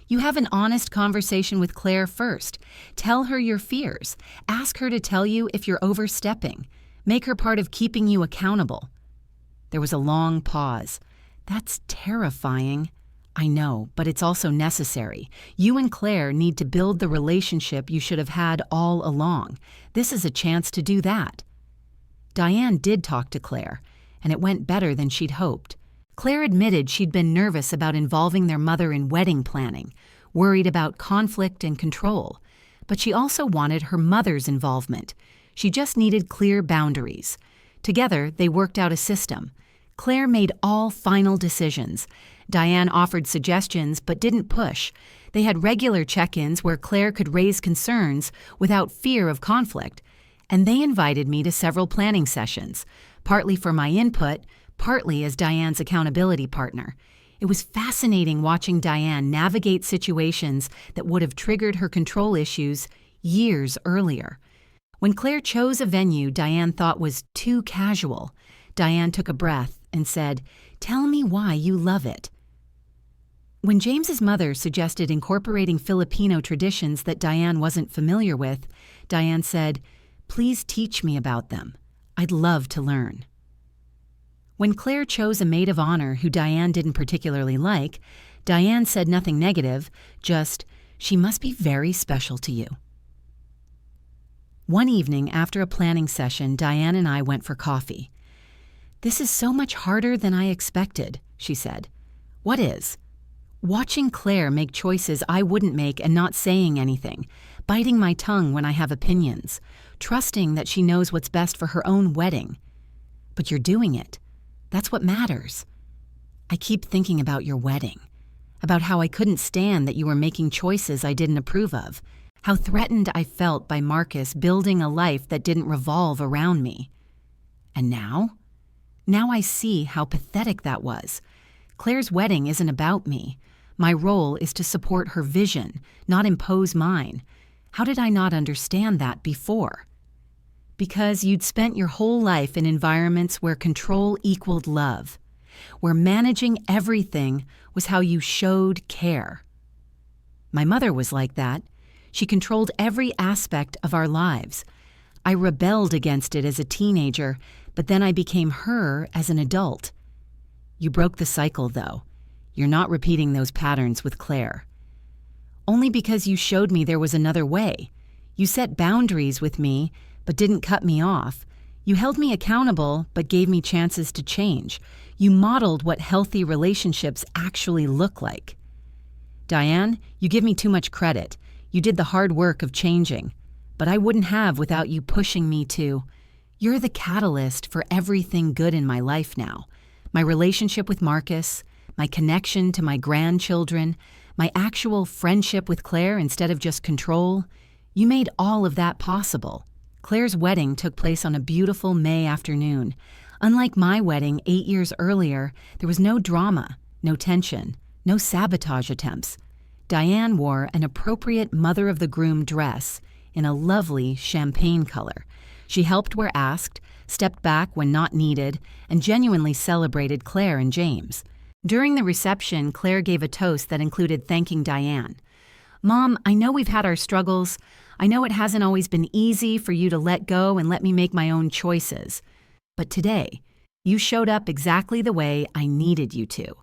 "You have an honest conversation with Claire first. Tell her your fears. Ask her to tell you if you're overstepping. Make her part of keeping you accountable." There was a long pause. "That's terrifying." "I know, but it's also necessary. You and Claire need to build the relationship you should have had all along. This is a chance to do that." Diane did talk to Claire, and it went better than she'd hoped. Claire admitted she'd been nervous about involving their mother in wedding planning, worried about conflict and control. But she also wanted her mother's involvement. She just needed clear boundaries. Together, they worked out a system. Claire made all final decisions. Diane offered suggestions but didn't push. They had regular check-ins where Claire could raise concerns without fear of conflict. And they invited me to several planning sessions, partly for my input, partly as Diane's accountability partner. It was fascinating watching Diane navigate situations that would have triggered her control issues years earlier. When Claire chose a venue Diane thought was too casual, Diane took a breath and said, "Tell me why you love it." When James's mother suggested incorporating Filipino traditions that Diane wasn't familiar with, Diane said, "Please teach me about them. I'd love to learn." When Claire chose a maid of honor who Diane didn't particularly like, Diane said nothing negative, just, "She must be very special to you." One evening after a planning session, Diane and I went for coffee. "This is so much harder than I expected," she said. "What is?" "Watching Claire make choices I wouldn't make and not saying anything, biting my tongue when I have opinions, trusting that she knows what's best for her own wedding." "But you're doing it. That's what matters." "I keep thinking about your wedding, about how I couldn't stand that you were making choices I didn't approve of, how threatened I felt by Marcus building a life that didn't revolve around me. And now? Now I see how pathetic that was. Claire's wedding isn't about me. My role is to support her vision, not impose mine. How did I not understand that before? Because you'd spent your whole life in environments where control equaled love, where managing everything was how you showed care. My mother was like that. She controlled every aspect of our lives. I rebelled against it as a teenager, but then I became her as an adult. You broke the cycle, though. You're not repeating those patterns with Claire. Only because you showed me there was another way. You set boundaries with me, but didn't cut me off. You held me accountable, but gave me chances to change. You modeled what healthy relationships actually look like. Diane, you give me too much credit. You did the hard work of changing, but I wouldn't have without you pushing me to. You're the catalyst for everything good in my life now. My relationship with Marcus, my connection to my grandchildren, my actual friendship with Claire instead of just control. You made all of that possible. Claire's wedding took place on a beautiful May afternoon. Unlike my wedding 8 years earlier, there was no drama, no tension, no sabotage attempts. Diane wore an appropriate mother-of-the-groom dress in a lovely champagne color. She helped where asked, stepped back when not needed, and genuinely celebrated Claire and James. During the reception, Claire gave a toast that included thanking Diane. "Mom, I know we've had our struggles. I know it hasn't always been easy for you to let go and let me make my own choices. But today, you showed up exactly the way I needed you to,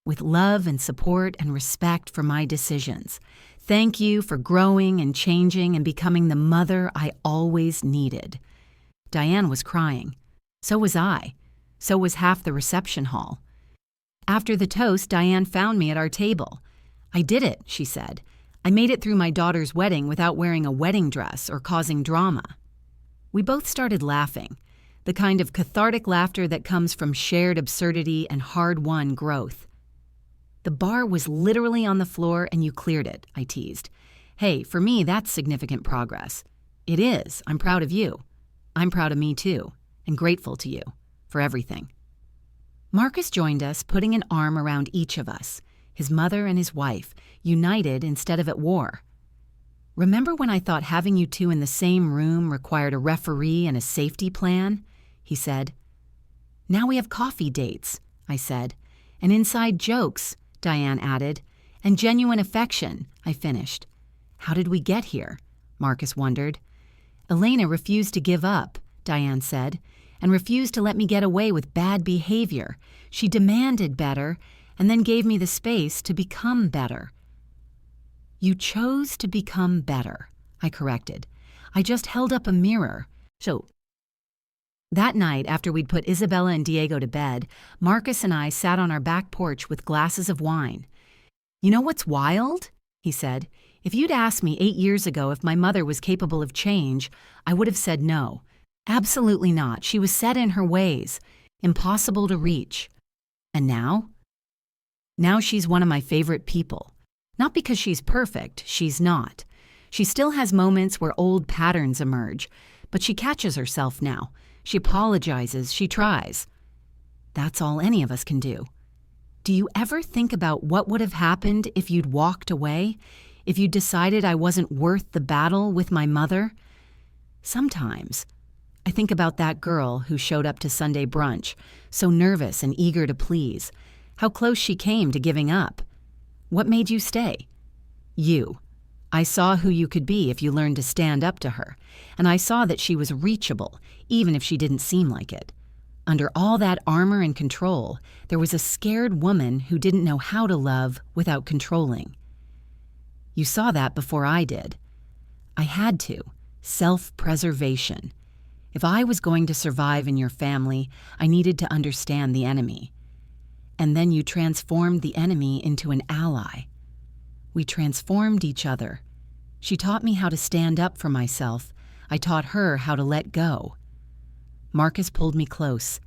with love and support and respect for my decisions. Thank you for growing and changing and becoming the mother I always needed." Diane was crying. So was I. So was half the reception hall. After the toast, Diane found me at our table. "I did it," she said. "I made it through my daughter's wedding without wearing a wedding dress or causing drama." We both started laughing, the kind of cathartic laughter that comes from shared absurdity and hard-won growth. "The bar was literally on the floor and you cleared it," I teased. "Hey, for me, that's significant progress." "It is. I'm proud of you." "I'm proud of me too, and grateful to you for everything." Marcus joined us, putting an arm around each of us, his mother and his wife, united instead of at war. "Remember when I thought having you two in the same room required a referee and a safety plan?" he said. "Now we have coffee dates," I said. "And inside jokes," Diane added. "And genuine affection," I finished. "How did we get here?" Marcus wondered. "Elena refused to give up," Diane said, "and refused to let me get away with bad behavior. She demanded better, and then gave me the space to become better." "You chose to become better," I corrected. "I just held up a mirror." So that night, after we'd put Isabella and Diego to bed, Marcus and I sat on our back porch with glasses of wine. "You know what's wild?" he said. "If you'd asked me 8 years ago if my mother was capable of change, I would have said no. Absolutely not. She was set in her ways, impossible to reach. And now? Now she's one of my favorite people. Not because she's perfect, she's not. She still has moments where old patterns emerge, but she catches herself now. She apologizes, she tries. That's all any of us can do. Do you ever think about what would have happened if you'd walked away? If you decided I wasn't worth the battle with my mother? Sometimes I think about that girl who showed up to Sunday brunch, so nervous and eager to please, how close she came to giving up. What made you stay? You. I saw who you could be if you learned to stand up to her, and I saw that she was reachable, even if she didn't seem like it. Under all that armor and control, there was a scared woman who didn't know how to love without controlling. You saw that before I did. I had to. Self-preservation. If I was going to survive in your family, I needed to understand the enemy. And then you transformed the enemy into an ally. We transformed each other. She taught me how to stand up for myself. I taught her how to let go. Marcus pulled me close.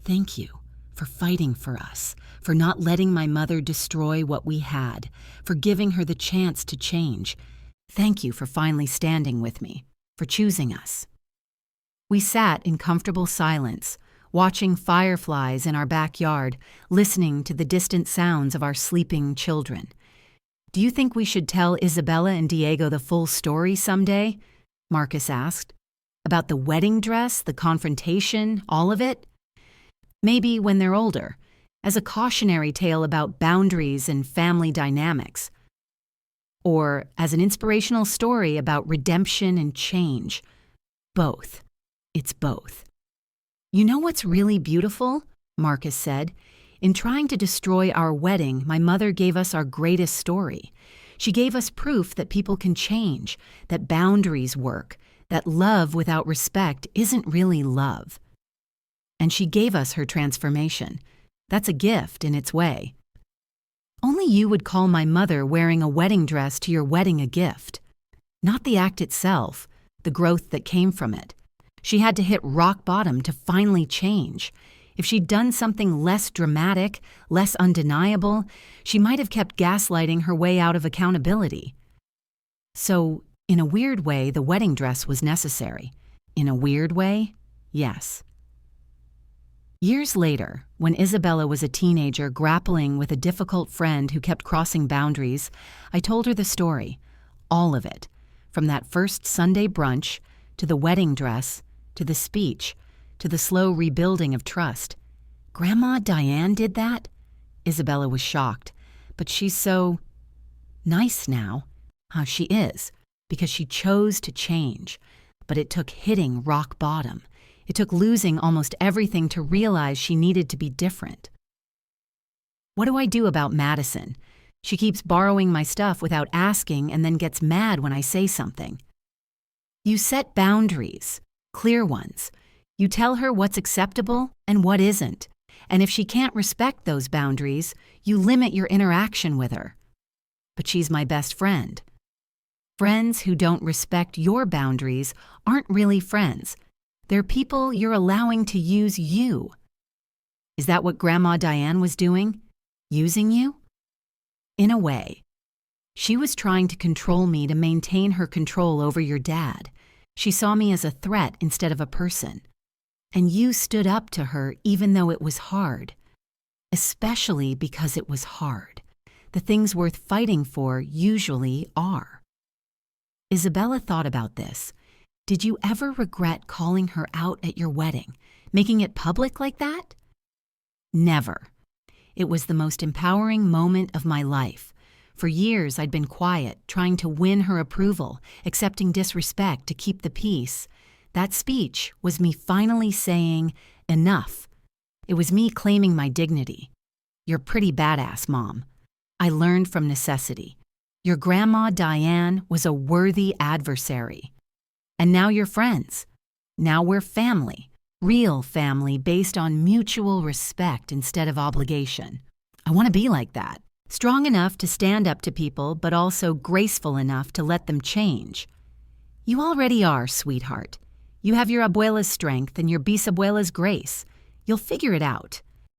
Thank you for fighting for us, for not letting my mother destroy what we had, for giving her the chance to change. Thank you for finally standing with me, for choosing us. We sat in comfortable silence, watching fireflies in our backyard, listening to the distant sounds of our sleeping children. Do you think we should tell Isabella and Diego the full story someday? Marcus asked. About the wedding dress, the confrontation, all of it? Maybe when they're older, as a cautionary tale about boundaries and family dynamics. Or as an inspirational story about redemption and change. Both. It's both. You know what's really beautiful? Marcus said. In trying to destroy our wedding, my mother gave us our greatest story. She gave us proof that people can change, that boundaries work, that love without respect isn't really love. And she gave us her transformation. That's a gift in its way. Only you would call my mother wearing a wedding dress to your wedding a gift. Not the act itself, the growth that came from it. She had to hit rock bottom to finally change. If she'd done something less dramatic, less undeniable, she might have kept gaslighting her way out of accountability. So, in a weird way, the wedding dress was necessary. In a weird way, yes. Years later, when Isabella was a teenager grappling with a difficult friend who kept crossing boundaries, I told her the story, all of it, from that first Sunday brunch, to the wedding dress, to the speech, to the slow rebuilding of trust. Grandma Diane did that? Isabella was shocked, but she's so nice now. She is, because she chose to change, but it took hitting rock bottom. It took losing almost everything to realize she needed to be different. What do I do about Madison? She keeps borrowing my stuff without asking and then gets mad when I say something. You set boundaries, clear ones. You tell her what's acceptable and what isn't. And if she can't respect those boundaries, you limit your interaction with her. But she's my best friend. Friends who don't respect your boundaries aren't really friends. They're people you're allowing to use you. Is that what Grandma Diane was doing? Using you? In a way. She was trying to control me to maintain her control over your dad. She saw me as a threat instead of a person. And you stood up to her even though it was hard. Especially because it was hard. The things worth fighting for usually are. Isabella thought about this. Did you ever regret calling her out at your wedding, making it public like that? Never. It was the most empowering moment of my life. For years, I'd been quiet, trying to win her approval, accepting disrespect to keep the peace. That speech was me finally saying, enough. It was me claiming my dignity. You're pretty badass, Mom. I learned from necessity. Your Grandma Diane was a worthy adversary. And now you're friends. Now we're family. Real family based on mutual respect instead of obligation. I want to be like that. Strong enough to stand up to people, but also graceful enough to let them change. You already are, sweetheart. You have your abuela's strength and your bisabuela's grace. You'll figure it out.